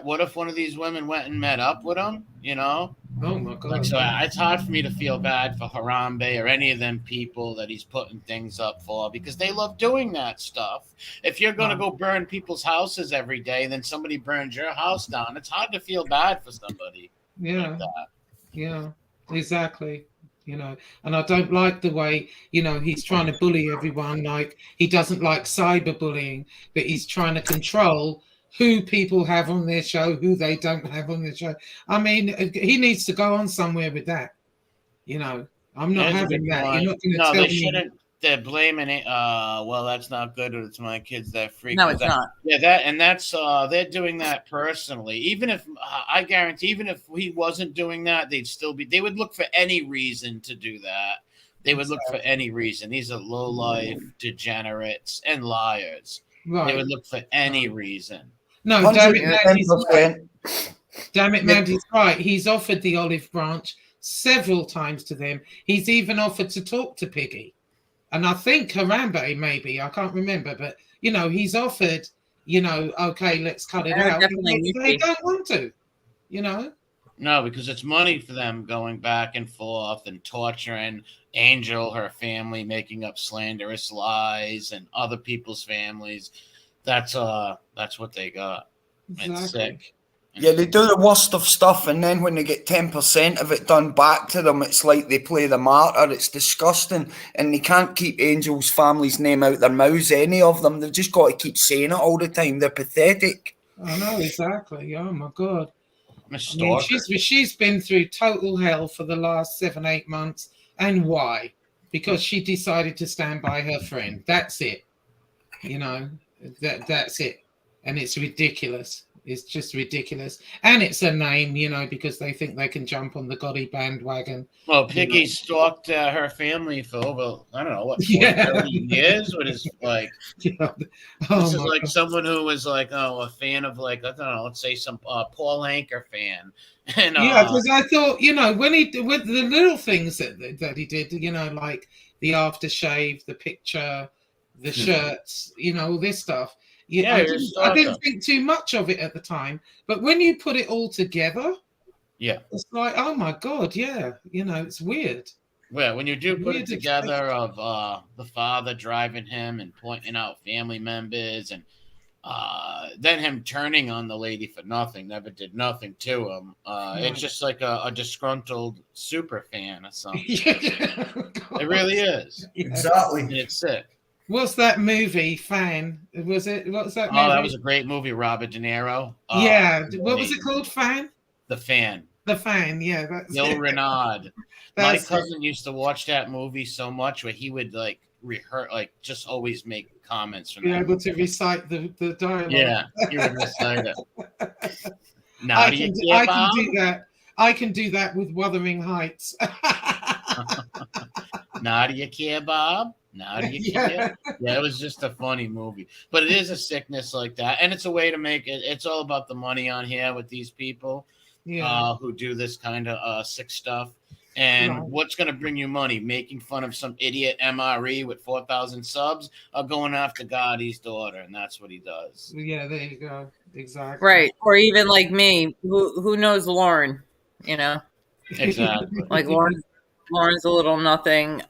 What if one of these women went and met up with him? Oh my God! So it's hard for me to feel bad for Harambe or any of them people that he's putting things up for, because they love doing that stuff. If you're going to go burn people's houses every day, then somebody burns your house down. It's hard to feel bad for somebody. Like that. Yeah, exactly. And I don't like the way, he's trying to bully everyone. Like, he doesn't like cyberbullying, but he's trying to control who people have on their show, who they don't have on their show. I mean, he needs to go on somewhere with that. You know, I'm not having that. You're not going to tell me. No, they shouldn't. They're blaming it. Well, that's not good. It's my kids that freak. No, it's not. Yeah, that's they're doing that personally. Even if I guarantee, even if he wasn't doing that, they would look for any reason to do that. They would look for any reason. These are low life degenerates and liars. Right. They would look for any reason. No, damn it, man, he's right. He's offered the olive branch several times to them. He's even offered to talk to Piggy. And I think Harambe, maybe, I can't remember, but, he's offered, okay, let's cut it out. They don't want to, No, because it's money for them going back and forth and torturing Angel, her family, making up slanderous lies and other people's families. That's what they got. Exactly. It's sick. Yeah, they do the worst of stuff, and then when they get 10% of it done back to them, it's like they play the martyr. It's disgusting, and they can't keep Angel's family's name out their mouths, any of them. They've just got to keep saying it all the time. They're pathetic. I know, exactly. Oh, my God. I mean, she's been through total hell for the last 7-8 months, and why? Because she decided to stand by her friend. That's it. That's it. And it's ridiculous. It's just ridiculous. And it's a name, because they think they can jump on the Gotti bandwagon. Well, Piggy stalked her family for over, I don't know, what, 30 years? What is like, this is like someone who was like, a fan of like, I don't know, let's say some Paul Anker fan. And, because I thought, when with the little things that he did, like the aftershave, the picture, the shirts, all this stuff. Yeah, I didn't think too much of it at the time, but when you put it all together, it's like, oh my God, it's weird. Well, when you do put it together of the father driving him and pointing out family members, and then him turning on the lady for nothing, never did nothing to him. It's just like a disgruntled super fan or something. It really is. Exactly. And it's sick. What's that movie? Fan? Was it? What's that movie? Oh, that was a great movie. Robert De Niro. What was it called? Fan? The Fan. The Fan. Yeah, that's Gil Renard. My cousin used to watch that movie so much, where he would like rehearse, like just always make comments from. Be able to recite the dialogue. Yeah, he would recite it. I can do that. I can do that with Wuthering Heights. Now do you care, Bob? Now do you care? Yeah, it was just a funny movie. But it is a sickness like that. And it's a way to make it. It's all about the money on here with these people who do this kind of sick stuff. And what's going to bring you money? Making fun of some idiot MRE with 4,000 subs, or going after Gotti's daughter. And that's what he does. Yeah, there you go. Exactly. Right. Or even like me, who knows Lauren, Exactly. Like Lauren's a little nothing.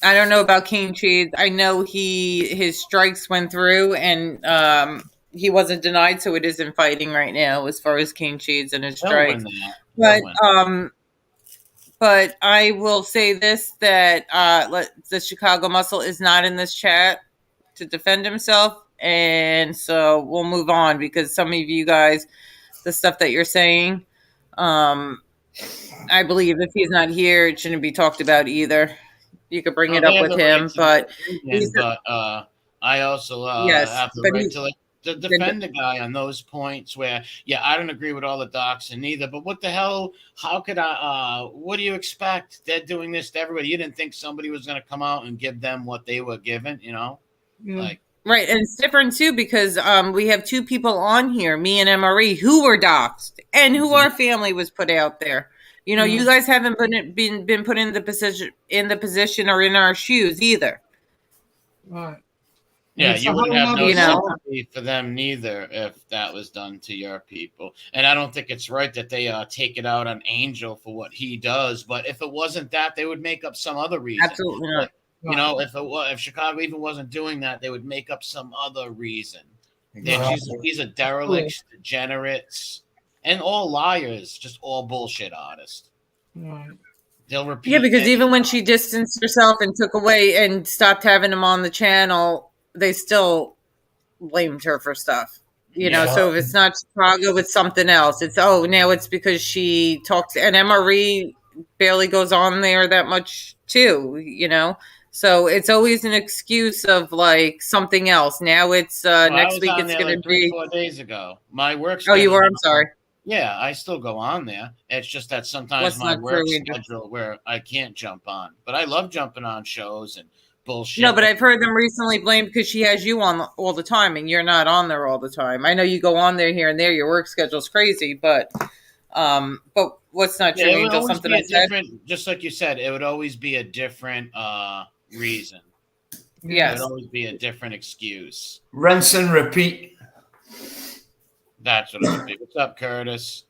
I don't know about King Cheese. I know his strikes went through, and he wasn't denied, so it isn't fighting right now as far as King Cheese and his strikes. But I will say this, that the Chicago Muscle is not in this chat to defend himself, and so we'll move on, because some of you guys, the stuff that you're saying, I believe if he's not here, it shouldn't be talked about either. You could bring it up with him, but I also have the right to defend the guy on those points where, I don't agree with all the doxing either, but what the hell, how could what do you expect? They're doing this to everybody. You didn't think somebody was going to come out and give them what they were given, Right, and it's different too, because we have two people on here, me and MRE, who were doxed, and who our family was put out there. You guys haven't been put in the position or in our shoes either. Right. Yeah, you wouldn't have no sympathy for them neither if that was done to your people. And I don't think it's right that they take it out on Angel for what he does. But if it wasn't that, they would make up some other reason. Absolutely not. If Chicago even wasn't doing that, they would make up some other reason. These are derelicts, degenerates, and all liars, just all bullshit artists. Right. They'll repeat. Yeah, because even when she distanced herself and took away and stopped having him on the channel, they still blamed her for stuff. You know, so if it's not Chicago, it's something else. It's now it's because she talks, and MRE barely goes on there that much too, you know. So it's always an excuse of like something else. Now it's next week it's going to be 3-4 days ago. My work schedule. Oh, you were? I'm sorry. Yeah, I still go on there. It's just that sometimes my work schedule where I can't jump on. But I love jumping on shows and bullshit. No, but I've heard them recently blamed because she has you on all the time and you're not on there all the time. I know you go on there here and there. Your work schedule's crazy, but what's not true, Angel? Something I said? Just like you said, it would always be a different reason. Yes. It would always be a different excuse. Rinse and repeat. That's what it would be. What's up, Curtis?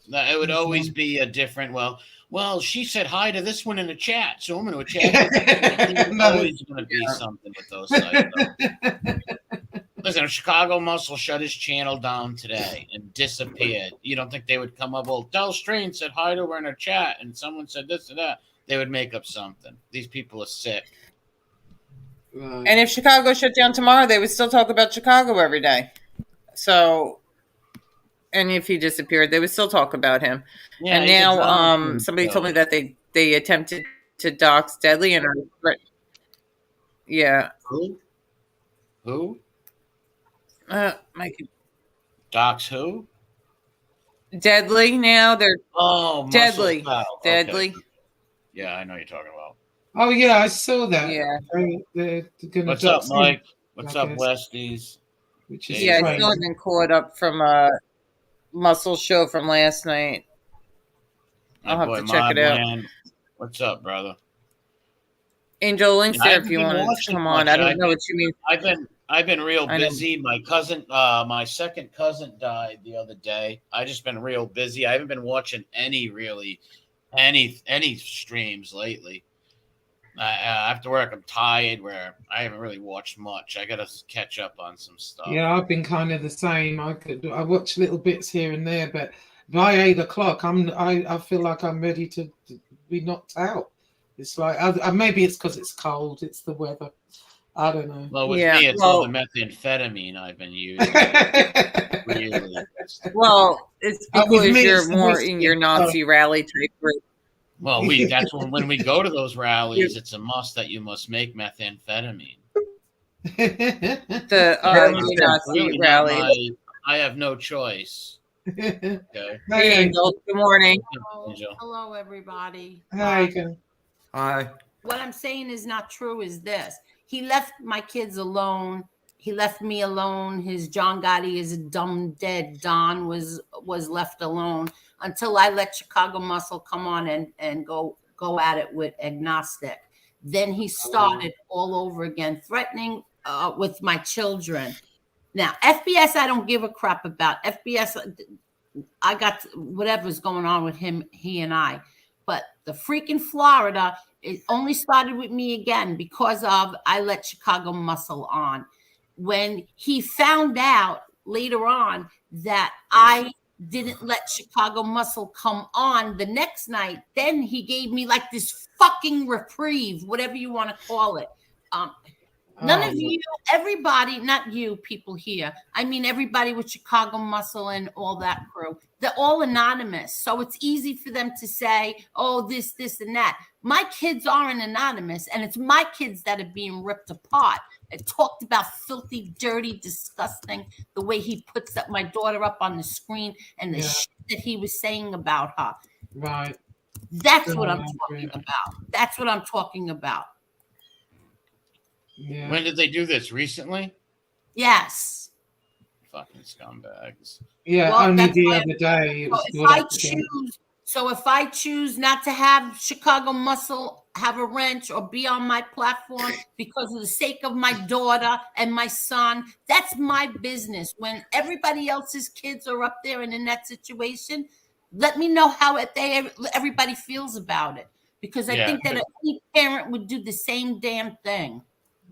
It would always be a different, well, she said hi to this one in the chat, so I'm going to chat. It's always going to be something with those sites. Listen, Chicago Muscle shut his channel down today and disappeared. You don't think they would come up, well, Del Strain said hi to her in her chat, and someone said this and that. They would make up something. These people are sick. And if Chicago shut down tomorrow, they would still talk about Chicago every day. So... And if he disappeared, they would still talk about him. Yeah, and now, somebody told me that they attempted to dox Deadly and yeah. Who? Mike. Dox who? Deadly. Now they're Deadly. Deadly. Okay. Yeah, I know what you're talking about. Oh yeah, I saw that. Yeah. They're What's up, Mike? What's up, Westies? I still haven't caught up from Muscle show from last night. I'll have to check it out. What's up, brother? Angel, links there if you want to come on. I don't know what you mean. I've been real busy. My cousin, my second cousin died the other day. I just been real busy. I haven't been watching any streams lately. After work, I'm tired. Where I haven't really watched much. I gotta catch up on some stuff. Yeah, I've been kind of the same. I watch little bits here and there, but by 8 o'clock, I feel like I'm ready to be knocked out. It's like maybe it's because it's cold. It's the weather. I don't know. Well, with me, it's all the methamphetamine I've been using. Really. Well, it's because you're more in your Nazi rally type group. Well, that's when we go to those rallies, it's a must that you must make methamphetamine. The Nazi rally. I have no choice. Okay. Hey, Angel. Good morning. Hello, everybody. Hi. Hi. What I'm saying is not true is this. He left my kids alone. He left me alone. His John Gotti is a dumb dead. Don was left alone until I let Chicago Muscle come on and go at it with agnostic. Then he started all over again, threatening with my children. Now, FBS, I don't give a crap about. FBS, I got whatever's going on with him, he and I. But the freaking Florida, it only started with me again because of I let Chicago Muscle on. When he found out later on that I didn't let Chicago Muscle come on the next night, then he gave me like this fucking reprieve, whatever you want to call it. None of you, everybody, not you people here. I mean, everybody with Chicago Muscle and all that crew, they're all anonymous. So it's easy for them to say, oh, this, and that. My kids aren't anonymous, and it's my kids that are being ripped apart. It talked about filthy, dirty, disgusting, the way he puts my daughter up on the screen and the shit that he was saying about her. Right. That's what I'm talking about. That's what I'm talking about. Yeah. When did they do this? Recently? Yes. Fucking scumbags. Yeah, well, only the other day. So if I choose not to have Chicago Muscle have a wrench or be on my platform because of the sake of my daughter and my son, that's my business. When everybody else's kids are up there and in that situation, let me know how everybody feels about it. Because I think that any parent would do the same damn thing.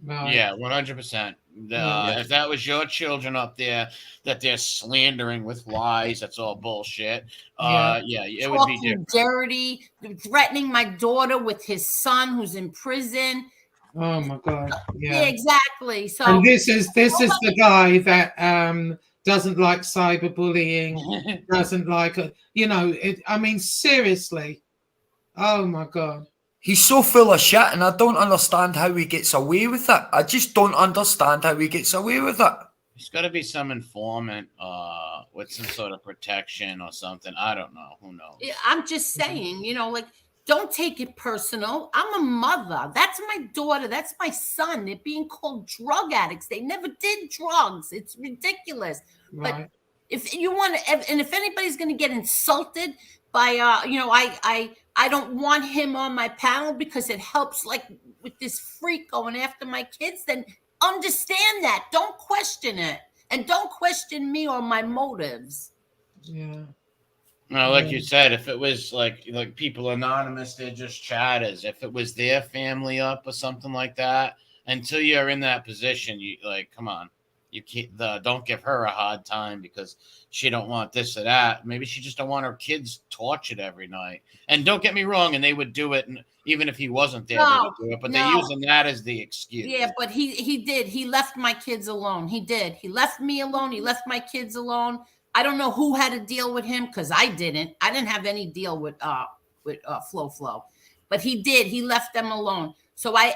No. Yeah, 100%. If that was your children up there that they're slandering with lies, that's all bullshit. It would be different. Dirty, threatening my daughter with his son who's in prison. Oh my God! Yeah, exactly. So and this is the guy that doesn't like cyberbullying, doesn't like it. I mean, seriously. Oh my God. He's so full of shit, and I don't understand how he gets away with it. I just don't understand how he gets away with it. There's got to be some informant with some sort of protection or something. I don't know. Who knows? I'm just saying, like, don't take it personal. I'm a mother. That's my daughter. That's my son. They're being called drug addicts. They never did drugs. It's ridiculous. Right. But if you want to, and if anybody's going to get insulted by, I don't want him on my panel because it helps, like, with this freak going after my kids, then understand that. Don't question it. And don't question me or my motives. Yeah. No, like you said, if it was like people anonymous, they're just chatters. If it was their family up or something like that, until you're in that position, you come on. You can't. Don't give her a hard time because she don't want this or that. Maybe she just don't want her kids tortured every night. And don't get me wrong, and they would do it, and even if he wasn't there, they would do it. But they're using that as the excuse. Yeah, but he did. He left my kids alone. He did. He left me alone. He left my kids alone. I don't know who had to deal with him because I didn't. I didn't have any deal with Flo. But he did. He left them alone. So I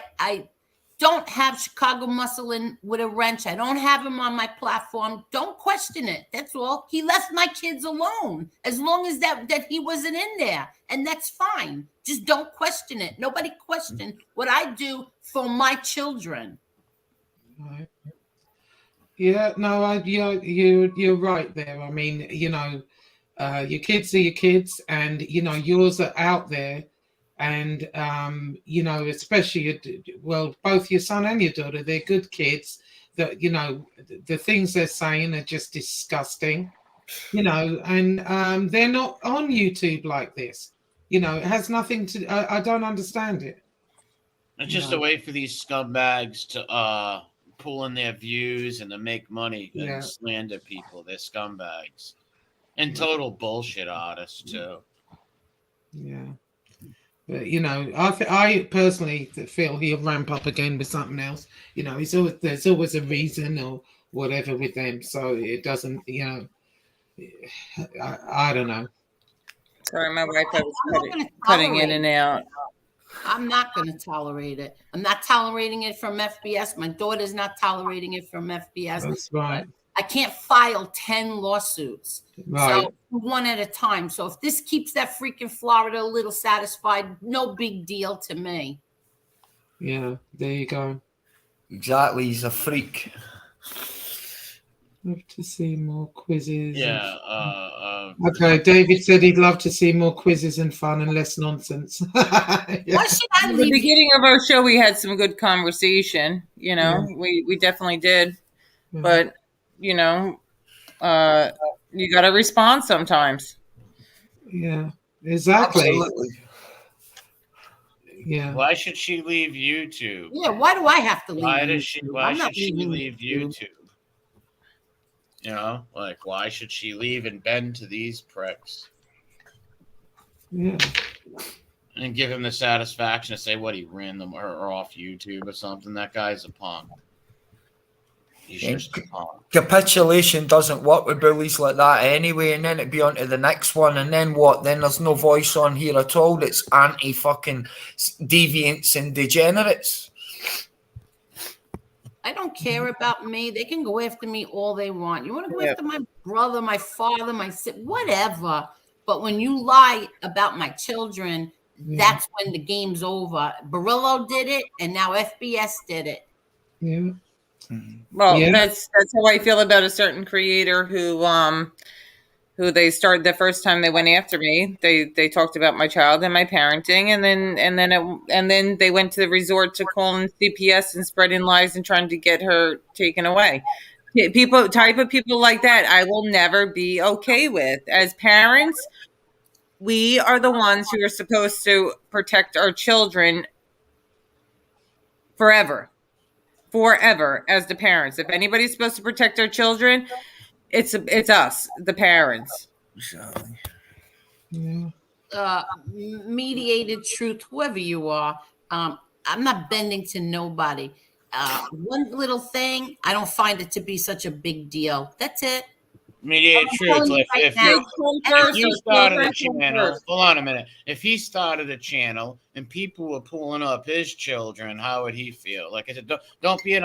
don't have Chicago Muscle in with a wrench. I don't have him on my platform. Don't question it. That's all. He left my kids alone as long as that he wasn't in there. And that's fine. Just don't question it. Nobody question what I do for my children. Right. Yeah, no, you're right there. I mean, your kids are your kids, and yours are out there, and especially both your son and your daughter, they're good kids. That the things they're saying are just disgusting, and they're not on YouTube like this. It has nothing to. I don't understand it. It's just a way for these scumbags to pull in their views and to make money and slander people. They're scumbags and total bullshit artists too. Yeah, but I personally feel he'll ramp up again with something else. There's always a reason or whatever with them, so it doesn't. I don't know. Sorry, my wife was cutting in and out. I'm not going to tolerate it. I'm not tolerating it from FBS. My daughter's not tolerating it from FBS. That's right. I can't file 10 lawsuits. Right. So one at a time. So if this keeps that freaking Florida a little satisfied, no big deal to me. Yeah, there you go. Exactly. He's a freak. Love to see more quizzes. Yeah. Okay, David said he'd love to see more quizzes and fun and less nonsense. Why should I At the beginning of our show, we had some good conversation. We definitely did. Yeah. But, you got to respond sometimes. Yeah, exactly. Absolutely. Yeah. Why should she leave YouTube? Yeah, why do I have to leave? Why should she leave YouTube? Why should she leave and bend to these pricks? Yeah. And give him the satisfaction to say what he ran them or off YouTube or something. That guy's a punk. He's just a punk. Capitulation doesn't work with bullies like that anyway, and then it'd be on to the next one, and then what? Then there's no voice on here at all. It's anti-fucking deviants and degenerates. I don't care about me. They can go after me all they want. You want to go after my brother, my father, my sister, whatever. But when you lie about my children, that's when the game's over. Barillo did it, and now FBS did it. Yeah. Well, that's how I feel about a certain creator who they started the first time they went after me. They talked about my child and my parenting, and then they went to the resort to calling CPS and spreading lies and trying to get her taken away. Type of people like that, I will never be okay with. As parents, we are the ones who are supposed to protect our children forever as the parents. If anybody's supposed to protect our children, it's us, the parents. Exactly. Yeah. Mediated truth, whoever you are. I'm not bending to nobody. One little thing, I don't find it to be such a big deal. That's it. Mediated truth. If you started a channel, hold on a minute. If he started a channel and people were pulling up his children, how would he feel? Like I said, don't be a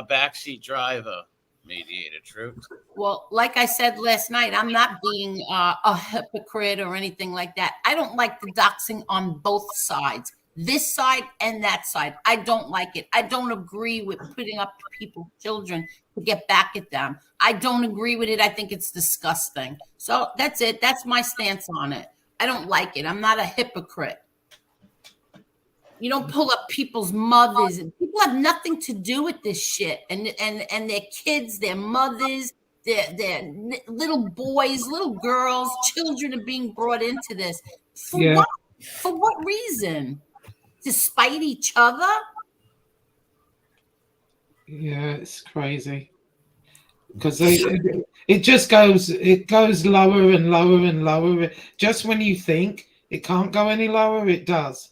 backseat driver. Mediated truth. Well, like I said last night, I'm not being a hypocrite or anything like that. I don't like the doxing on both sides, this side and that side. I don't like it. I don't agree with putting up people's children to get back at them. I don't agree with it. I think it's disgusting. So that's it. That's my stance on it. I don't like it. I'm not a hypocrite. You don't pull up people's mothers, and people have nothing to do with this shit. And their kids, their mothers, their little boys, little girls, children are being brought into this. For what? For what reason? To spite each other? Yeah, it's crazy. Because it just goes lower and lower and lower. Just when you think it can't go any lower, it does.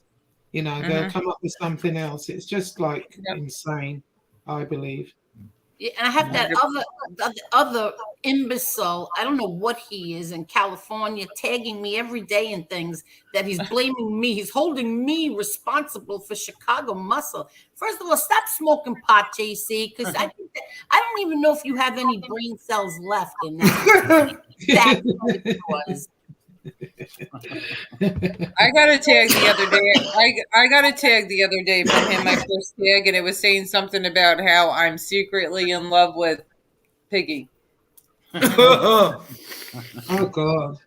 You know, they'll come up with something else. It's just like insane, I believe. Yeah, and I have that other imbecile, I don't know what he is in California, tagging me every day in things that he's blaming me. He's holding me responsible for Chicago muscle. First of all, stop smoking pot, JC, because I don't even know if you have any brain cells left in that. That's what it was. I got a tag the other day. I got a tag the other day from him, my first tag, and it was saying something about how I'm secretly in love with Piggy. Oh God!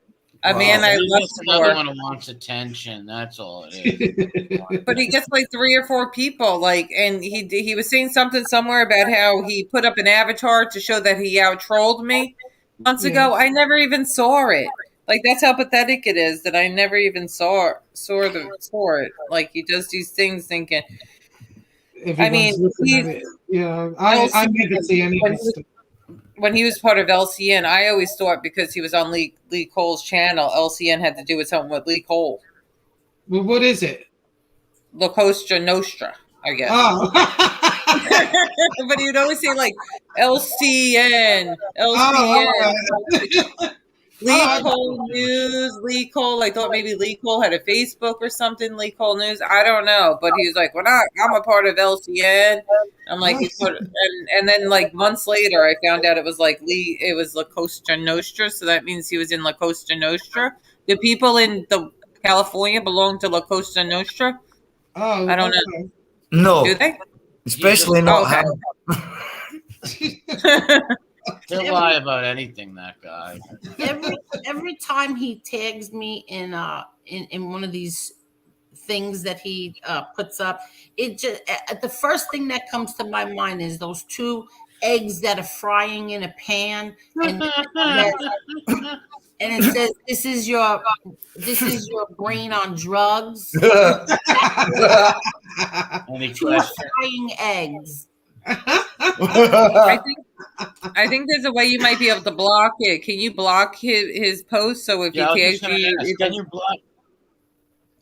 A man I left another for. one who wants attention. That's all it is. But he gets like 3 or 4 people, like, and he was saying something somewhere about how he put up an avatar to show that he out-trolled me months ago. I never even saw it. Like, that's how pathetic it is that I never even saw it. Like, he does these things thinking. Everyone's looking at it. Yeah, I never see any of this stuff. When he was part of LCN, I always thought because he was on Lee Cole's channel, LCN had to do with something with Lee Cole. Well, what is it? La Cosa Nostra, I guess. Oh. But he would always say like LCN. Lee Cole News, Lee Cole. I thought maybe Lee Cole had a Facebook or something. Lee Cole News, I don't know. But he was like, "Well, I'm a part of LCN." I'm like, and then like months later, I found out it was like it was La Cosa Nostra. So that means he was in La Cosa Nostra. Do people in California belong to La Cosa Nostra? Oh, I don't know. No, do they? Especially not him. He'll lie about anything, that guy. Every time he tags me in one of these things that he puts up, it just the first thing that comes to my mind is those 2 eggs that are frying in a pan, and it says, "This is your brain on drugs." 2 frying eggs. I think there's a way you might be able to block it. Can you block his post? So if he tags you, can you block?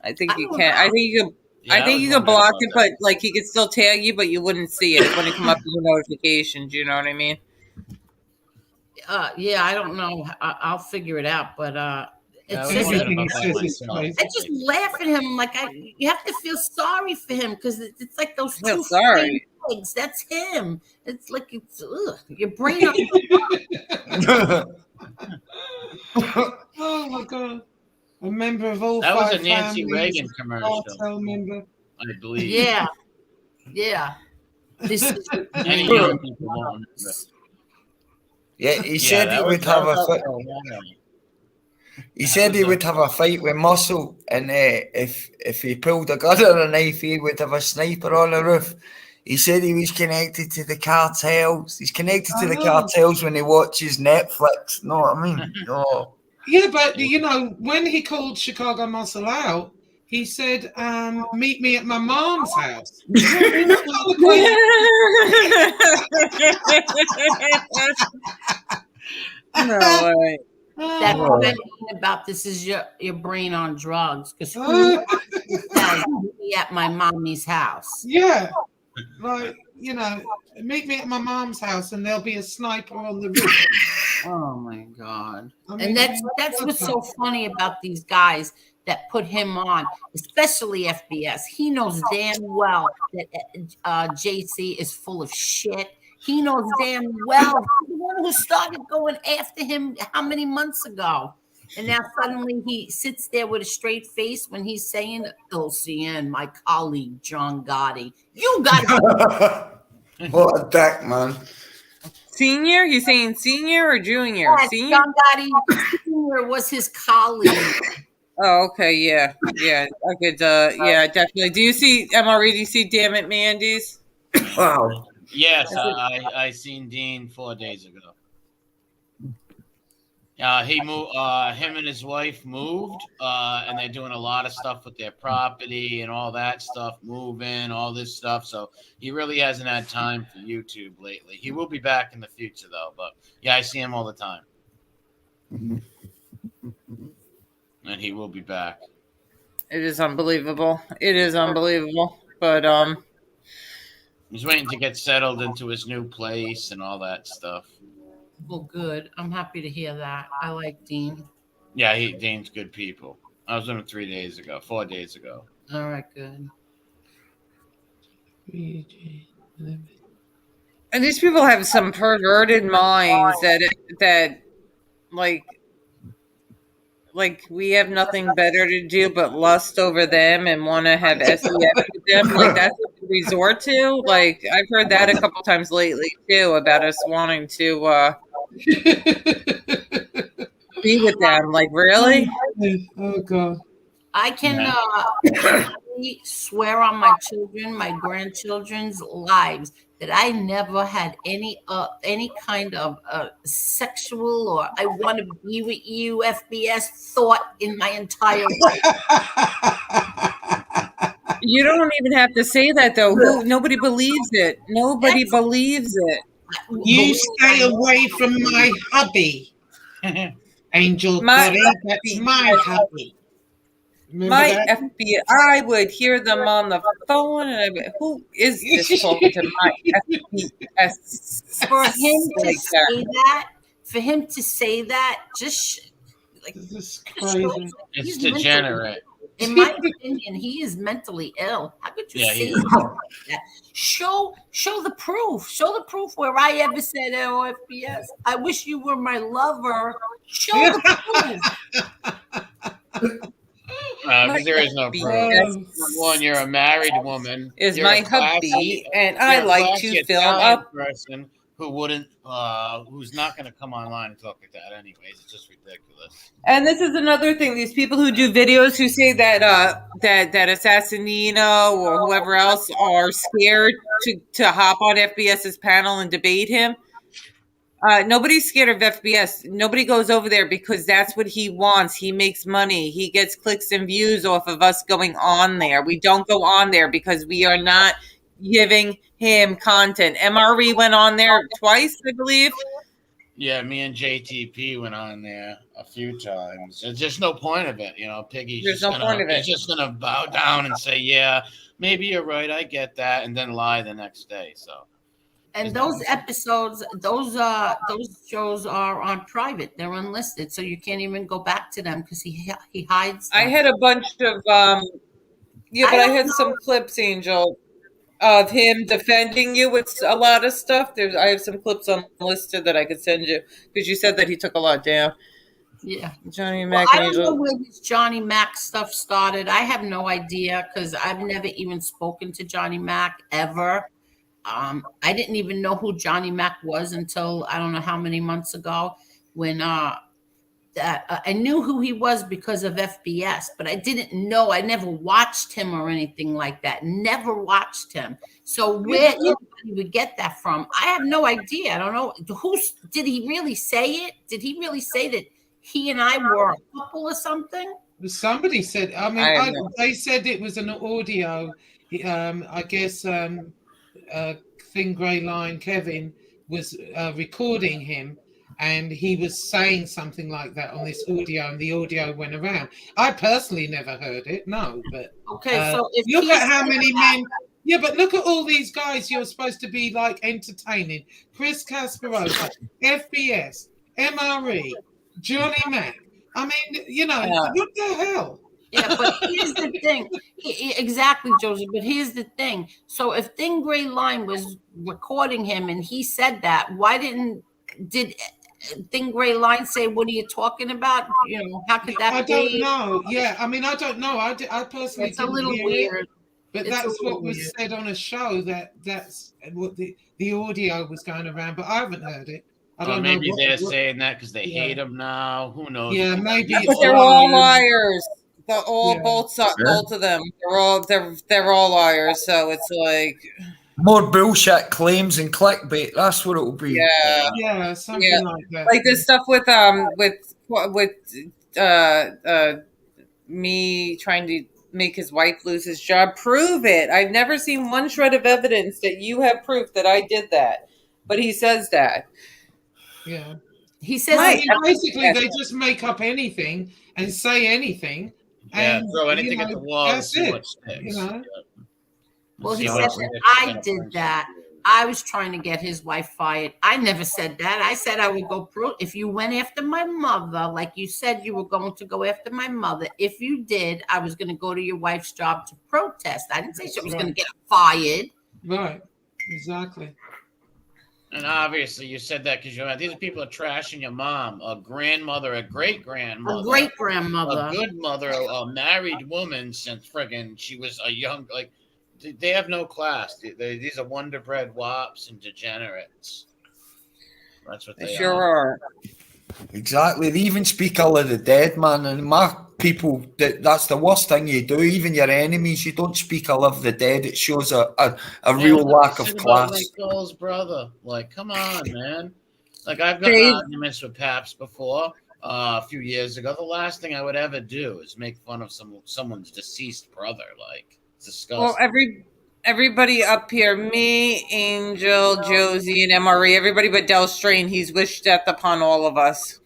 I think you can. I think you can. I think you can block it, but like he could still tag you, but you wouldn't see it. It wouldn't come up with notifications. You know what I mean? Yeah, I don't know. I'll figure it out, but it's just, I just laugh at him. Like you have to feel sorry for him because it's like those 2 eggs. That's him. It's like your brain. Oh my God! A member of all that 5 was a Nancy families, Reagan commercial, member. I believe. Yeah. This is Any young people won't remember. Yeah, he said he would have a fight. He said he would have a fight with Muscle, and if he pulled a gun or a knife, he would have a sniper on the roof. He said he was connected to the cartels. He's connected to the cartels when he watches Netflix. Know what I mean? No. Yeah, but you know, when he called Chicago Muscle out, he said, "Meet me at my mom's house." No way. That's what I mean about this is your brain on drugs. Because who says be at my mommy's house? Yeah. Like, you know, meet me at my mom's house and there'll be a sniper on the roof. Oh my God. And that's what's so funny about these guys that put him on, especially FBS. He knows damn well that JC is full of shit. He knows damn well he's the one who started going after him how many months ago. And now suddenly he sits there with a straight face when he's saying, LCN, my colleague, John Gotti. You got What a dick, man. Senior? He's saying senior or junior? Yes, Senior? John Gotti Senior was his colleague. Oh, okay, yeah. I could, yeah, definitely. Do you see, MRE, do you see Damn It, Mandy's? Wow. Yes, I seen Dean 4 days ago. He moved. Him and his wife moved, and they're doing a lot of stuff with their property and all that stuff, moving, all this stuff. So he really hasn't had time for YouTube lately. He will be back in the future, though. But yeah, I see him all the time, and he will be back. It is unbelievable. But he's waiting to get settled into his new place and all that stuff. Well, good. I'm happy to hear that. I like Dean. Yeah, Dean's good people. I was with him 4 days ago. All right, good. And these people have some perverted minds that like we have nothing better to do but lust over them and want to have SEX with them. Like that's what we resort to. Like I've heard that a couple times lately too about us wanting to be with them. Like really? Oh God. I can swear on my children, my grandchildren's lives that I never had any kind of sexual or I want to be with you FBS thought in my entire life. You don't even have to say that though. Nobody believes it. Nobody believes it. You stay away from my hubby, Angel. That's my hubby. Remember my that? FBI would hear them on the phone, and I'd be, who is this talking to my FPS? For him to say that, just like this is crazy. It's degenerate. In my opinion, he is mentally ill. How could you say that? Show the proof. Show the proof where I ever said, "Oh, FPS, I wish you were my lover." Show the proof. Because there is no proof. One, you're a married woman. Is my hubby, and I like to film up person who wouldn't, who's not going to come online and talk like that. Anyways, it's just ridiculous. And this is another thing: these people who do videos who say that that Assassinino or whoever else are scared to hop on FBS's panel and debate him. Nobody's scared of FBS. Nobody goes over there because that's what he wants. He makes money. He gets clicks and views off of us going on there. We don't go on there because we are not giving him content. MRE went on there twice, I believe. Yeah, me and JTP went on there a few times. There's just no point of it. You know, Piggy's just going to bow down and say, yeah, maybe you're right. I get that. And then lie the next day. So. And those episodes, those shows are on private. They're unlisted, so you can't even go back to them because he hides them. I had a bunch of I had some clips, Angel, of him defending you with a lot of stuff. I have some clips unlisted that I could send you because you said that he took a lot down. Yeah, Johnny Mac. I don't know where this Johnny Mac stuff started. I have no idea because I've never even spoken to Johnny Mac ever. I didn't even know who Johnny Mac was until I don't know how many months ago when I knew who he was because of FBS, but I didn't know. I never watched him or anything like that. Never watched him. So where anybody would get that from? I have no idea. I don't know. Did he really say it? Did he really say that he and I were a couple or something? Somebody said. I mean, they said it was an audio. I guess. Thin Grey Line Kevin was recording him, and he was saying something like that on this audio, and the audio went around. I personally never heard it, no, but okay. So if look at how many men. Yeah, but look at all these guys you're supposed to be like entertaining. Chris Kasparov, FBS, MRE, Johnny Mac. I mean, you know, what the hell? Yeah, but here's the thing. Exactly, Josie. But here's the thing. So if Thin Gray Line was recording him and he said that, why did Thin Gray Line say, "What are you talking about"? You know, how could that be? I don't know. Yeah, I mean, I don't know. I personally it's a little weird. It, but that's what was said on a show. That's what the audio was going around, but I haven't heard it. I don't know. Maybe they're saying that because they hate him now. Who knows? Yeah, maybe. But they're all liars. Both of them. They're all liars. So it's like more bullshit claims and clickbait. That's what it will be. Yeah, something like that. Like this stuff with me trying to make his wife lose his job. Prove it. I've never seen one shred of evidence that you have proof that I did that. But he says that. Yeah. He says basically they just make up anything and say anything. Yeah, and, throw anything at the wall and see what sticks. You know? Well, he said that I did that. I was trying to get his wife fired. I never said that. I said I would go if you went after my mother, like you said you were going to go after my mother. If you did, I was going to go to your wife's job to protest. I didn't say she was going to get fired. Right. Exactly. And obviously, you said that because these people are trashing your mom, a grandmother, a great-grandmother, a great-grandmother, a good mother, a married woman since friggin' she was a young, like, they have no class. These are wonder-bred wops and degenerates. That's what they sure are. Exactly. They even speak ill of the dead, man. And my people, that's the worst thing you do. Even your enemies, you don't speak ill of the dead. It shows a real lack of class. Like Cole's brother. Like, come on, man. Like, I've got arguments with Paps before a few years ago. The last thing I would ever do is make fun of someone's deceased brother. Like, it's disgusting. Well, everybody up here, me, Angel, Josie, and MRE, everybody but Del Strain, he's wished death upon all of us.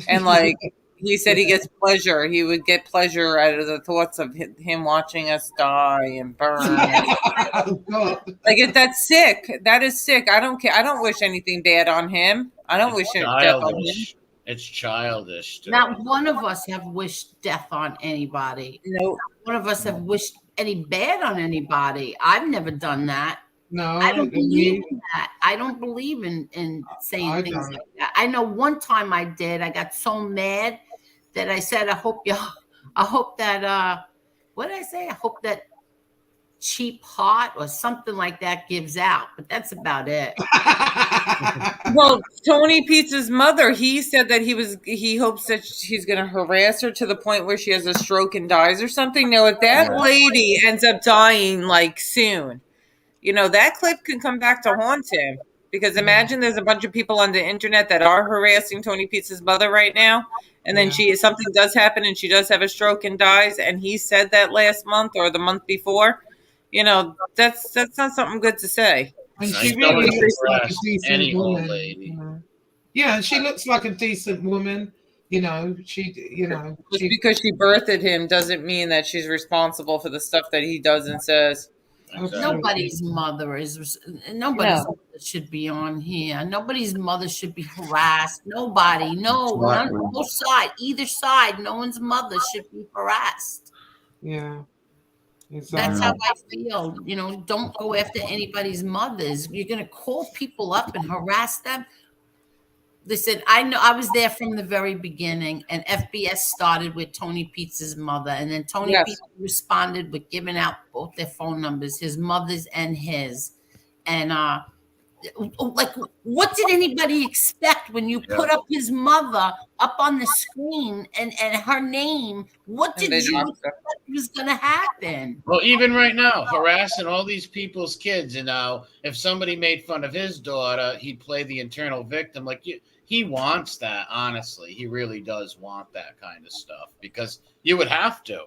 And like he said, he gets pleasure. He would get pleasure out of the thoughts of him watching us die and burn. Like that's sick. That is sick. I don't care. I don't wish anything bad on him. I don't wish death on him. It's childish. Not one of us have wished death on anybody. No. One of us have wished any bad on anybody. I've never done that. No, I don't believe in that. I don't believe in saying things like that. I know one time I did. I got so mad that I said, I hope that what did I say? I hope that cheap heart or something like that gives out, but that's about it. Well, Tony Pizza's mother, he said that he hopes that he's going to harass her to the point where she has a stroke and dies or something. Now, if that lady ends up dying like soon, you know, that clip can come back to haunt him. Because imagine there's a bunch of people on the internet that are harassing Tony Pizza's mother right now. And then something does happen and she does have a stroke and dies. And he said that last month or the month before. You know, that's not something good to say. And she really looks like a decent woman. Lady. Yeah, she looks like a decent woman. You know, just because she birthed him doesn't mean that she's responsible for the stuff that he does and says. Exactly. Nobody's mother should be on here. Nobody's mother should be harassed. Nobody, no side, either side. No one's mother should be harassed. Yeah. That's how I feel. You know, don't go after anybody's mothers. You're going to call people up and harass them. Listen, I know I was there from the very beginning, and FBS started with Tony Pizza's mother, and then Tony Pizza responded with giving out both their phone numbers, his mother's and his. And like, what did anybody expect when you put up his mother up on the screen and her name? What did you expect was going to happen? Well, even right now, harassing all these people's kids, and now if somebody made fun of his daughter, he'd play the internal victim. Like, he wants that, honestly. He really does want that kind of stuff, because you would have to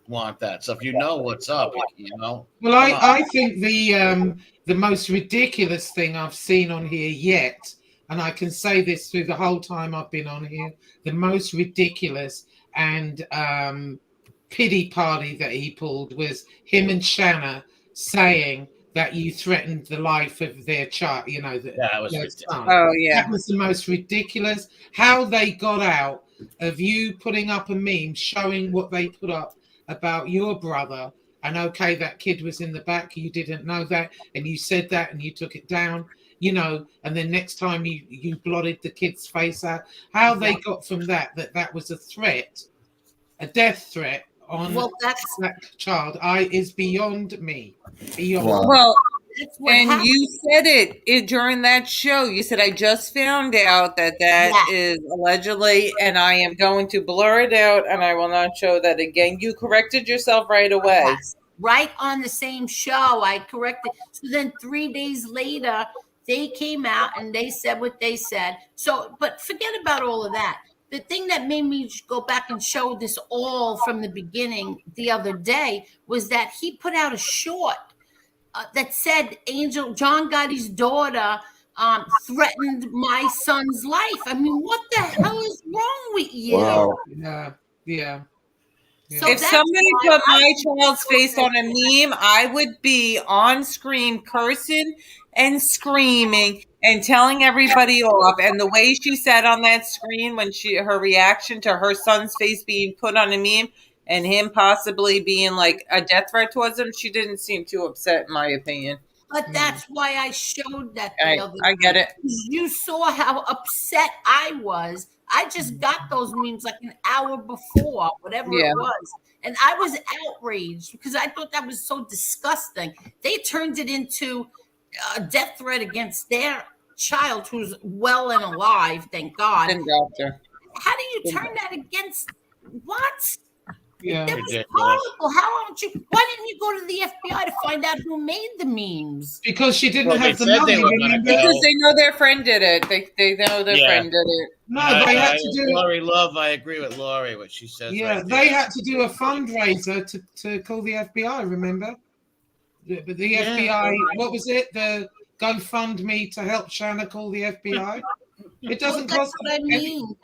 want that stuff. You know what's up, you know? Well, I think the most ridiculous thing I've seen on here yet, and I can say this through the whole time I've been on here, the most ridiculous and pity party that he pulled was him and Shanna saying that you threatened the life of their child, that was ridiculous. Oh, yeah. That was the most ridiculous. How they got out of you putting up a meme showing what they put up about your brother, and okay, that kid was in the back, you didn't know that, and you said that, and you took it down, and then next time you blotted the kid's face out. How they got from that was a threat, a death threat on that child, is beyond me. Beyond. Wow. Well, and happened. you said it during that show. You said, I just found out that is allegedly, and I am going to blur it out, and I will not show that again. You corrected yourself right away. Yes. Right on the same show, I corrected. So then 3 days later, they came out and they said what they said. So, but forget about all of that. The thing that made me go back and show this all from the beginning the other day was that he put out a short that said John Gotti's daughter threatened my son's life. I mean, what the hell is wrong with you? Wow. Yeah. So if somebody put my child's face on a meme, I would be on screen cursing and screaming and telling everybody off. And the way she said on that screen when her reaction to her son's face being put on a meme and him possibly being like a death threat towards him, she didn't seem too upset, in my opinion. But that's why I showed that the other I get it. You saw how upset I was. I just got those memes like an hour before, whatever it was. And I was outraged because I thought that was so disgusting. They turned it into a death threat against their child who's well and alive, thank God. How do you turn that against what? Yeah. That was horrible. Why didn't you go to the FBI to find out who made the memes? Because she didn't have the money. Because they know their friend did it. They know their friend did it. No, they had to do. Lori Love, I agree with Lori what she says. Yeah, they had to do a fundraiser to call the FBI. Remember, but the FBI. What was it? The GoFundMe to help Shanna call the FBI. It doesn't cost. That's what I mean.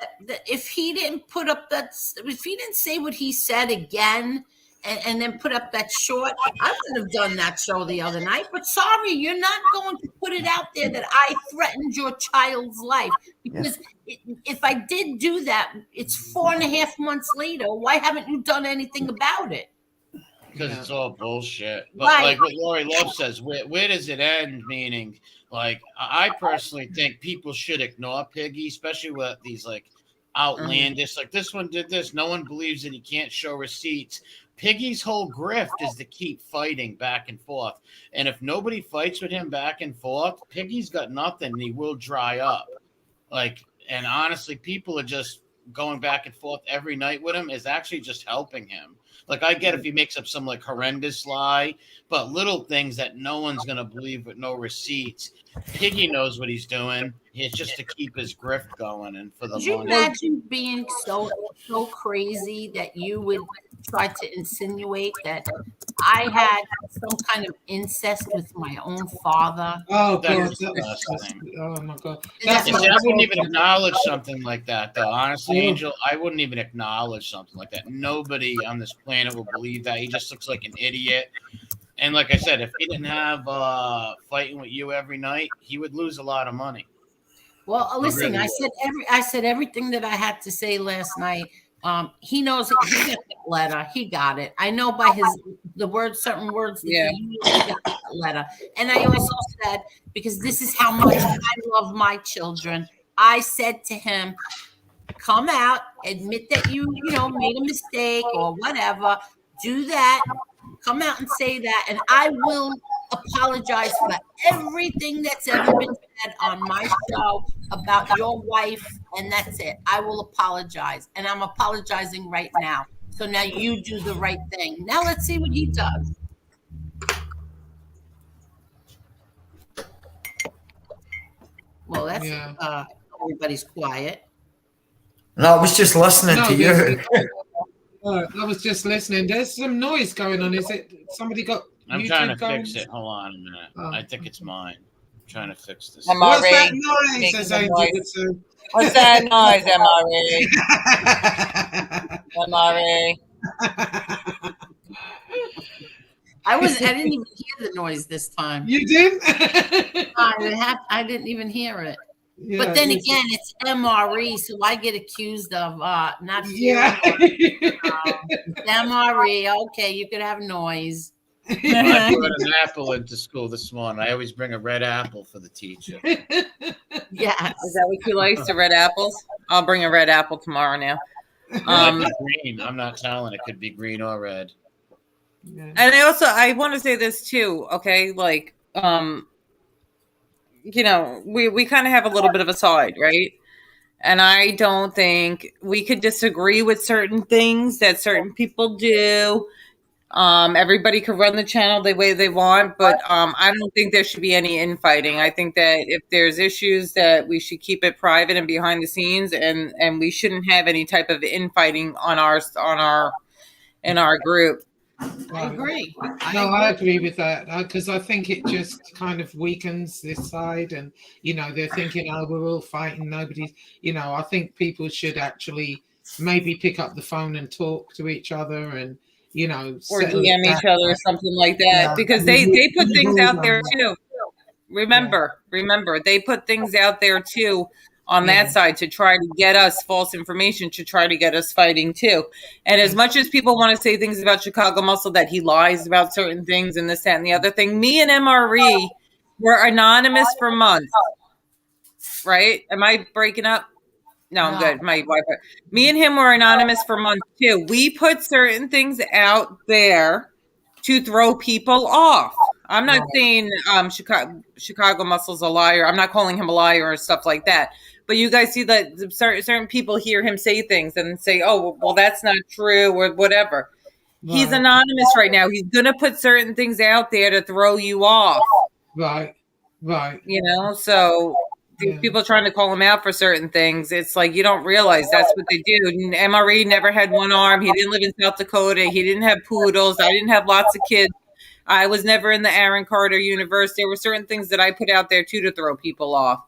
If he didn't put up if he didn't say what he said again, and then put up that short, I would have done that show the other night. But sorry, you're not going to put it out there that I threatened your child's life. Because if I did do that, it's 4.5 months later. Why haven't you done anything about it? Because it's all bullshit. But like what Lori Love says, where does it end? Meaning, like, I personally think people should ignore Piggy, especially with these like outlandish, like this one did this. No one believes that he can't show receipts. Piggy's whole grift is to keep fighting back and forth. And if nobody fights with him back and forth, Piggy's got nothing and he will dry up. Like, and honestly, people are just going back and forth every night with him is actually just helping him. Like, I get if he makes up some like horrendous lie, but little things that no one's going to believe with no receipts. Piggy knows what he's doing. It's just to keep his grift going and for the money. Could you imagine being so crazy that you would try to insinuate that I had some kind of incest with my own father? Oh, God. Oh, my God. I wouldn't even acknowledge something like that, though. Honestly, Angel, I wouldn't even acknowledge something like that. Nobody on this planet will believe that. He just looks like an idiot. And like I said, if he didn't have fighting with you every night, he would lose a lot of money. Well, listen, I said everything that I had to say last night. He knows he got that letter. He got it. I know by certain words that he got that letter. And I also said, because this is how much I love my children, I said to him, come out, admit that you made a mistake or whatever. Do that. Come out and say that, and I will apologize for everything that's ever been said on my show about your wife, and that's it. I will apologize, and I'm apologizing right now. So now you do the right thing. Now let's see what he does. Well, that's everybody's quiet. No, I was just listening to you. I was just listening. There's some noise going on. Is it somebody got? I'm YouTube trying to going? fix it. Hold on a minute. I think it's mine. I'm trying to fix this. What's that noise? What's that noise, MRE? MRE. I didn't even hear the noise this time. You didn't? I didn't even hear it. Yeah, but then again, it's MRE, so I get accused of not hearing. It's MRE. Okay, you could have noise. I brought an apple into school this morning. I always bring a red apple for the teacher. Yes. Is that what you like, the red apples? I'll bring a red apple tomorrow now. Green. I'm not telling. It could be green or red. Yeah. And I want to say this too, okay? Like, you know, we kind of have a little bit of a side, right? And I don't think we could disagree with certain things that certain people do. Everybody could run the channel the way they want, but I don't think there should be any infighting. I think that if there's issues, that we should keep it private and behind the scenes, and we shouldn't have any type of infighting in our group. I agree. I agree with that, because I think it just kind of weakens this side, and you know, they're thinking, oh, we're all fighting, nobody's, you know. I think people should actually maybe pick up the phone and talk to each other, and you know, or DM each other or something like that, yeah. Because they put things out there too. Remember, they put things out there too on that side to try to get us false information, to try to get us fighting too. And as much as people want to say things about Chicago Muscle, that he lies about certain things and this, that, and the other thing, me and MRE were anonymous for months. Right? Am I breaking up? No, I'm good. My Wi-Fi. Me and him were anonymous for months too. We put certain things out there to throw people off. I'm not saying Chicago Muscle's a liar. I'm not calling him a liar or stuff like that. But you guys see that certain people hear him say things and say, oh, well, that's not true or whatever. Right. He's anonymous right now. He's going to put certain things out there to throw you off. Right. You know, so people trying to call him out for certain things. It's like, you don't realize that's what they do. MRE never had one arm. He didn't live in South Dakota. He didn't have poodles. I didn't have lots of kids. I was never in the Aaron Carter universe. There were certain things that I put out there too to throw people off.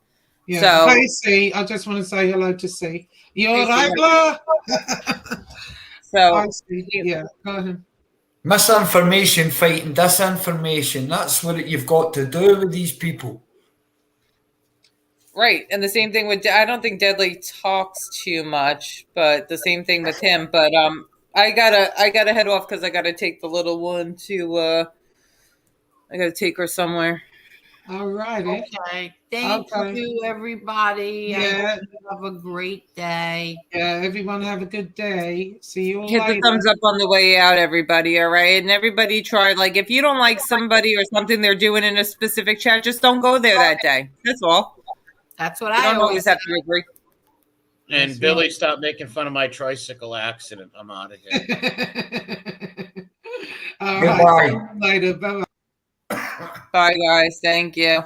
Yeah. So, hey, C, I just want to say hello to C. You all right, Laura? So, yeah, go ahead. Misinformation fighting disinformation. That's what you've got to do with these people. Right. And the same thing with, I don't think Deadly talks too much, but the same thing with him. But I gotta head off because I gotta take the little one to I gotta take her somewhere. All right. Okay. Thank you, everybody. Yeah. Have a great day. Yeah, everyone have a good day. See you all later. Hit the thumbs up on the way out, everybody. All right. And everybody try, like, if you don't like somebody or something they're doing in a specific chat, just don't go there that day. That's all. That's what I don't always have to agree. And that's Billy, stop making fun of my tricycle accident. I'm out of here. All right. Later. Bye-bye. Bye, guys. Thank you.